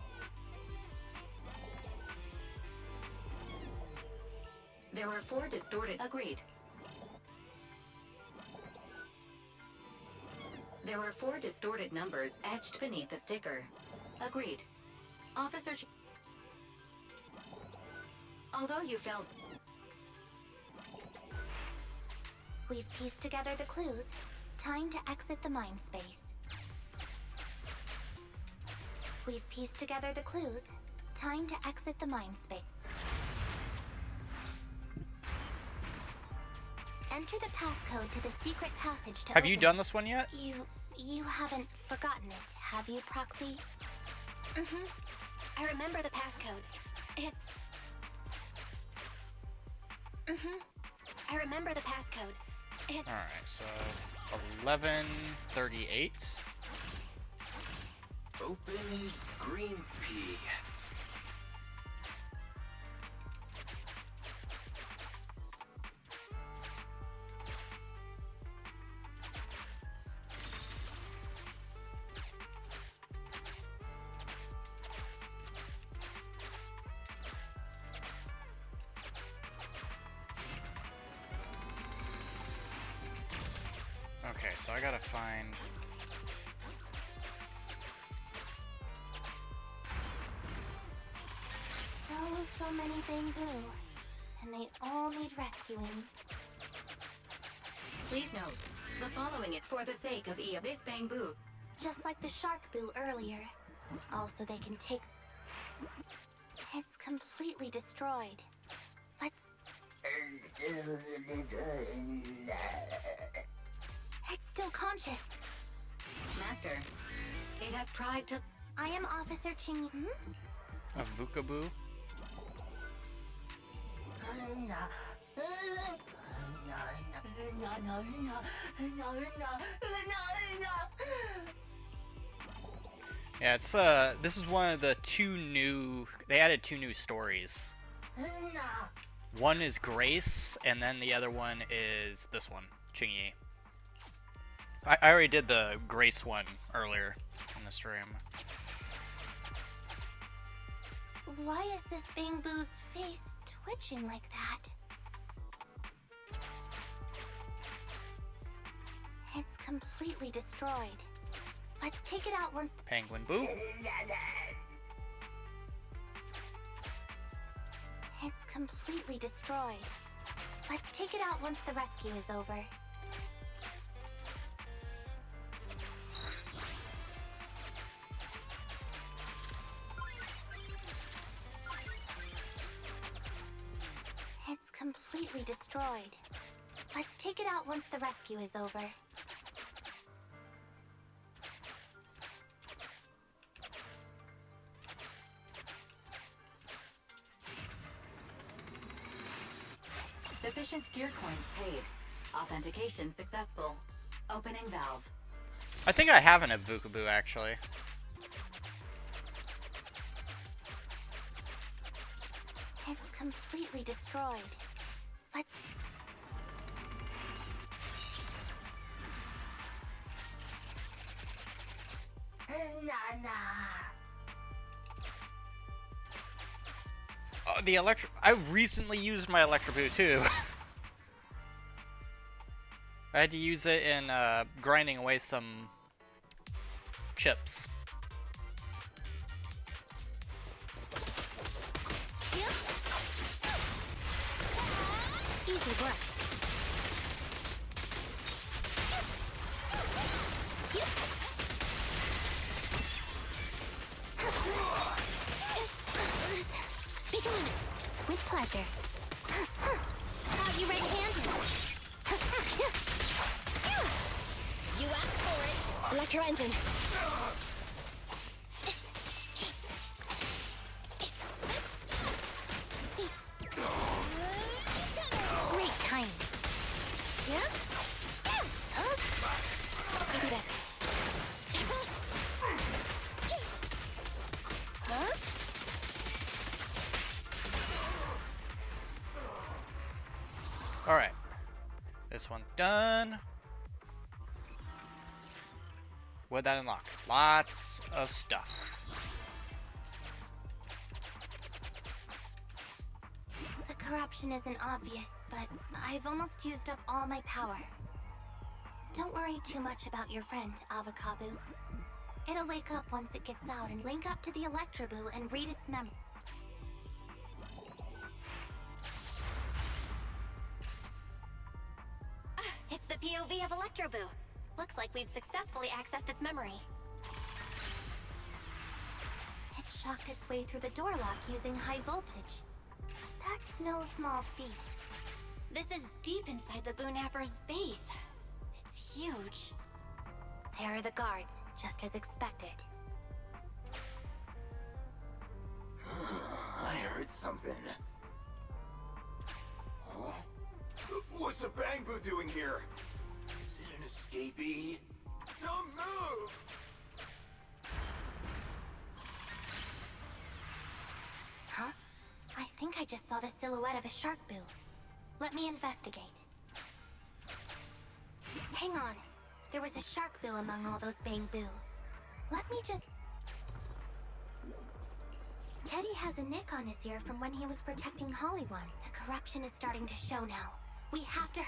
There were 4 distorted... Agreed. There were 4 distorted numbers etched beneath the sticker. Agreed. Officer... Although you fell... We've pieced together the clues. Time to exit the mind space. We've pieced together the clues. Time to exit the mind space. Enter the passcode to the secret passage to Have you open done it. this one yet? You haven't forgotten it, have you, Proxy? I remember the passcode. It's... I remember the passcode. It's... Alright, so 11:38. Open green pea. Okay, so I gotta find... So many bamboo. And they all need rescuing. Please note, the following it for the sake of this bamboo. Just like the shark boo earlier. Also, they can take... It's completely destroyed. Let's... It's still conscious. Master, it has tried to... I am Officer Ching... A Vukaboo? Yeah, it's this is one of the two new... They added 2 new stories. One is Grace, and then the other one is this one, Chingy. I already did the Grace one earlier in the stream. Why is this bamboo's face twitching like that? It's completely destroyed. Let's take it out once... Penguin Boo? It's completely destroyed. Let's take it out once the rescue is over. It's completely destroyed. Let's take it out once the rescue is over. Sufficient gear coins paid. Authentication successful. Opening valve. I think I have an Vukaboo, actually. It's completely destroyed. Let's... Oh, the electro... I recently used my Electroboo, too. I had to use it in grinding away some chips. Easy work. Begin. With pleasure. Thought you right-handed. You asked for it. Electro engine. Great timing. Yeah? Maybe that. Huh? Alright. This one done. What'd that unlock? Lots of stuff. The corruption isn't obvious, but I've almost used up all my power. Don't worry too much about your friend, Avocabo. It'll wake up once it gets out and link up to the Electroboo and read its memory. It's the POV of Electroboo. Looks like we've successfully accessed its memory. It shocked its way through the door lock using high voltage. That's no small feat. This is deep inside the Boonapper's base. It's huge. There are the guards, just as expected. I heard something. Huh? Was the Bangbu doing here? Is it an escapee? Don't move! Huh? I think I just saw the silhouette of a shark boo. Let me investigate. Hang on. There was a shark boo among all those bamboo. Let me just... Teddy has a nick on his ear from when he was protecting Hollywood. The corruption is starting to show now. We have to...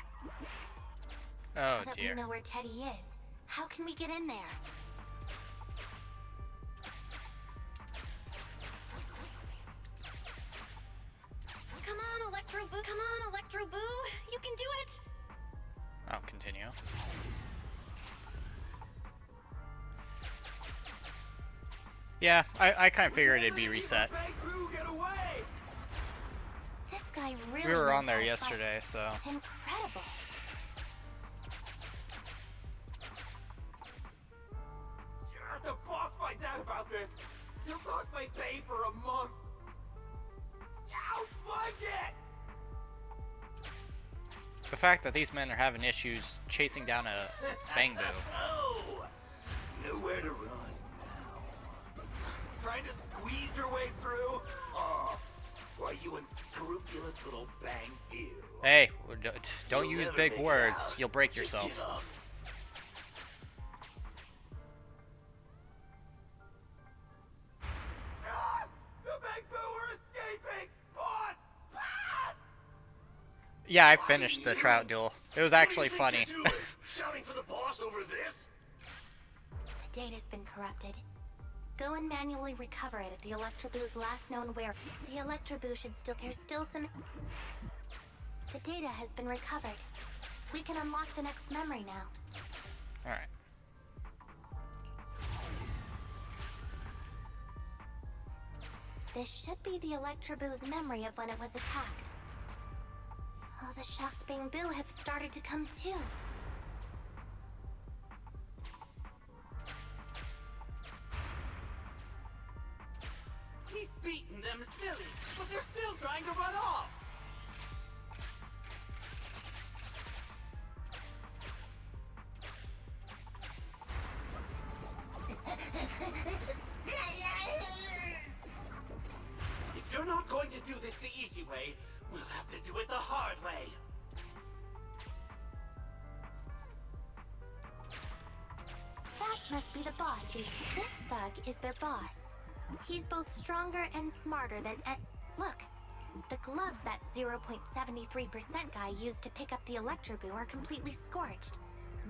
Oh, now that dear. we know where Teddy is, how can we get in there? Come on, Electro Boo! Come on, Electro Boo! You can do it! I'll continue. Yeah, I kind of figured it'd be reset. This guy really We were knows on there how to yesterday, fight. so... Incredible. Sure, the boss finds out about this. He'll talk my pay for a month. Outflank it! The fact that these men are having issues chasing down a bamboo. Oh, nowhere to run now. Trying to squeeze your way through? Oh, why you unscrupulous little bamboo. Hey, don't You'll use never big make it words. out. You'll break Just yourself. give up. Ah! The bamboo are escaping! Boss! Ah! Yeah, I finished the trout duel. It was actually What do you funny. think you're doing? Shouting for the boss over this? The data's been corrupted. Go and manually recover it at the Electroboo's last known where. The Electroboo should still... There's still some... The data has been recovered. We can unlock the next memory now. Alright. This should be the Electroboo's memory of when it was attacked. Oh, the shocked bamboo have started to come too. He's beaten them silly, but they're still trying to run off. If you're not going to do this the easy way, we'll have to do it the hard way. That must be the boss. This thug is their boss. He's both stronger and smarter than... Look! The gloves that 0.73% guy used to pick up the Electroboo are completely scorched.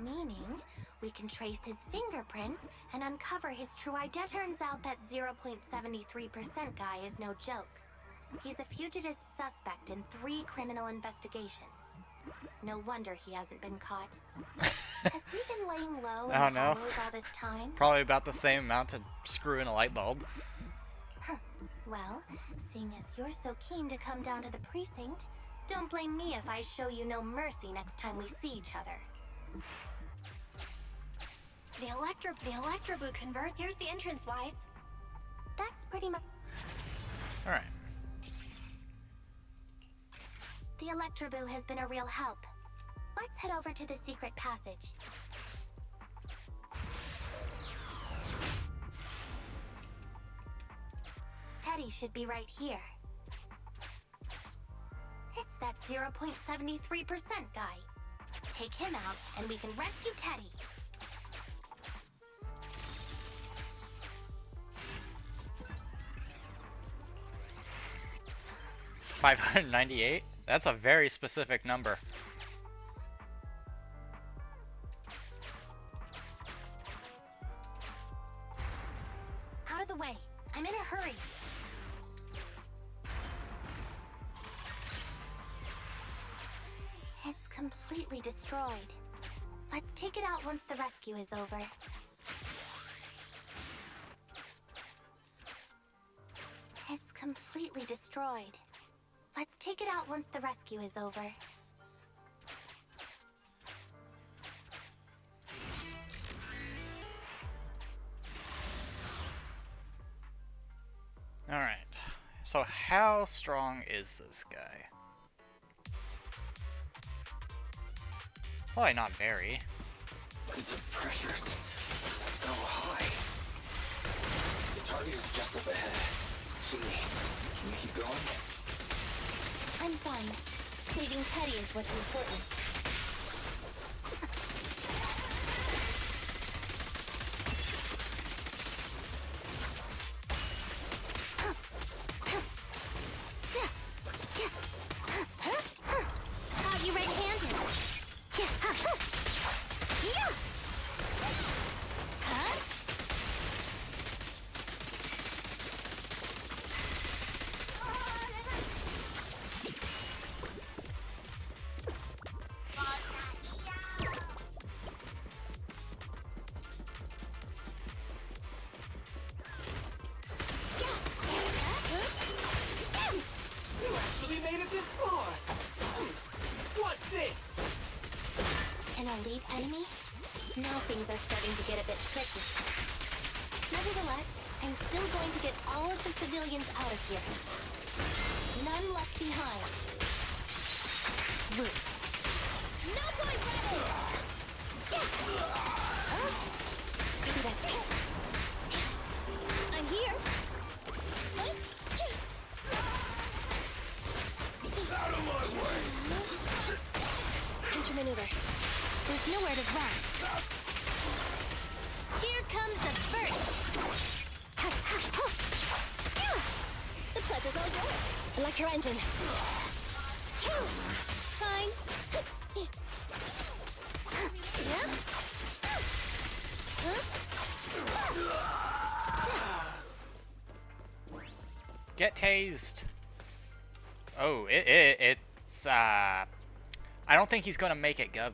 Meaning, we can trace his fingerprints and uncover his true identity. Turns out that 0.73% guy is no joke. He's a fugitive suspect in 3 criminal investigations. No wonder he hasn't been caught. Has he been laying low I don't in the know. hollows all this time? Probably about the same amount to screw in a light bulb. Huh. Well, seeing as you're so keen to come down to the precinct, don't blame me if I show you no mercy next time we see each other. The Electroboo convert. Here's the entrance, Wise. That's pretty much... Alright. The Electroboo has been a real help. Let's head over to the secret passage. Teddy should be right here. It's that 0.73% guy. Take him out, and we can rescue Teddy. $598? That's a very specific number. Out of the way. I'm in a hurry. It's completely destroyed. Let's take it out once the rescue is over. It's completely destroyed. Let's take it out once the rescue is over. Alright. So how strong is this guy? Probably not very. The pressure's so high. The target is just up ahead. Shinny, can you keep going? I'm fine. Saving Teddy is what's important. Got you red-handed. Yeah. Huh? You actually made it this far! What's this? An elite enemy? Now things are starting to get a bit tricky. Nevertheless, I'm still going to get all of the civilians out of here. None left behind. No point running! Huh? Maybe that's it. I'm here. Out of my way! Intermaneuver. There's nowhere to run. Here comes the first. The pleasure's all yours. Electro engine. Fine. Yeah. Get tased. Oh, it's I don't think he's gonna make it, Gov.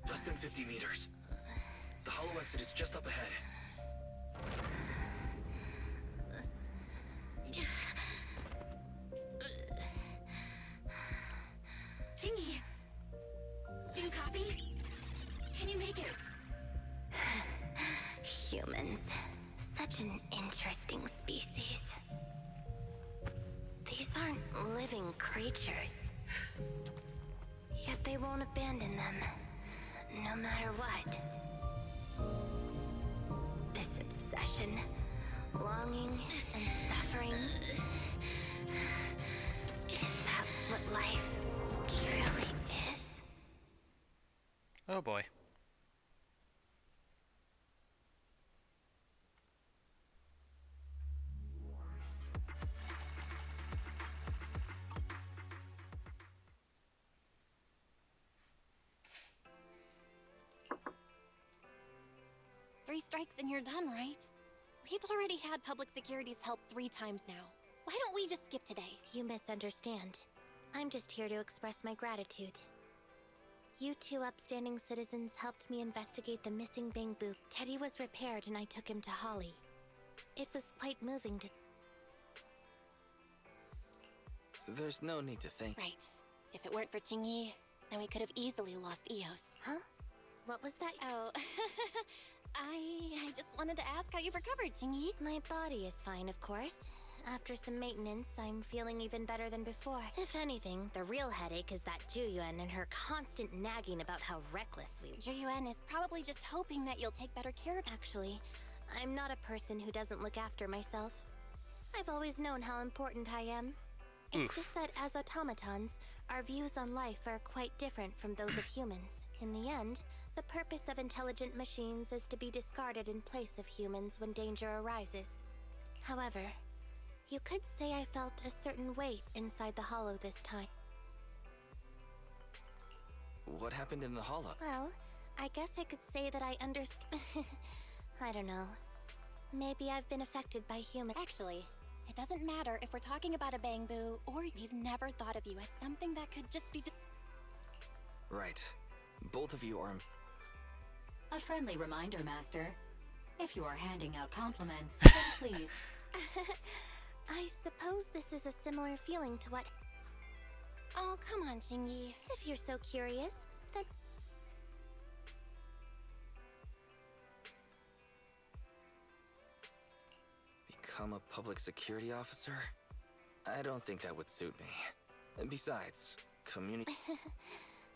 Less than 50 meters. The hollow exit is just up ahead. Jingy! Do you copy? Can you make it? Humans. Such an interesting species. These aren't living creatures. Yet they won't abandon them, no matter what. This obsession, longing, and suffering. Is that what life truly is? Oh boy. Three strikes and you're done, right? We've already had public security's help 3 times now. Why don't we just skip today? You misunderstand. I'm just here to express my gratitude. You two upstanding citizens helped me investigate the missing Bangbu. Teddy was repaired and I took him to Holly. It was quite moving to... There's no need to thank. Right. If it weren't for Jingy, then we could have easily lost Eos. Huh? What was that? Oh, I just wanted to ask how you've recovered, Jingy. My body is fine, of course. After some maintenance, I'm feeling even better than before. If anything, the real headache is that Juyuan and her constant nagging about how reckless we were. Juyuan is probably just hoping that you'll take better care of... Actually, I'm not a person who doesn't look after myself. I've always known how important I am. It's just that as automatons, our views on life are quite different from those of humans. In the end, the purpose of intelligent machines is to be discarded in place of humans when danger arises. However, you could say I felt a certain weight inside the hollow this time. What happened in the hollow? Well, I guess I could say that I understand. I don't know. Maybe I've been affected by humans. Actually, it doesn't matter if we're talking about a Bangbu or we've never thought of you as something that could just be... Right. Both of you are... A friendly reminder, Master. If you are handing out compliments, then please. I suppose this is a similar feeling to what... Oh, come on, Jingy. If you're so curious, then... become a public security officer? I don't think that would suit me. And besides, community...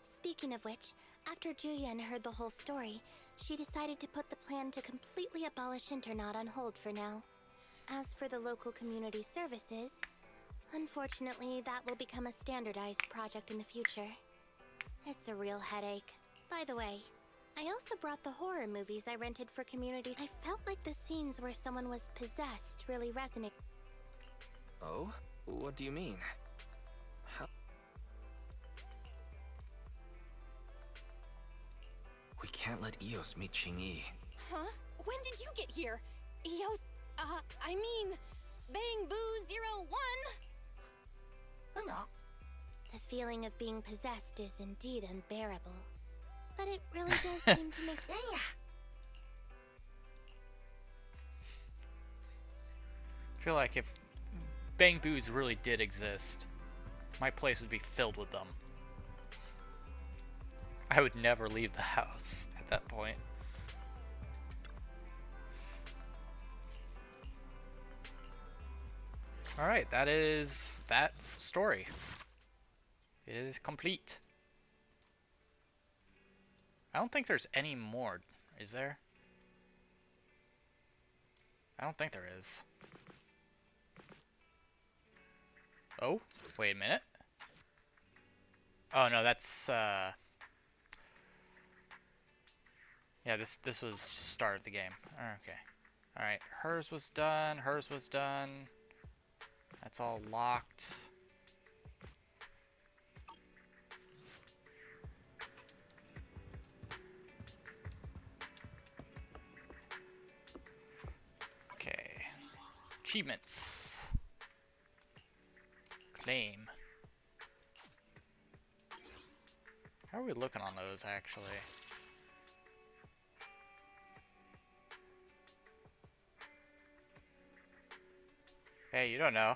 Speaking of which, after Juyen heard the whole story, she decided to put the plan to completely abolish Internat on hold for now. As for the local community services, unfortunately, that will become a standardized project in the future. It's a real headache. By the way, I also brought the horror movies I rented for community. I felt like the scenes where someone was possessed really resonate. Oh? What do you mean? How... We can't let Eos meet Qingyi. Huh? When did you get here? Eos, I mean, Bang Boo 01? The feeling of being possessed is indeed unbearable. But it really does seem to make... I feel like if Bang Boos really did exist, my place would be filled with them. I would never leave the house at that point. Alright, that is that story. It is complete. I don't think there's any more, is there? I don't think there is. Oh, wait a minute. Oh no, that's yeah, this was start of the game. Okay. Alright, hers was done, hers was done. That's all locked. Okay. Achievements. Claim. How are we looking on those, actually? Hey, you don't know.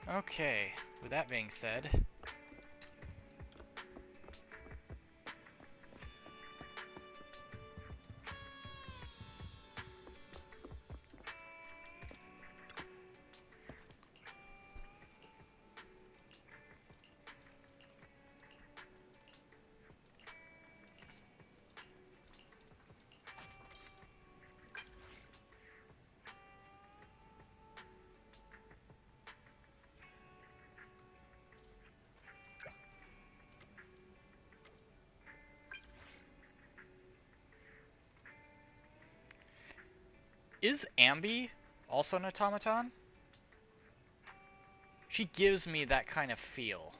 Okay, with that being said... Is Ambi also an automaton? She gives me that kind of feel.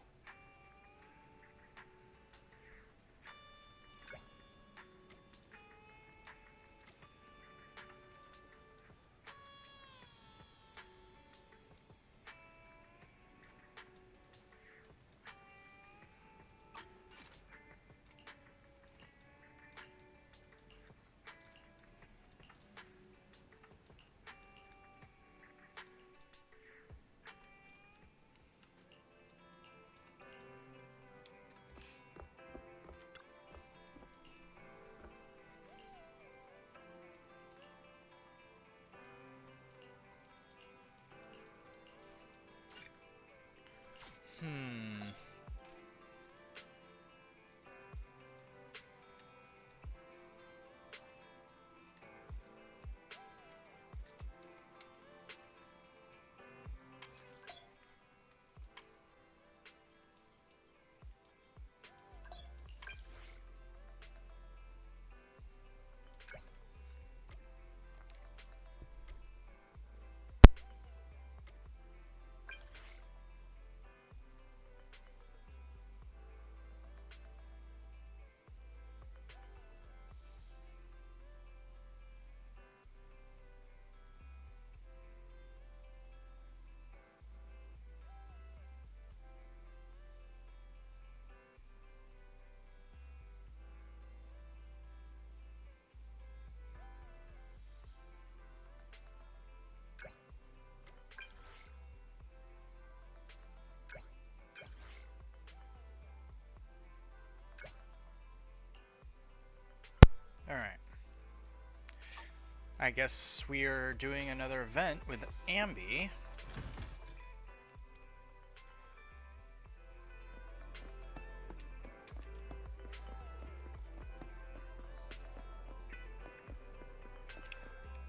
I guess we're doing another event with Ambi.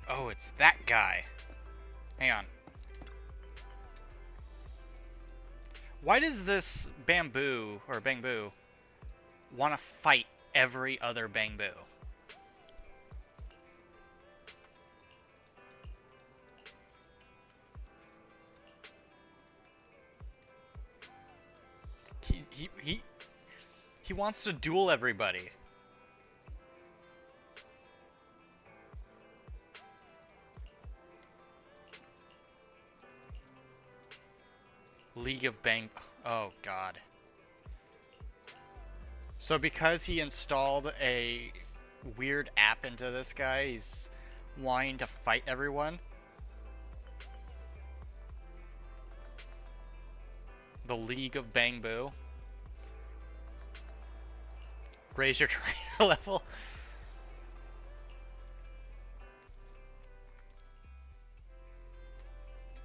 Oh, it's that guy. Hang on. Why does this Bamboo, or Bangbu, want to fight every other Bangbu? He wants to duel everybody. League of Bang... Oh, God. So because he installed a weird app into this guy, he's wanting to fight everyone? The League of Bangbu. Raise your trainer level.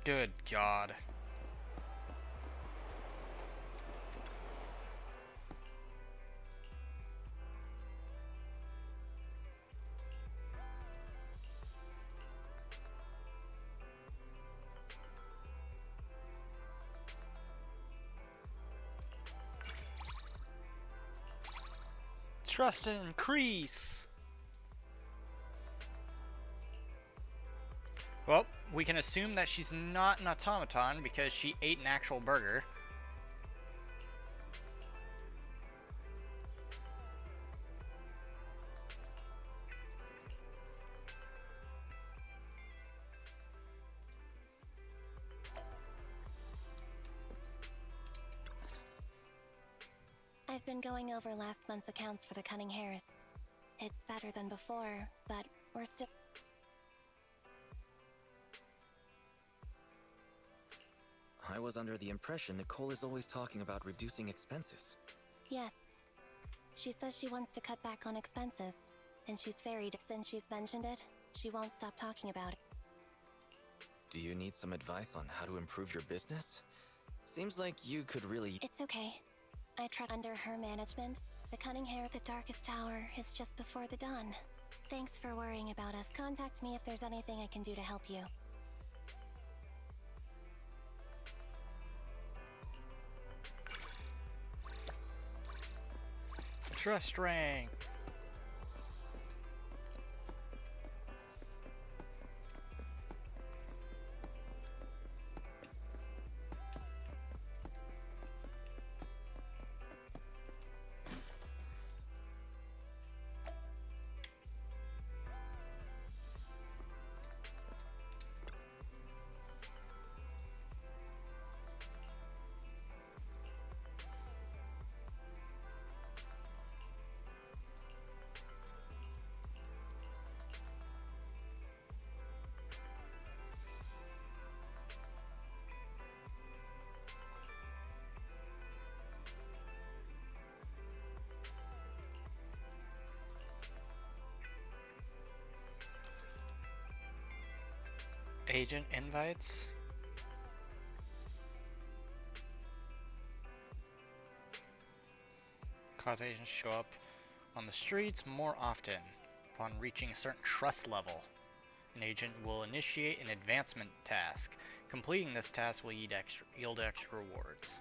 Good God. Trust increase. Well, we can assume that she's not an automaton because she ate an actual burger. I've been going over last month's accounts for the Cunning Hares. It's better than before, but we're still... I was under the impression Nicole is always talking about reducing expenses. Yes. She says she wants to cut back on expenses, and she's since she's mentioned it, she won't stop talking about it. Do you need some advice on how to improve your business? Seems like you could really... It's okay. I tried under her management. The Cunning Hare at the Darkest Tower is just before the dawn. Thanks for worrying about us. Contact me if there's anything I can do to help you. Trust rank. Agent invites. Cause agents show up on the streets more often. Upon reaching a certain trust level, an agent will initiate an advancement task. Completing this task will yield extra rewards.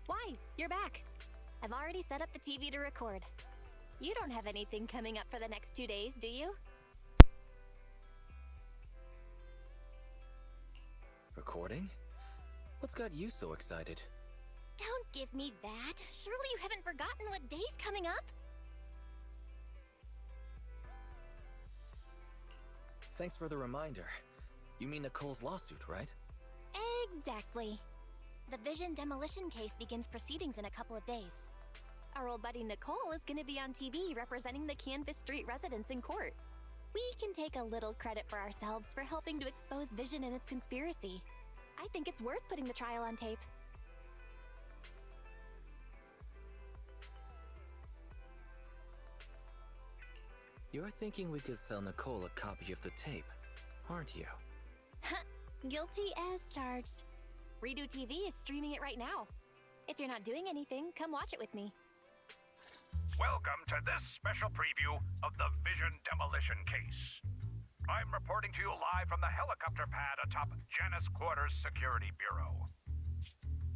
Wise, you're back. I've already set up the TV to record. You don't have anything coming up for the next 2 days, do you? Recording? What's got you so excited? Don't give me that. Surely you haven't forgotten what day's coming up? Thanks for the reminder. You mean Nicole's lawsuit, right? Exactly. The Vision demolition case begins proceedings in a couple of days. Our old buddy Nicole is gonna be on TV representing the Canvas Street residents in court. We can take a little credit for ourselves for helping to expose Vision and its conspiracy. I think it's worth putting the trial on tape. You're thinking we could sell Nicole a copy of the tape, aren't you? Guilty as charged. Redo TV is streaming it right now. If you're not doing anything, come watch it with me. Welcome to this special preview of the Vision demolition case. I'm reporting to you live from the helicopter pad atop Janus Quarters Security Bureau.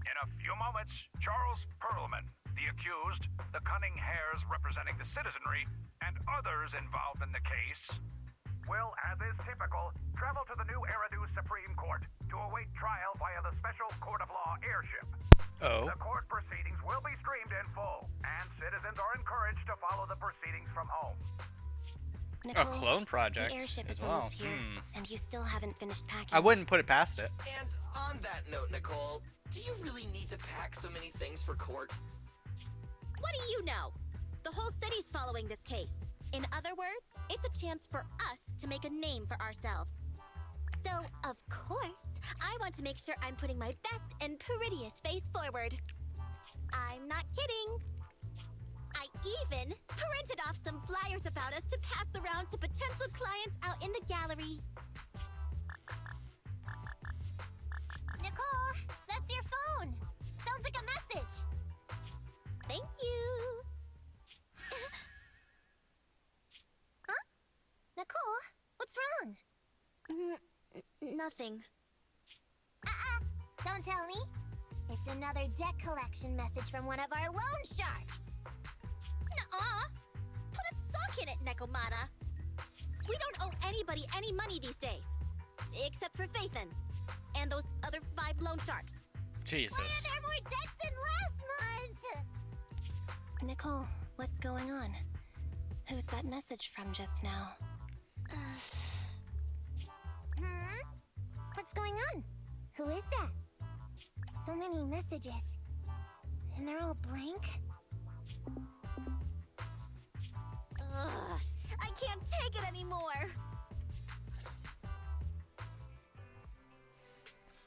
In a few moments, Charles Perlman, the accused, the cunning hares representing the citizenry, and others involved in the case, will, as is typical, travel to the new Eridu Supreme Court to await trial via the Special Court of Law airship. Oh. The court proceedings will be streamed in full, and citizens are encouraged to follow the proceedings from home. A Nicole, clone project the airship as is well. almost here, and you still haven't finished packing. I wouldn't put it past it. And on that note, Nicole, do you really need to pack so many things for court? What do you know? The whole city's following this case. In other words, it's a chance for us to make a name for ourselves. So, of course, I want to make sure I'm putting my best and prettiest face forward. I'm not kidding. I even printed off some flyers about us to pass around to potential clients out in the gallery. Nicole, that's your phone. Sounds like a message. Thank you. Huh? Nicole, what's wrong? Nothing. Don't tell me. It's another deck collection message from one of our loan sharks. Nuh-uh. Put a sock in it, Nekomata. We don't owe anybody any money these days. Except for Faithin. And those other 5 loan sharks. Jesus. Why are there more debts than last month? Nicole, what's going on? Who's that message from just now? What's going on? Who is that? So many messages. And they're all blank? Ugh, I can't take it anymore.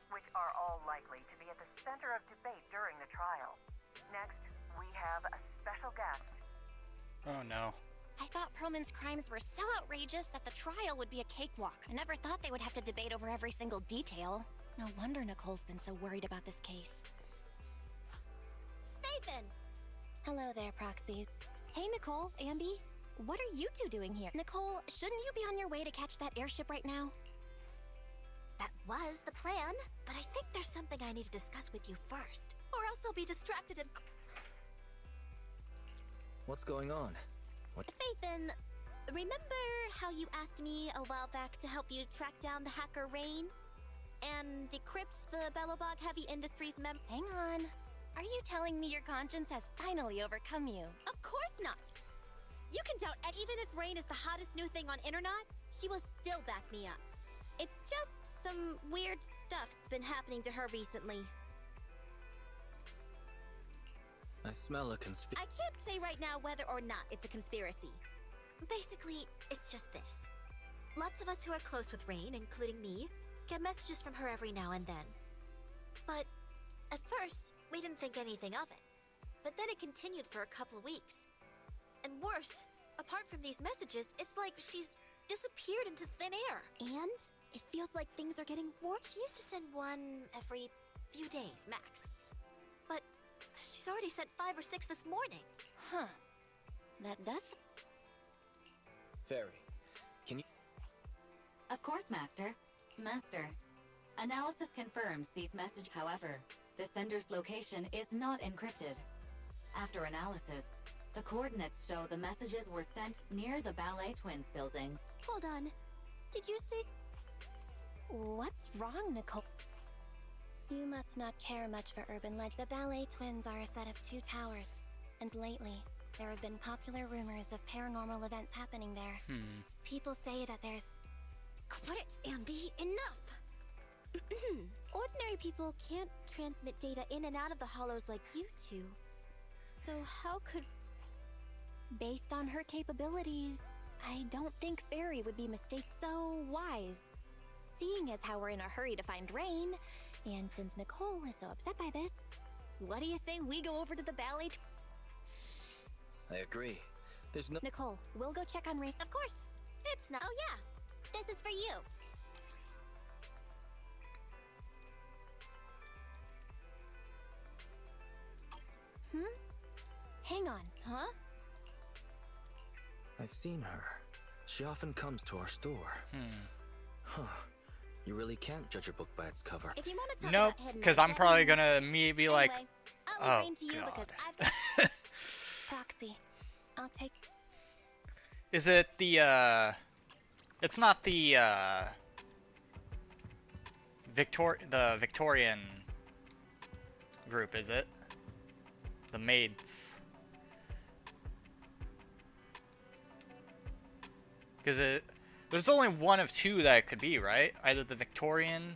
Which are all likely to be at the center of debate during the trial. Next, we have a special guest. Oh no. I thought Perlman's crimes were so outrageous that the trial would be a cakewalk. I never thought they would have to debate over every single detail. No wonder Nicole's been so worried about this case. Faithin! Hello there, Proxies. Hey, Nicole, Ambi. What are you two doing here? Nicole, shouldn't you be on your way to catch that airship right now? That was the plan, but I think there's something I need to discuss with you first. Or else I'll be distracted and... What's going on? Faithin, remember how you asked me a while back to help you track down the hacker Rain? And decrypt the Bellobog Heavy Industries Hang on. Are you telling me your conscience has finally overcome you? Of course not! You can doubt, and even if Rain is the hottest new thing on internet, she will still back me up. It's just some weird stuff's been happening to her recently. I smell a conspiracy. I can't say right now whether or not it's a conspiracy. Basically, it's just this. Lots of us who are close with Rain, including me, get messages from her every now and then. But at first, we didn't think anything of it. But then it continued for a couple weeks. And worse, apart from these messages, it's like she's disappeared into thin air. And it feels like things are getting worse. She used to send one every few days, max. But she's already sent 5 or 6 this morning. Huh. That does... Fairy, can you... Of course, Master. Master. Analysis confirms these messages. However, the sender's location is not encrypted. After analysis, the coordinates show the messages were sent near the Ballet Twins buildings. Hold on. Did you say... What's wrong, Nicole? You must not care much for urban legend. The Ballet Twins are a set of 2 towers, and lately, there have been popular rumors of paranormal events happening there. People say that there's Quit it, Ambi. Enough! Ordinary people can't transmit data in and out of the hollows like you two. So how could... Based on her capabilities, I don't think Fairy would be so wise. Seeing as how we're in a hurry to find Rain, and since Nicole is so upset by this, what do you say we go over to the ballet? I agree. There's no... Nicole, we'll go check on Rain. Of course. It's not... Oh yeah, this is for you. Hang on, huh? I've seen her. She often comes to our store. Huh. You really can't judge a book by its cover. If you want to talk Nope, about hidden because I'm identity- probably gonna be like, Anyway, I'll oh leave Rain to you because god. I've... Proxy. I'll take... Is it the, it's not the, Victorian group, is it? The maids. Because there's only one of two that it could be, right? Either the Victorian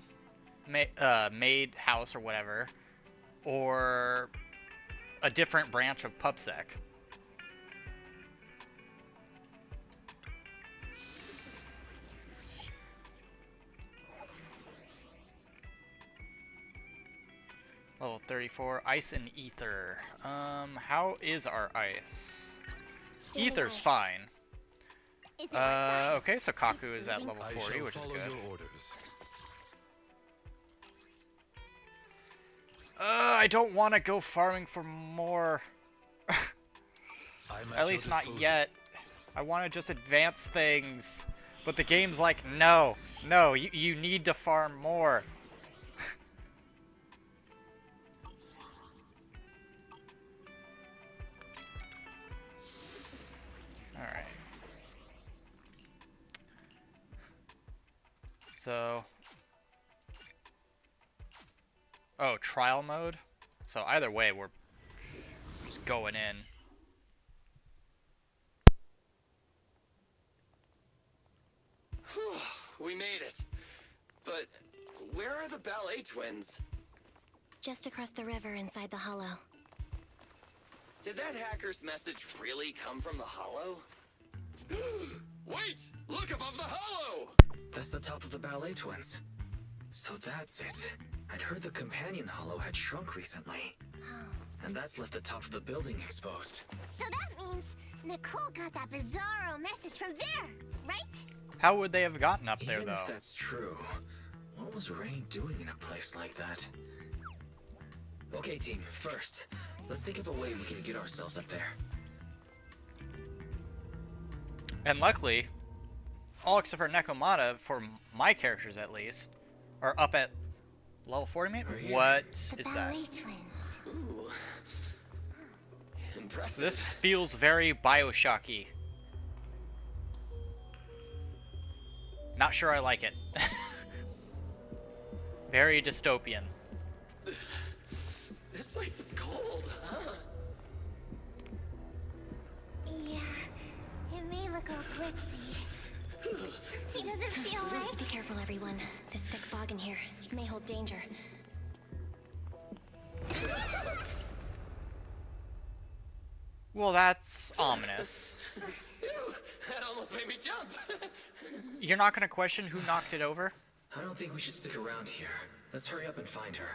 maid house or whatever, or a different branch of PubSec. Level 34, ice and ether. How is our ice? Standing Ether's by. fine. Is it right? Okay, so Kaku is at level I 40, shall which is follow good. your orders. I don't want to go farming for more. I'm At least your not disposal. yet. I want to just advance things. But the game's like, no, you need to farm more. Alright. So... Oh, trial mode? So either way, we're just going in. We made it. But where are the ballet twins? Just across the river inside the hollow. Did that hacker's message really come from the hollow? Wait! Look above the hollow! That's the top of the ballet twins. So that's it. I'd heard the companion hollow had shrunk recently. And that's left the top of the building exposed. So that means Nicole got that bizarro message from there, right? How would they have gotten up there, Even though? if that's true, what was Rain doing in a place like that? Okay, team, first, let's think of a way we can get ourselves up there. And luckily, all except for Nekomata, for my characters at least, are up at level 40 maybe? What is The that? ballet twins. Ooh. Impressive. This feels very Bioshocky. Not sure I like it. Very dystopian. This place is cold, huh? Yeah, it may look all glitzy. It doesn't feel right. Be careful, everyone. This thick fog in here, it may hold danger. Well, that's ominous. Ew, that almost made me jump. You're not gonna question who knocked it over? I don't think we should stick around here. Let's hurry up and find her.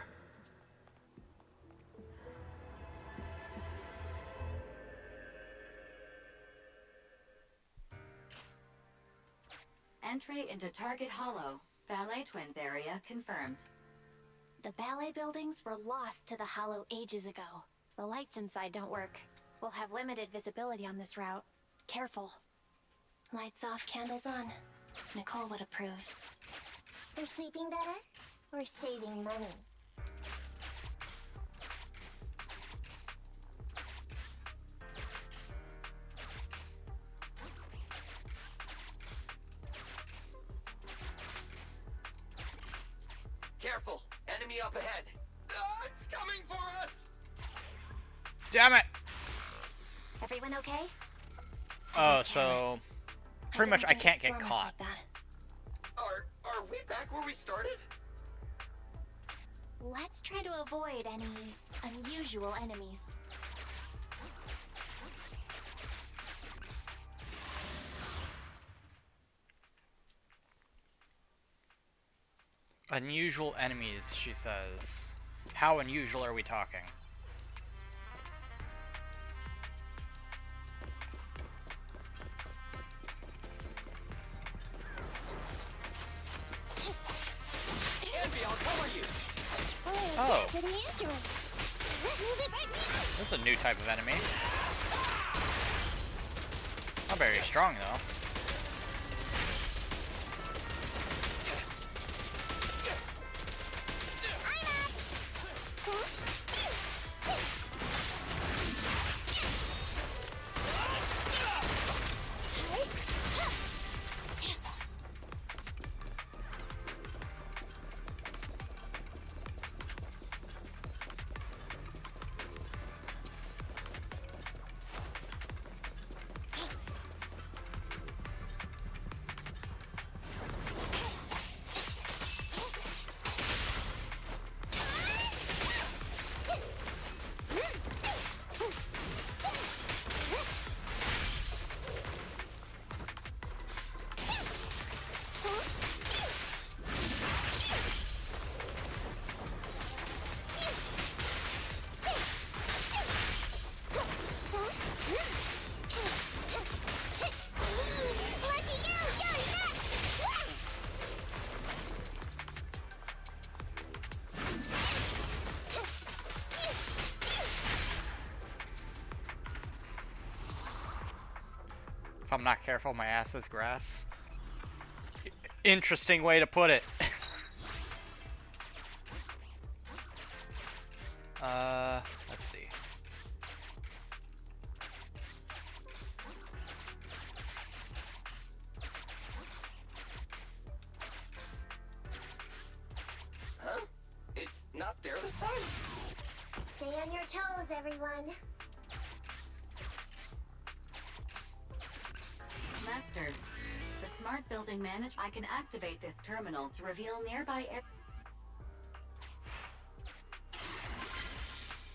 Entry into Target Hollow, Ballet Twins area confirmed. The ballet buildings were lost to the hollow ages ago. The lights inside don't work. We'll have limited visibility on this route. Careful. Lights off, candles on. Nicole would approve. We're sleeping better? We're saving money. Careful! Enemy up ahead! Ah, it's coming for us! Damn it! Everyone okay? Oh, so pretty much I can't get Storm us caught. like that. Our back where we started? Let's try to avoid any unusual enemies. Unusual enemies, she says. How unusual are we talking? Oh. That's a new type of enemy. Not very strong though. If I'm not careful, my ass is grass. Interesting way to put it. Let's see. Huh? It's not there this time? Stay on your toes, everyone. Master, the smart building manager. I can activate this terminal to reveal nearby air.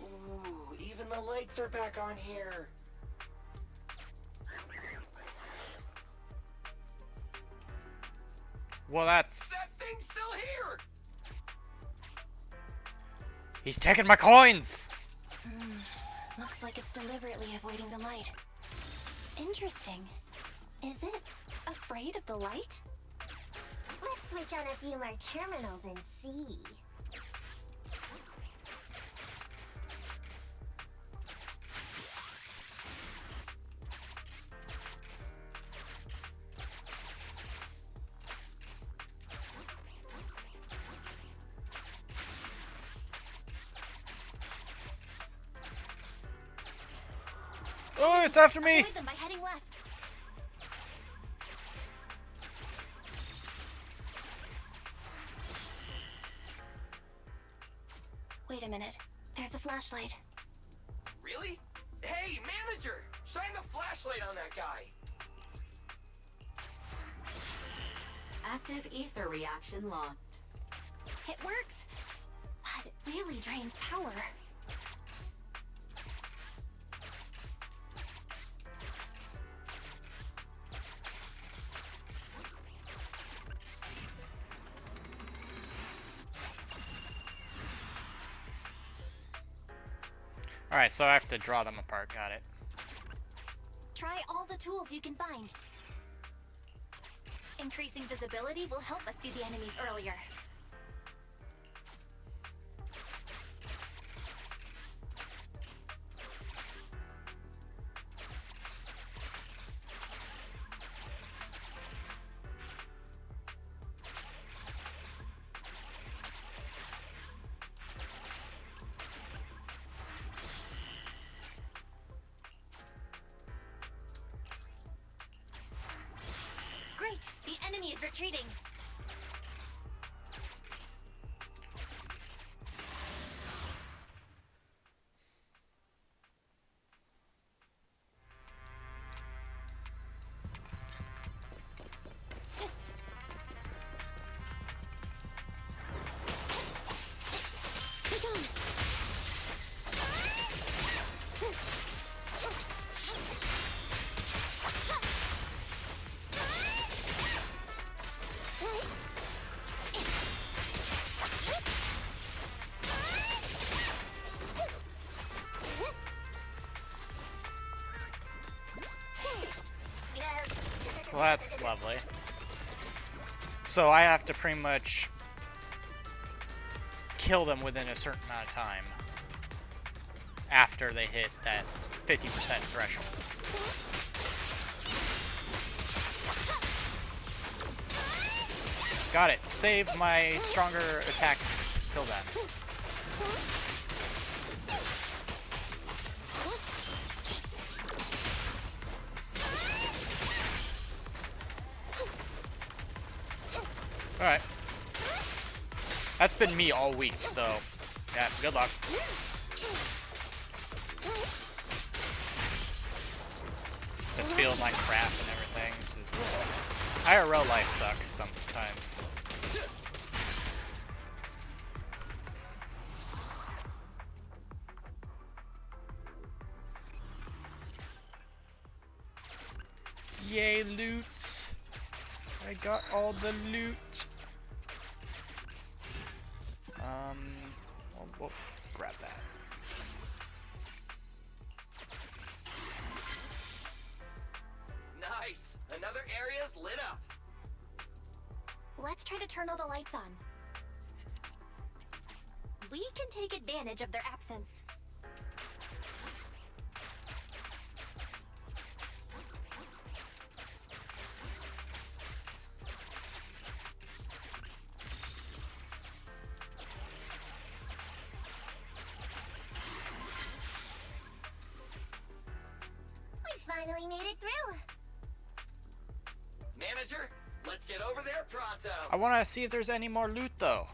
Ooh, even the lights are back on here. Well, that's... That thing's still here! He's taking my coins! Looks like it's deliberately avoiding the light. Interesting. Is it afraid of the light? Let's switch on a few more terminals and see. Oh, it's after me! Avoid them by heading left. Wait a minute. There's a flashlight. Really? Hey, manager! Shine the flashlight on that guy! Active ether reaction lost. It works, but it really drains power. Alright, so I have to draw them apart, got it. Try all the tools you can find. Increasing visibility will help us see the enemies earlier. Great! The enemy is retreating! Well, that's lovely. So I have to pretty much kill them within a certain amount of time after they hit that 50% threshold. Got it. Save my stronger attacks till then. Alright. That's been me all week, so yeah, good luck. Just feeling like crap and everything. It's just, IRL life sucks sometimes. Yay, loot! I got all the loot. We'll grab that. Nice! Another area's lit up. Let's try to turn all the lights on. We can take advantage of their absence. Finally made it through. Manager, let's get over there pronto. I want to see if there's any more loot, though.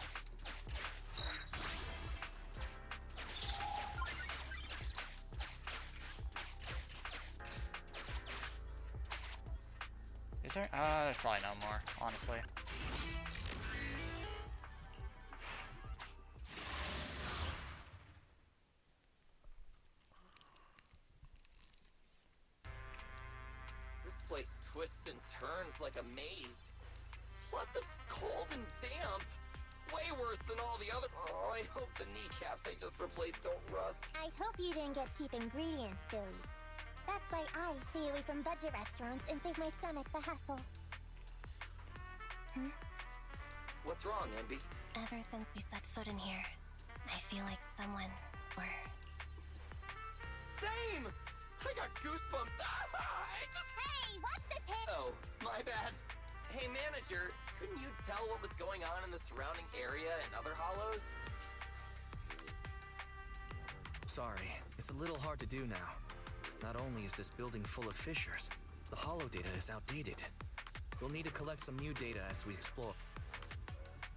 Is there? There's probably no more, honestly. Place twists and turns like a maze. Plus it's cold and damp. Way worse than all the other— Oh, I hope the kneecaps I just replaced don't rust. I hope you didn't get cheap ingredients, Billy. That's why I stay away from budget restaurants and save my stomach the hassle. What's wrong, Envy? Ever since we set foot in here, I feel like someone, or... Same! I got goosebumps. Hey, watch the tail! Oh, my bad. Hey, manager, couldn't you tell what was going on in the surrounding area and other hollows? Sorry, it's a little hard to do now. Not only is this building full of fissures, the hollow data is outdated. We'll need to collect some new data as we explore.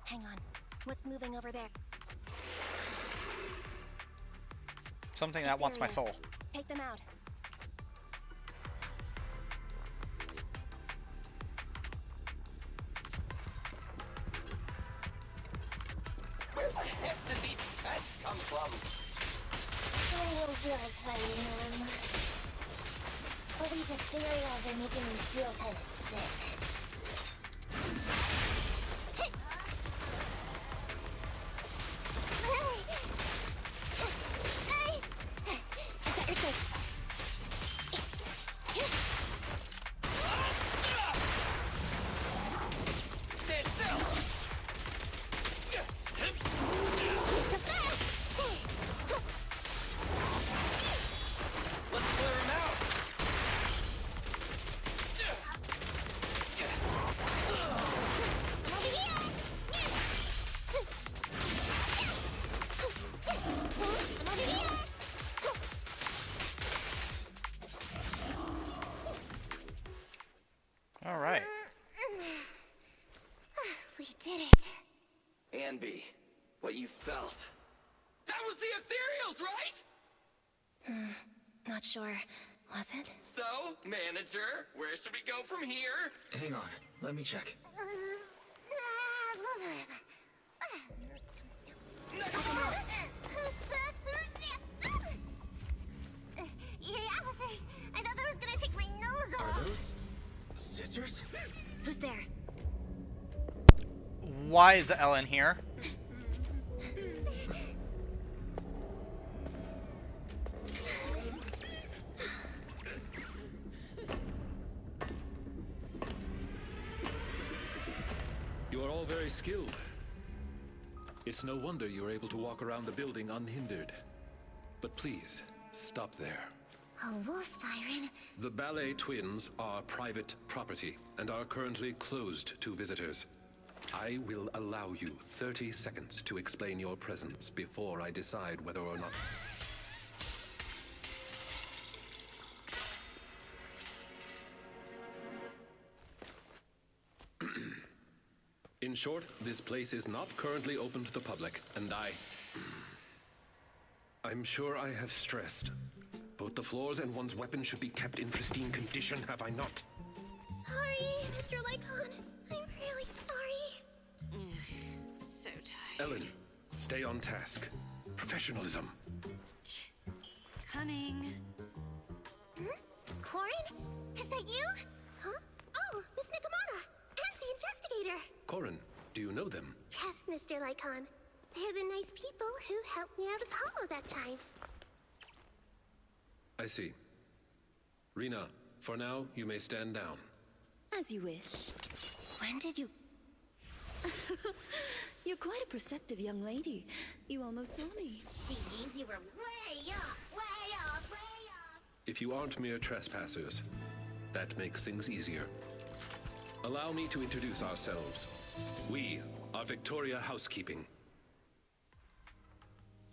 Hang on. What's moving over there? Something that wants my soul. Take them out. Where the heck did these pests come from? I don't feel like fighting them. All these ethereals are making me feel kind of sick. Alright. We did it. Anby, what you felt. That was the ethereals, right? Not sure. Was it? So, manager, where should we go from here? Hang on, let me check. Yeah, officers. I thought that was gonna take my nose off. Are those scissors? Who's there? Why is Ellen here? very skilled. It's no wonder you were able to walk around the building unhindered. But please, stop there. A wolf siren. The ballet twins are private property and are currently closed to visitors. I will allow you 30 seconds to explain your presence before I decide whether or not... In short, this place is not currently open to the public, and I'm sure I have stressed. Both the floors and one's weapon should be kept in pristine condition, have I not? Sorry, Mr. Lycon. I'm really sorry. So tired. Ellen, stay on task. Professionalism. Coming. Corin? Is that you? Huh? Oh, Miss Nikamata! And the investigator! Corin, do you know them? Yes, Mr. Lycon. They're the nice people who helped me out of Hollow that time. I see. Rena, for now, you may stand down. As you wish. When did you... You're quite a perceptive young lady. You almost saw me. She means you were way off, way off, way off. If you aren't mere trespassers, that makes things easier. Allow me to introduce ourselves. We are Victoria Housekeeping.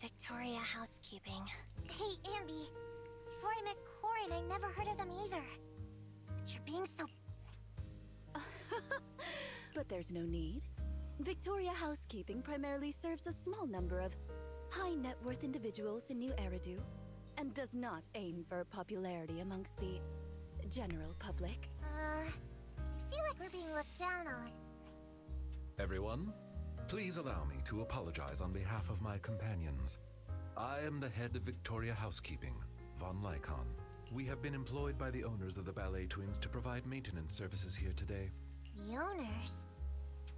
Victoria Housekeeping. Hey, Ambi. Before I met Corin, I never heard of them either. But you're being so... But there's no need. Victoria Housekeeping primarily serves a small number of high net worth individuals in New Eridu, and does not aim for popularity amongst the general public. I feel like we're being looked down on. Everyone, please allow me to apologize on behalf of my companions. I am the head of Victoria Housekeeping, Von Lycon. We have been employed by the owners of the Ballet Twins to provide maintenance services here today. The owners?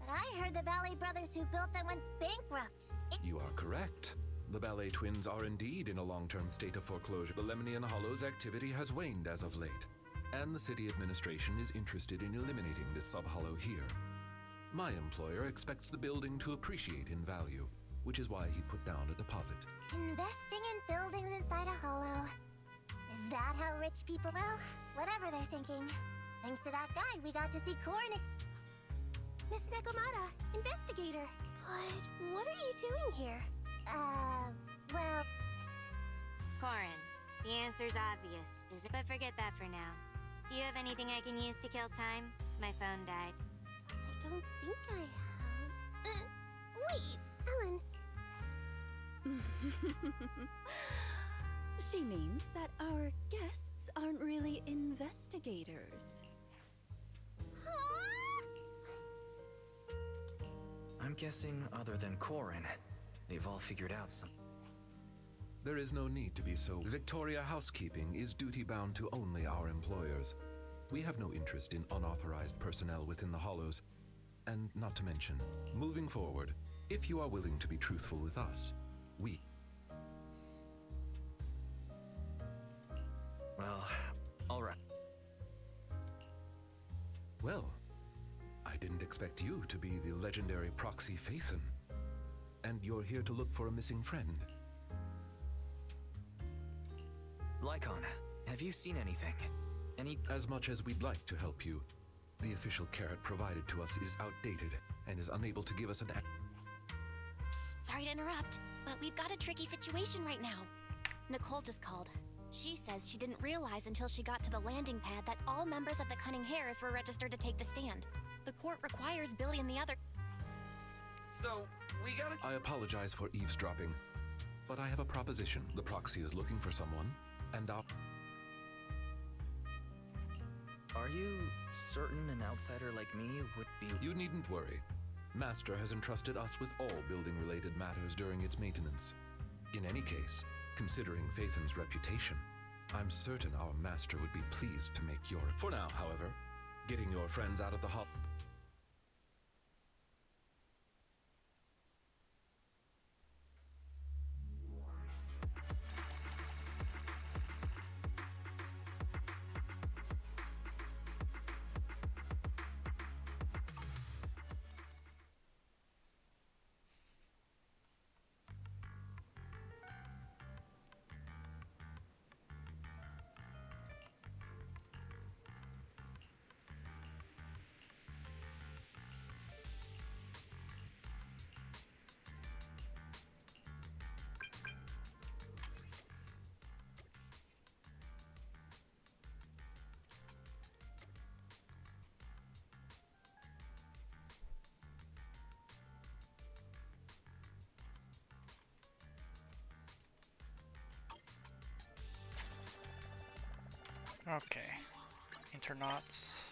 But I heard the Ballet Brothers who built them went bankrupt. You are correct. The Ballet Twins are indeed in a long-term state of foreclosure. The Lemnian Hollow's activity has waned as of late, and the city administration is interested in eliminating this sub-hollow here. My employer expects the building to appreciate in value, which is why he put down a deposit. Investing in buildings inside a hollow. Is that how rich people... Well, whatever they're thinking. Thanks to that guy, we got to see Corin. Miss Nekomata, investigator. But what are you doing here? Well... Corin, the answer's obvious, but forget that for now. Do you have anything I can use to kill time? My phone died. I don't think I have. Wait, Ellen. She means that our guests aren't really investigators. I'm guessing, other than Corin, they've all figured out some... There is no need to be so. Victoria Housekeeping is duty-bound to only our employers. We have no interest in unauthorized personnel within the Hollows. And not to mention, moving forward, if you are willing to be truthful with us, we... Well, all right. Well, I didn't expect you to be the legendary Proxy Phaethon. And you're here to look for a missing friend. Lycon, have you seen anything? As much as we'd like to help you, the official carrot provided to us is outdated and is unable to give us an... Psst, sorry to interrupt, but we've got a tricky situation right now. Nicole just called. She says she didn't realize until she got to the landing pad that all members of the Cunning Hares were registered to take the stand. The court requires Billy and the other... So, we gotta... I apologize for eavesdropping, but I have a proposition. The Proxy is looking for someone, and Are you certain an outsider like me would be... You needn't worry. Master has entrusted us with all building-related matters during its maintenance. In any case, considering Phaethon's reputation, I'm certain our master would be pleased to make your... For now, however, getting your friends out of the hall... Okay. Internauts.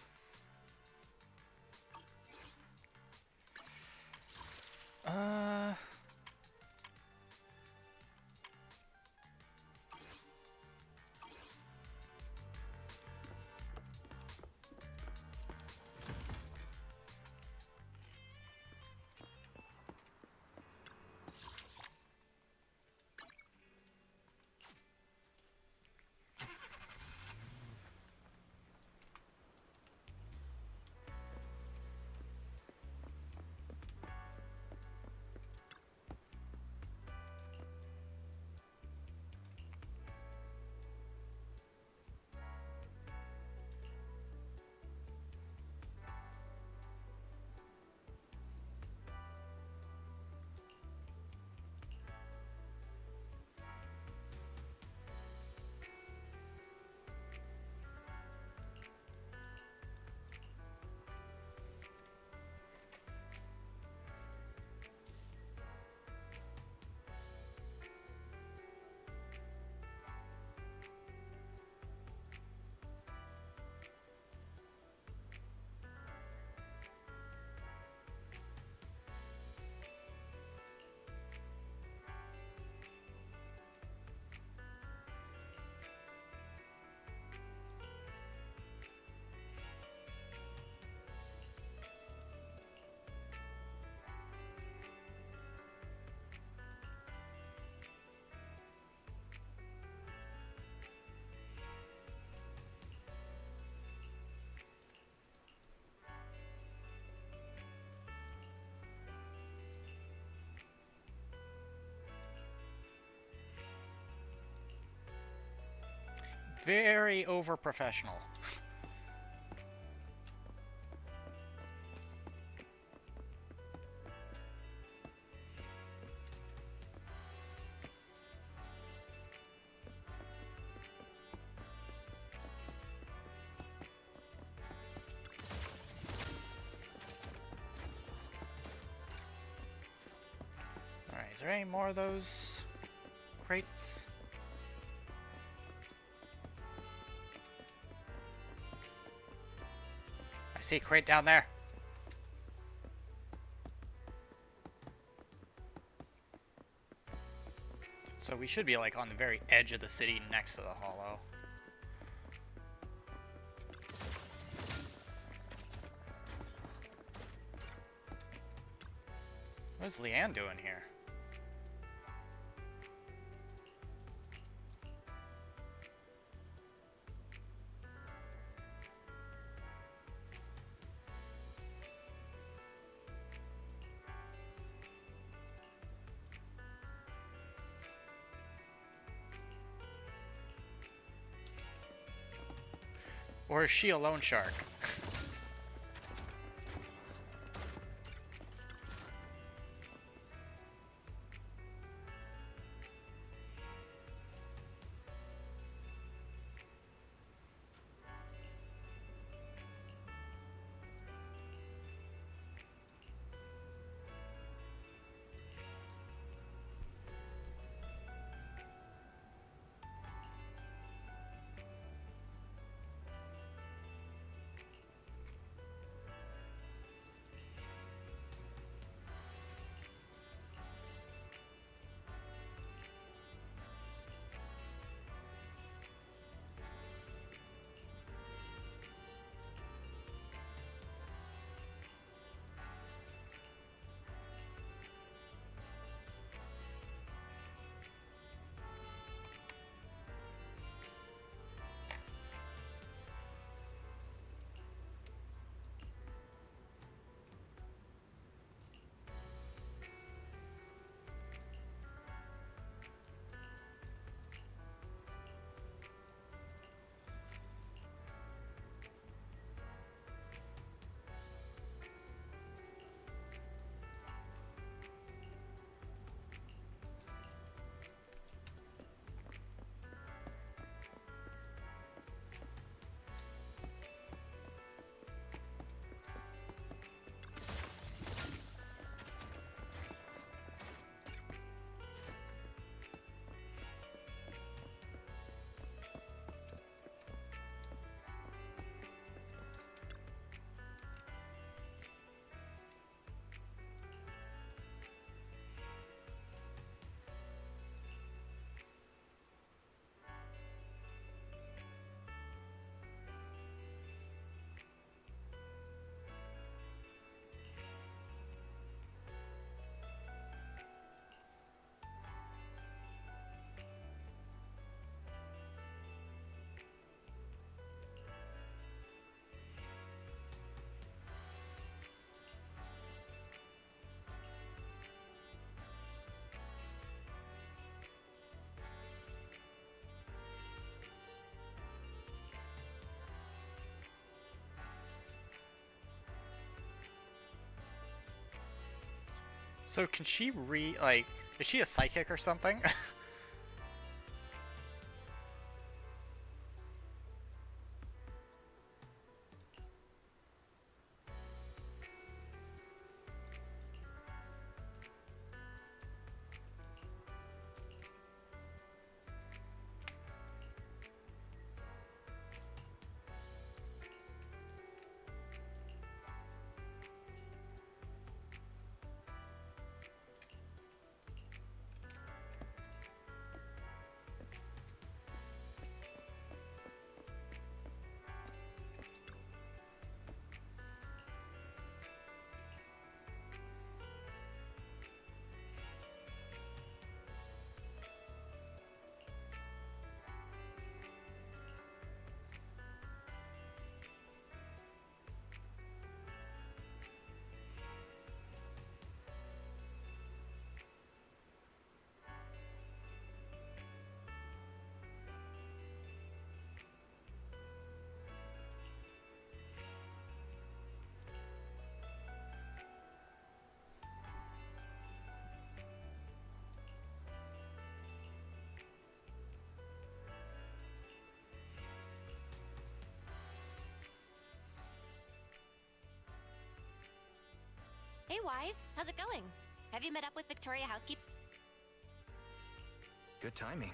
Very over-professional. Alright, is there any more of those crates? I see a crate down there. So we should be like on the very edge of the city next to the hollow. What's Leanne doing here? Or is she a loan shark? So can she like, is she a psychic or something? Hey, Wise. How's it going? Have you met up with Victoria Housekeeping? Good timing.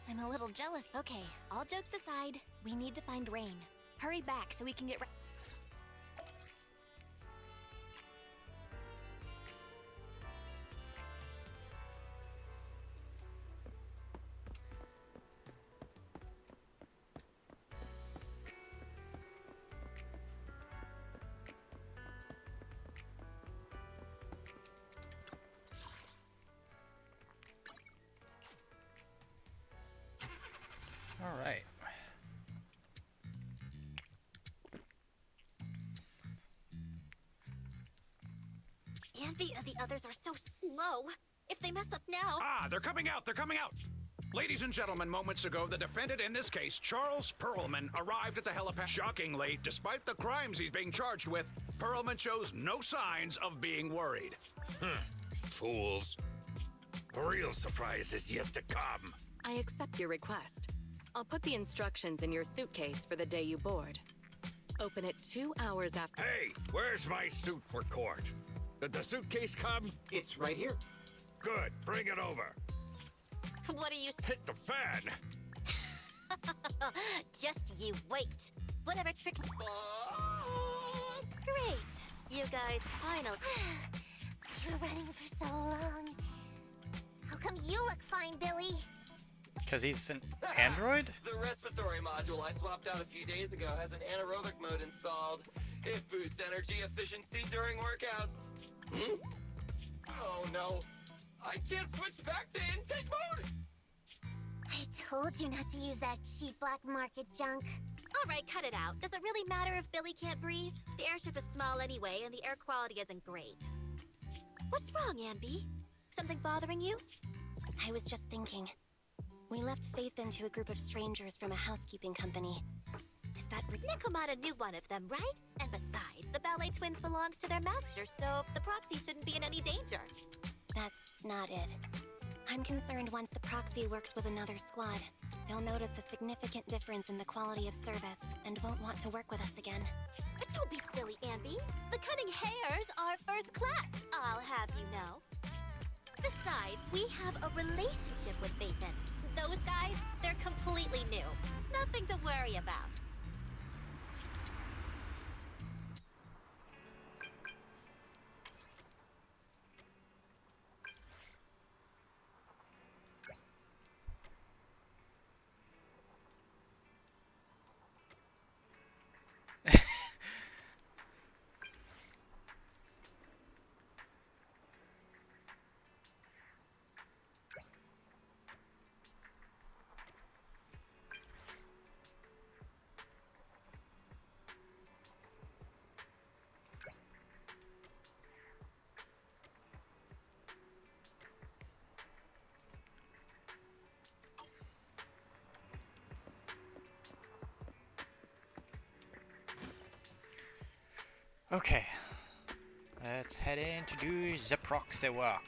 I'm a little jealous. Okay, all jokes aside, we need to find Rain. Hurry back so we can get All right. And the others are so slow. If they mess up now... Ah, they're coming out! They're coming out! Ladies and gentlemen, moments ago, the defendant in this case, Charles Perlman, arrived at the helipad. Shockingly, despite the crimes he's being charged with, Perlman shows no signs of being worried. Fools. The real surprise is yet to come. I accept your request. I'll put the instructions in your suitcase for the day you board. Open it 2 hours after. Hey, where's my suit for court? Did the suitcase come? It's right here. Good, bring it over. What are you... Hit the fan! Just you wait. Whatever tricks... Great. You guys finally... You're running for so long. How come you look fine, Billy? Because he's an android? The respiratory module I swapped out a few days ago has an anaerobic mode installed. It boosts energy efficiency during workouts. Oh no. I can't switch back to intake mode! I told you not to use that cheap black market junk. All right, cut it out. Does it really matter if Billy can't breathe? The airship is small anyway, and the air quality isn't great. What's wrong, Anby? Something bothering you? I was just thinking. We left Faith into a group of strangers from a housekeeping company. Is that Nikomata knew one of them, right? And besides, the ballet twins belongs to their master, so the proxy shouldn't be in any danger. That's not it. I'm concerned once the proxy works with another squad, they'll notice a significant difference in the quality of service and won't want to work with us again. But don't be silly, Anby. The cunning hares are first class, I'll have you know. Besides, we have a relationship with Faithin. Those guys, they're completely new. Nothing to worry about. Okay. Let's head in to do the proxy work.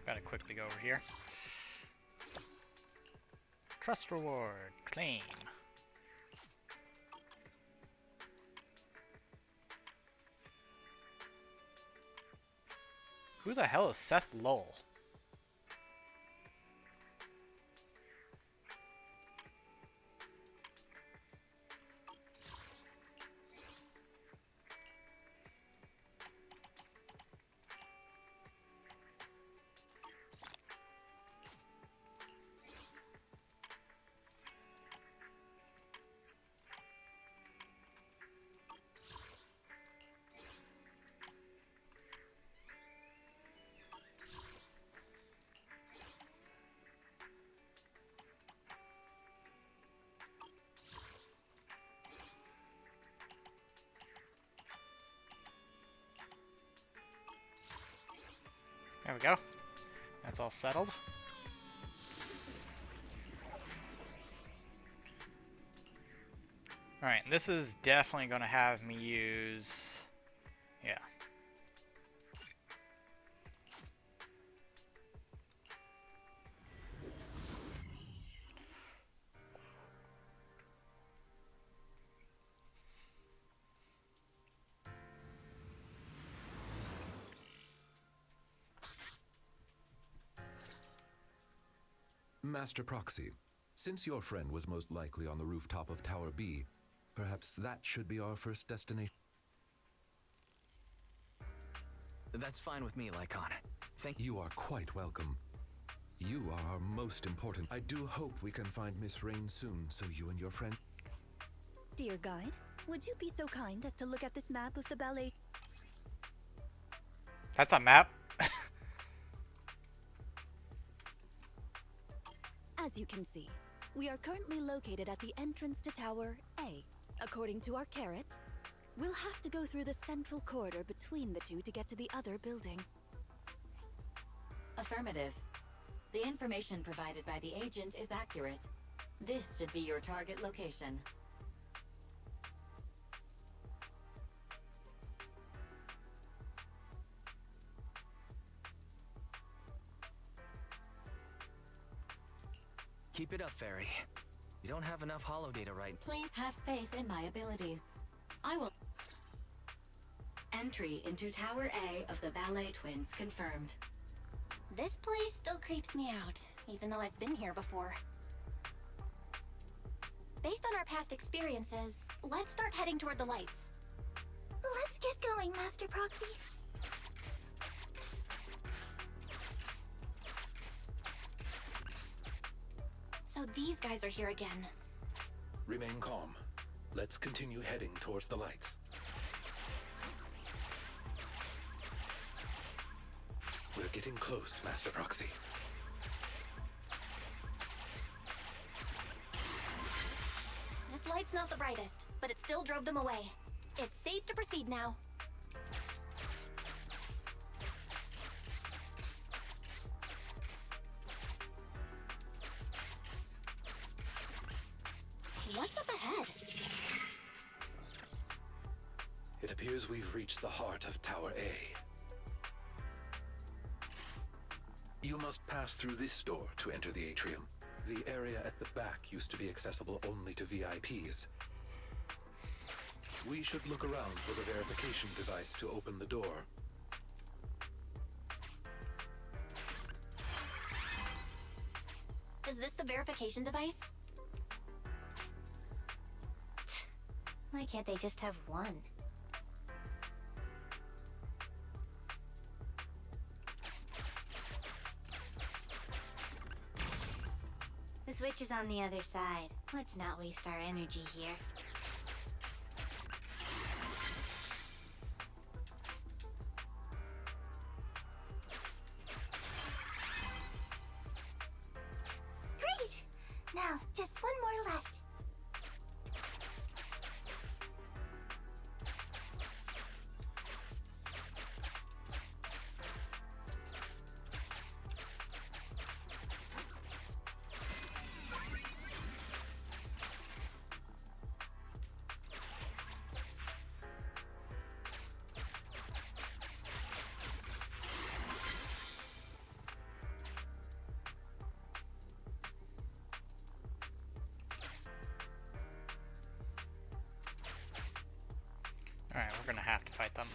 Gotta quickly go over here. Trust reward. Claim. Who the hell is Seth Lowell? There we go. That's all settled. Alright, this is definitely going to have me use... Yeah. Master Proxy, since your friend was most likely on the rooftop of Tower B, perhaps that should be our first destination. That's fine with me, Lycon. Thank you. You are quite welcome. You are our most important. I do hope we can find Miss Rain soon, so you and your friend... Dear guide, would you be so kind as to look at this map of the ballet? That's a map? As you can see, we are currently located at the entrance to Tower A. According to our carrot, we'll have to go through the central corridor between the two to get to the other building. Affirmative. The information provided by the agent is accurate. This should be your target location. Keep it up, Fairy. You don't have enough holo data right. Please have faith in my abilities. I will... Entry into Tower A of the Ballet Twins confirmed. This place still creeps me out, even though I've been here before. Based on our past experiences, let's start heading toward the lights. Let's get going, Master Proxy. So these guys are here again. Remain calm. Let's continue heading towards the lights. We're getting close, Master Proxy. This light's not the brightest, but it still drove them away. It's safe to proceed now. What's up ahead? It appears we've reached the heart of Tower A. You must pass through this door to enter the atrium. The area at the back used to be accessible only to VIPs. We should look around for the verification device to open the door. Is this the verification device? Why can't they just have one? The switch is on the other side. Let's not waste our energy here. Great! Now, just one more left. Alright, we're gonna have to fight them.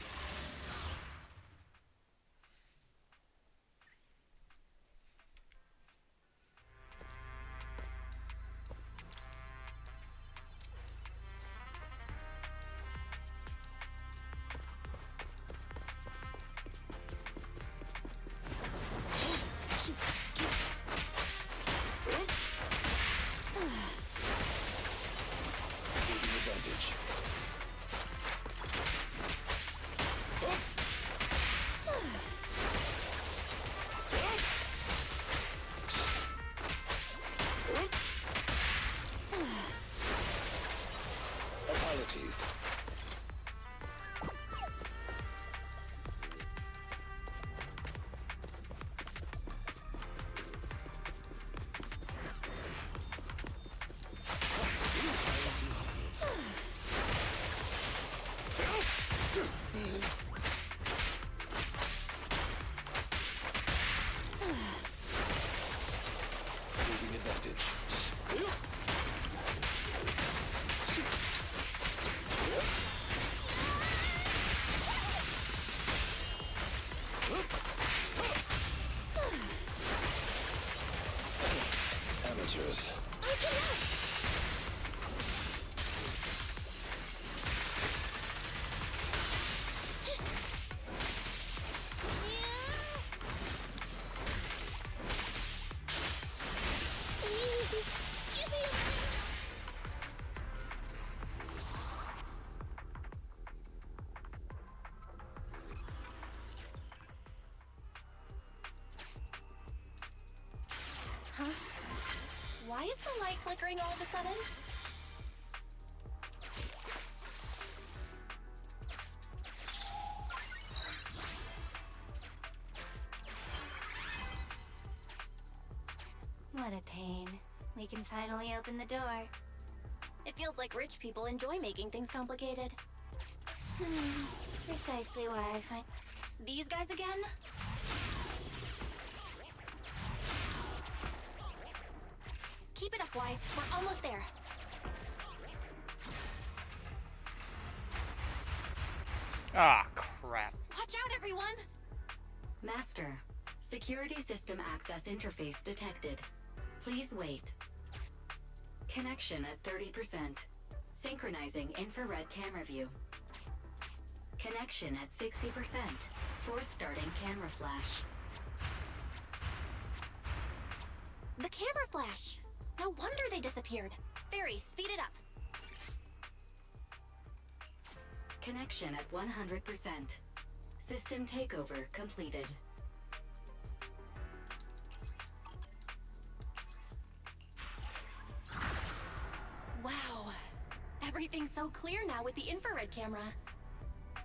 Taking advantage. Apologies. Seizing advantage. Amateurs. Huh? Why is the light flickering all of a sudden? What a pain. We can finally open the door. It feels like rich people enjoy making things complicated. Precisely why I find... These guys again? Keep it up, Wise. We're almost there. Ah, crap. Watch out, everyone! Master, security system access interface detected. Please wait. Connection at 30%. Synchronizing infrared camera view. Connection at 60%. Force starting camera flash. The camera flash! No wonder they disappeared. Barry, speed it up. Connection at 100%. System takeover completed. Wow. Everything's so clear now with the infrared camera.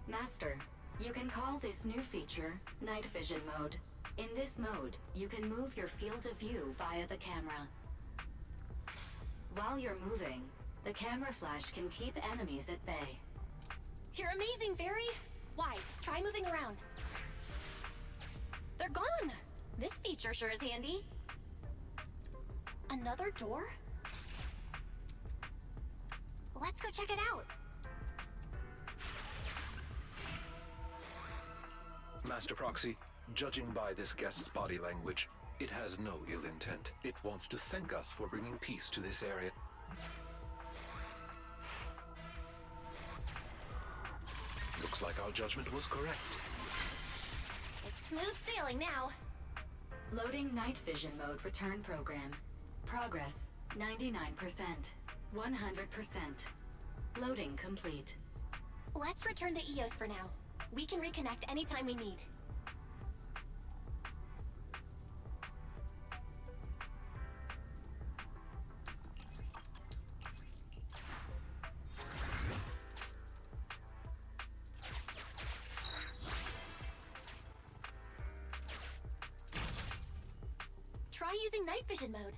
Master, you can call this new feature Night Vision Mode. In this mode, you can move your field of view via the camera. While you're moving, the camera flash can keep enemies at bay. You're amazing, Barry! Wise, try moving around. They're gone! This feature sure is handy. Another door? Let's go check it out. Master Proxy, judging by this guest's body language, it has no ill intent. It wants to thank us for bringing peace to this area. Looks like our judgment was correct. It's smooth sailing now. Loading night vision mode return program. Progress 99%. 100%. Loading complete. Let's return to EOS for now. We can reconnect anytime we need. Try using night vision mode.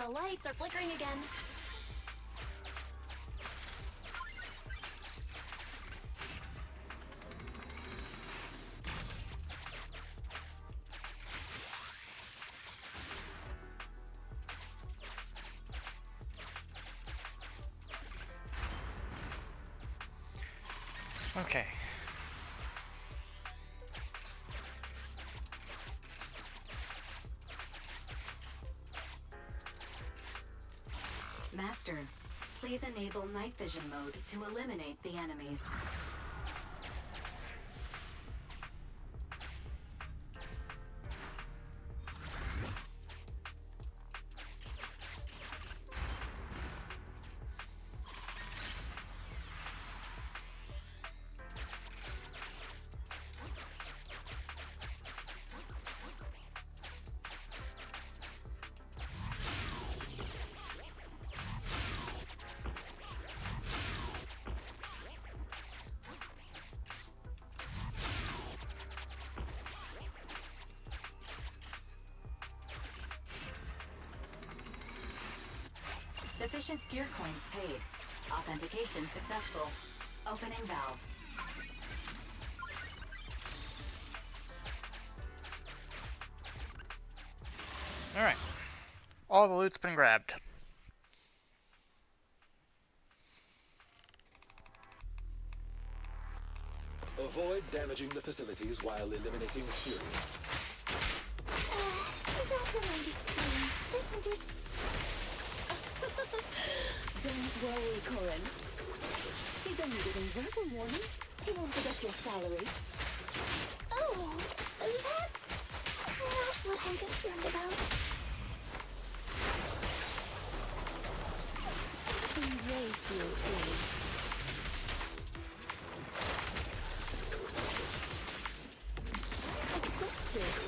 The lights are flickering again. Okay. Master, please enable night vision mode to eliminate the enemies. Sufficient gear coins paid. Authentication successful. Opening valve. Alright. All the loot's been grabbed. Avoid damaging the facilities while eliminating Furies. That's the understanding, isn't it? Don't worry, Corin. He's only giving verbal warnings. He won't forget your salary. Oh, that's not what I'm concerned about. Embrace your feelings. Accept this.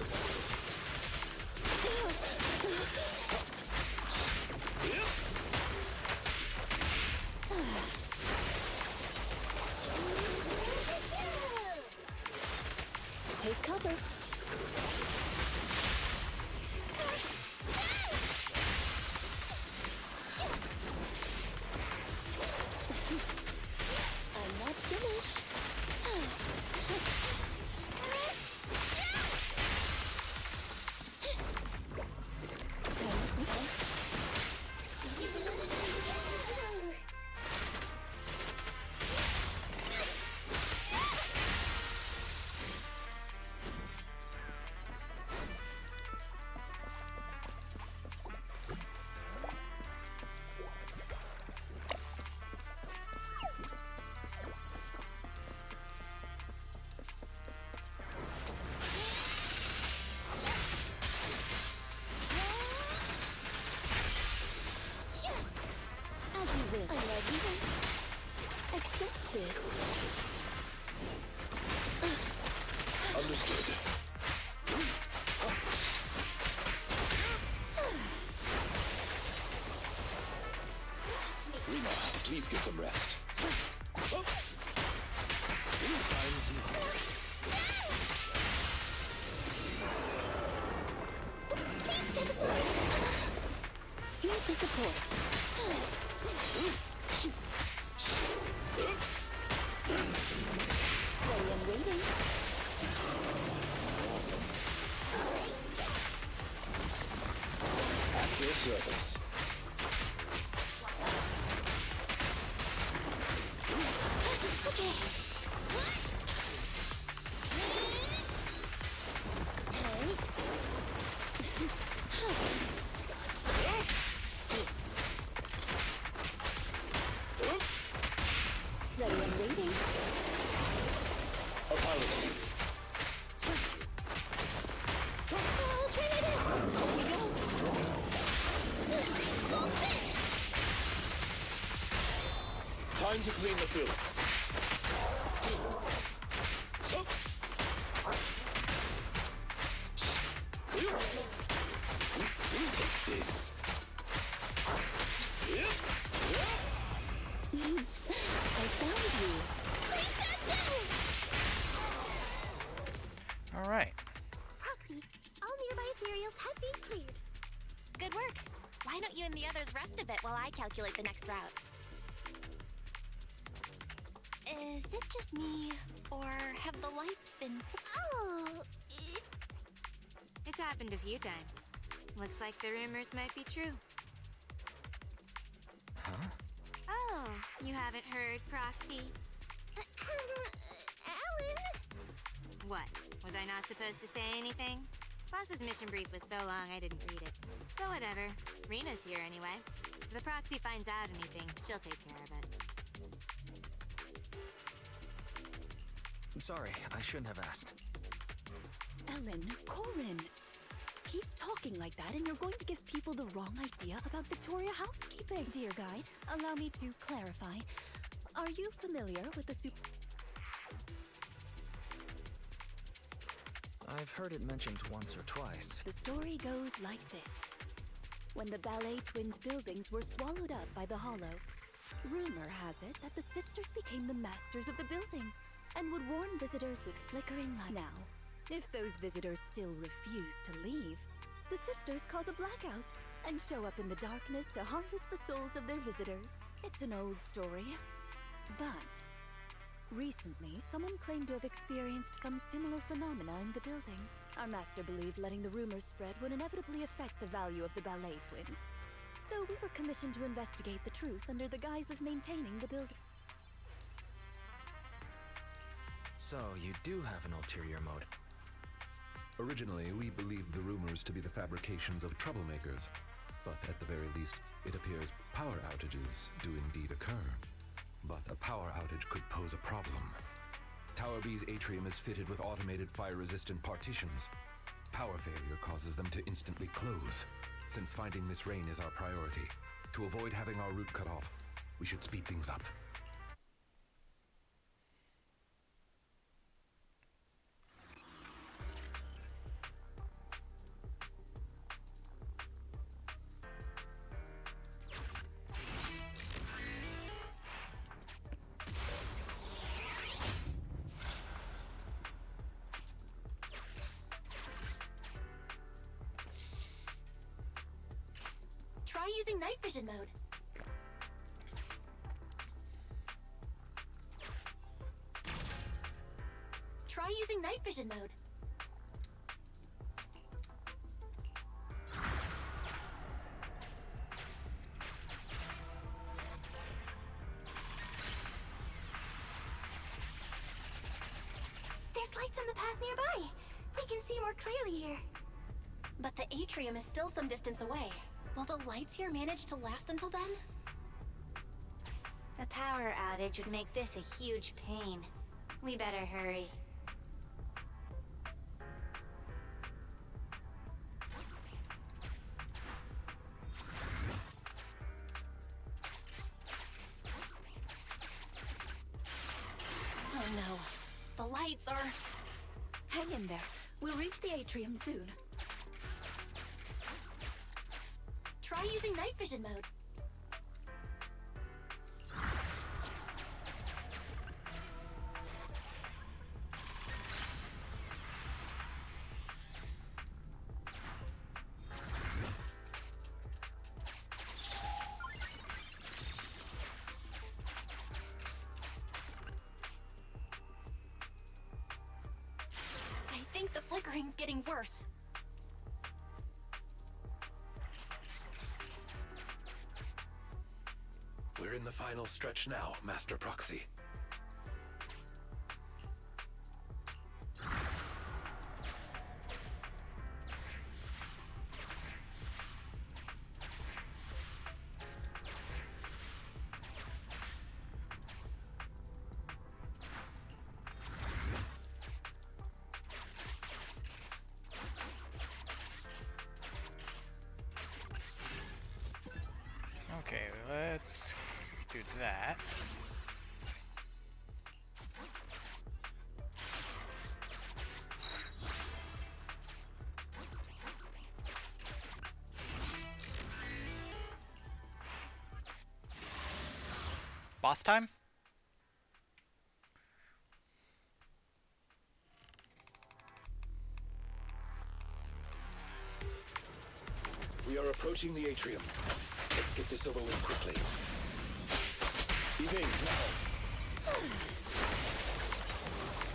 Take cover. I'm not finished. Time to smile. As you will. I love you. Accept this. Understood. Rima, please get some rest. Time to... Please step aside. Here to support. Ready and waiting. At your service. Okay. Ready and waiting. Apologies. Off we go. Time to clean the field. Take this. I found you. Alright. Proxy, all nearby ethereals have been cleared. Good work. Why don't you and the others rest a bit while I calculate the next route? Is it just me, or have the lights been... Oh, It's happened a few times. Looks like the rumors might be true. Huh? Oh, you haven't heard, Proxy? Alan? What? Was I not supposed to say anything? Boss's mission brief was so long I didn't read it. So whatever. Rena's here anyway. If the Proxy finds out anything, she'll take care of it. Sorry, I shouldn't have asked. Ellen, Corin, keep talking like that and you're going to give people the wrong idea about Victoria housekeeping. Dear guide, allow me to clarify. Are you familiar with the I've heard it mentioned once or twice. The story goes like this. When the Ballet Twins buildings were swallowed up by the Hollow, rumor has it that the sisters became the masters of the building and would warn visitors with flickering light. Now, if those visitors still refuse to leave, the sisters cause a blackout and show up in the darkness to harvest the souls of their visitors. It's an old story, but recently someone claimed to have experienced some similar phenomena in the building. Our master believed letting the rumors spread would inevitably affect the value of the Ballet Twins. So we were commissioned to investigate the truth under the guise of maintaining the building. So, you do have an ulterior motive. Originally, we believed the rumors to be the fabrications of troublemakers, but at the very least, it appears power outages do indeed occur. But a power outage could pose a problem. Tower B's atrium is fitted with automated fire-resistant partitions. Power failure causes them to instantly close. Since finding Miss Rain is our priority, to avoid having our route cut off, we should speed things up. Try using night vision mode. Try using night vision mode. There's lights on the path nearby. We can see more clearly here. But the atrium is still some distance away. Will the lights here manage to last until then? A power outage would make this a huge pain. We better hurry. Oh no. The lights are... Hang in there. We'll reach the atrium soon. Try using night vision mode. I think the flickering's getting worse. We're in the final stretch now, Master Proxy. Okay, let's do that. Boss time? We are approaching the atrium. Let's get this over with quickly. Evade now.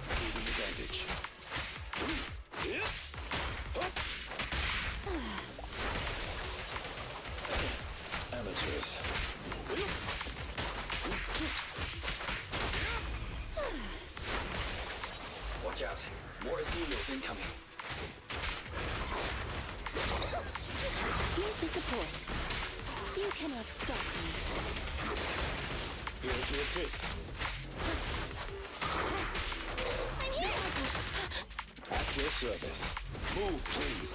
Seizing advantage. Amateurs. Watch out. More ethereals incoming. Here to support. You cannot stop me. Here to assist. I'm here! At your service. Move, please.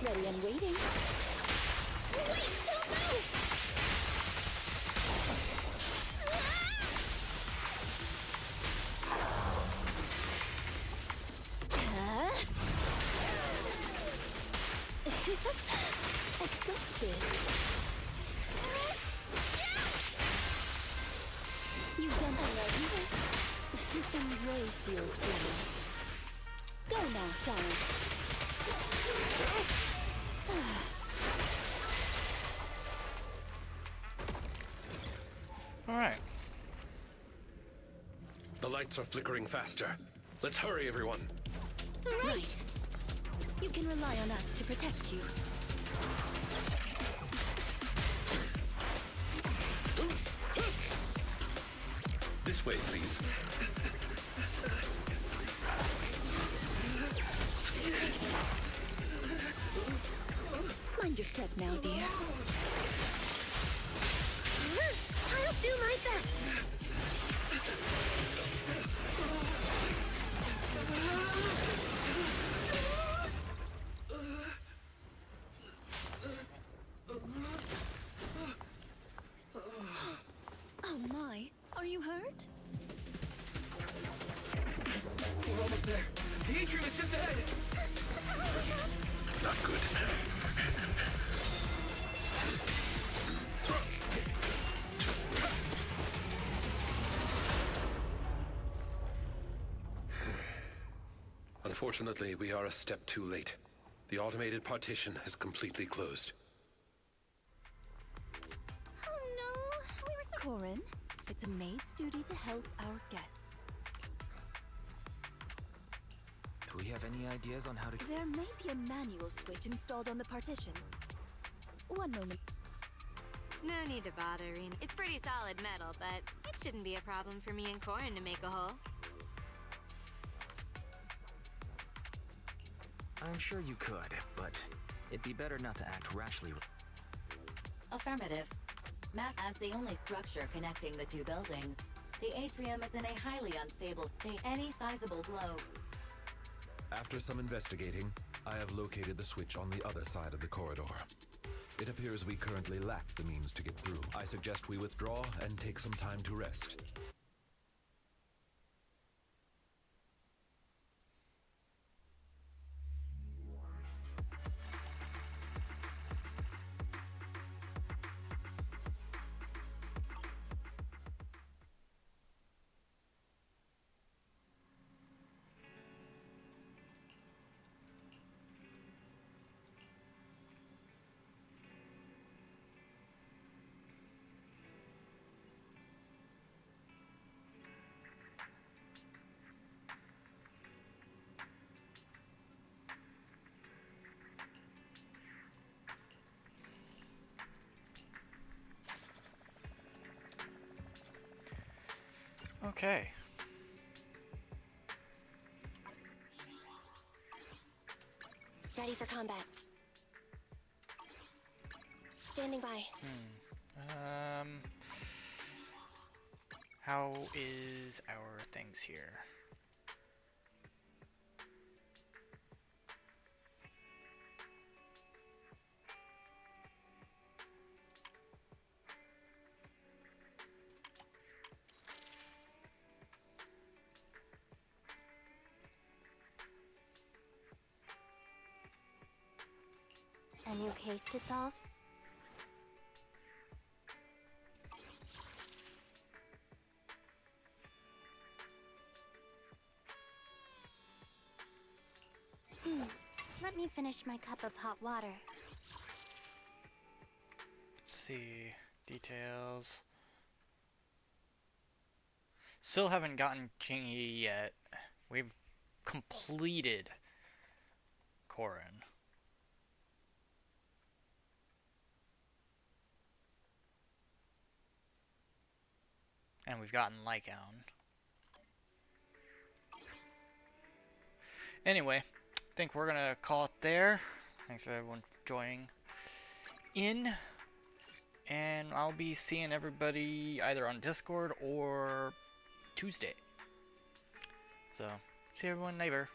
Ready and waiting. Wait, don't move! Accept this. You've done enough. Embrace your fear. Go now, child. All right. The lights are flickering faster. Let's hurry, everyone. Right. You can rely on us to protect you. This way, please. Mind your step now, dear. I'll do my best. Oh my, are you hurt? We're almost there. The atrium is just ahead. Not good. Unfortunately, we are a step too late. The automated partition has completely closed. Oh no, we were so... Corin, it's a maid's duty to help our guests. Do we have any ideas on how to... There may be a manual switch installed on the partition. One moment. No need to bother, Rena. It's pretty solid metal, but it shouldn't be a problem for me and Corin to make a hole. I'm sure you could, but it'd be better not to act rashly. Affirmative. Map as the only structure connecting the two buildings. The atrium is in a highly unstable state. Any sizable blow. After some investigating, I have located the switch on the other side of the corridor. It appears we currently lack the means to get through. I suggest we withdraw and take some time to rest. Okay. Ready for combat. Standing by. How is our things here? A new case to solve? Let me finish my cup of hot water. Let's see. Details. Still haven't gotten Chingy yet. We've completed Corin. And we've gotten Lycaon. Anyway, I think we're gonna call it there. Thanks for everyone for joining in. And I'll be seeing everybody either on Discord or Tuesday. So, see everyone later.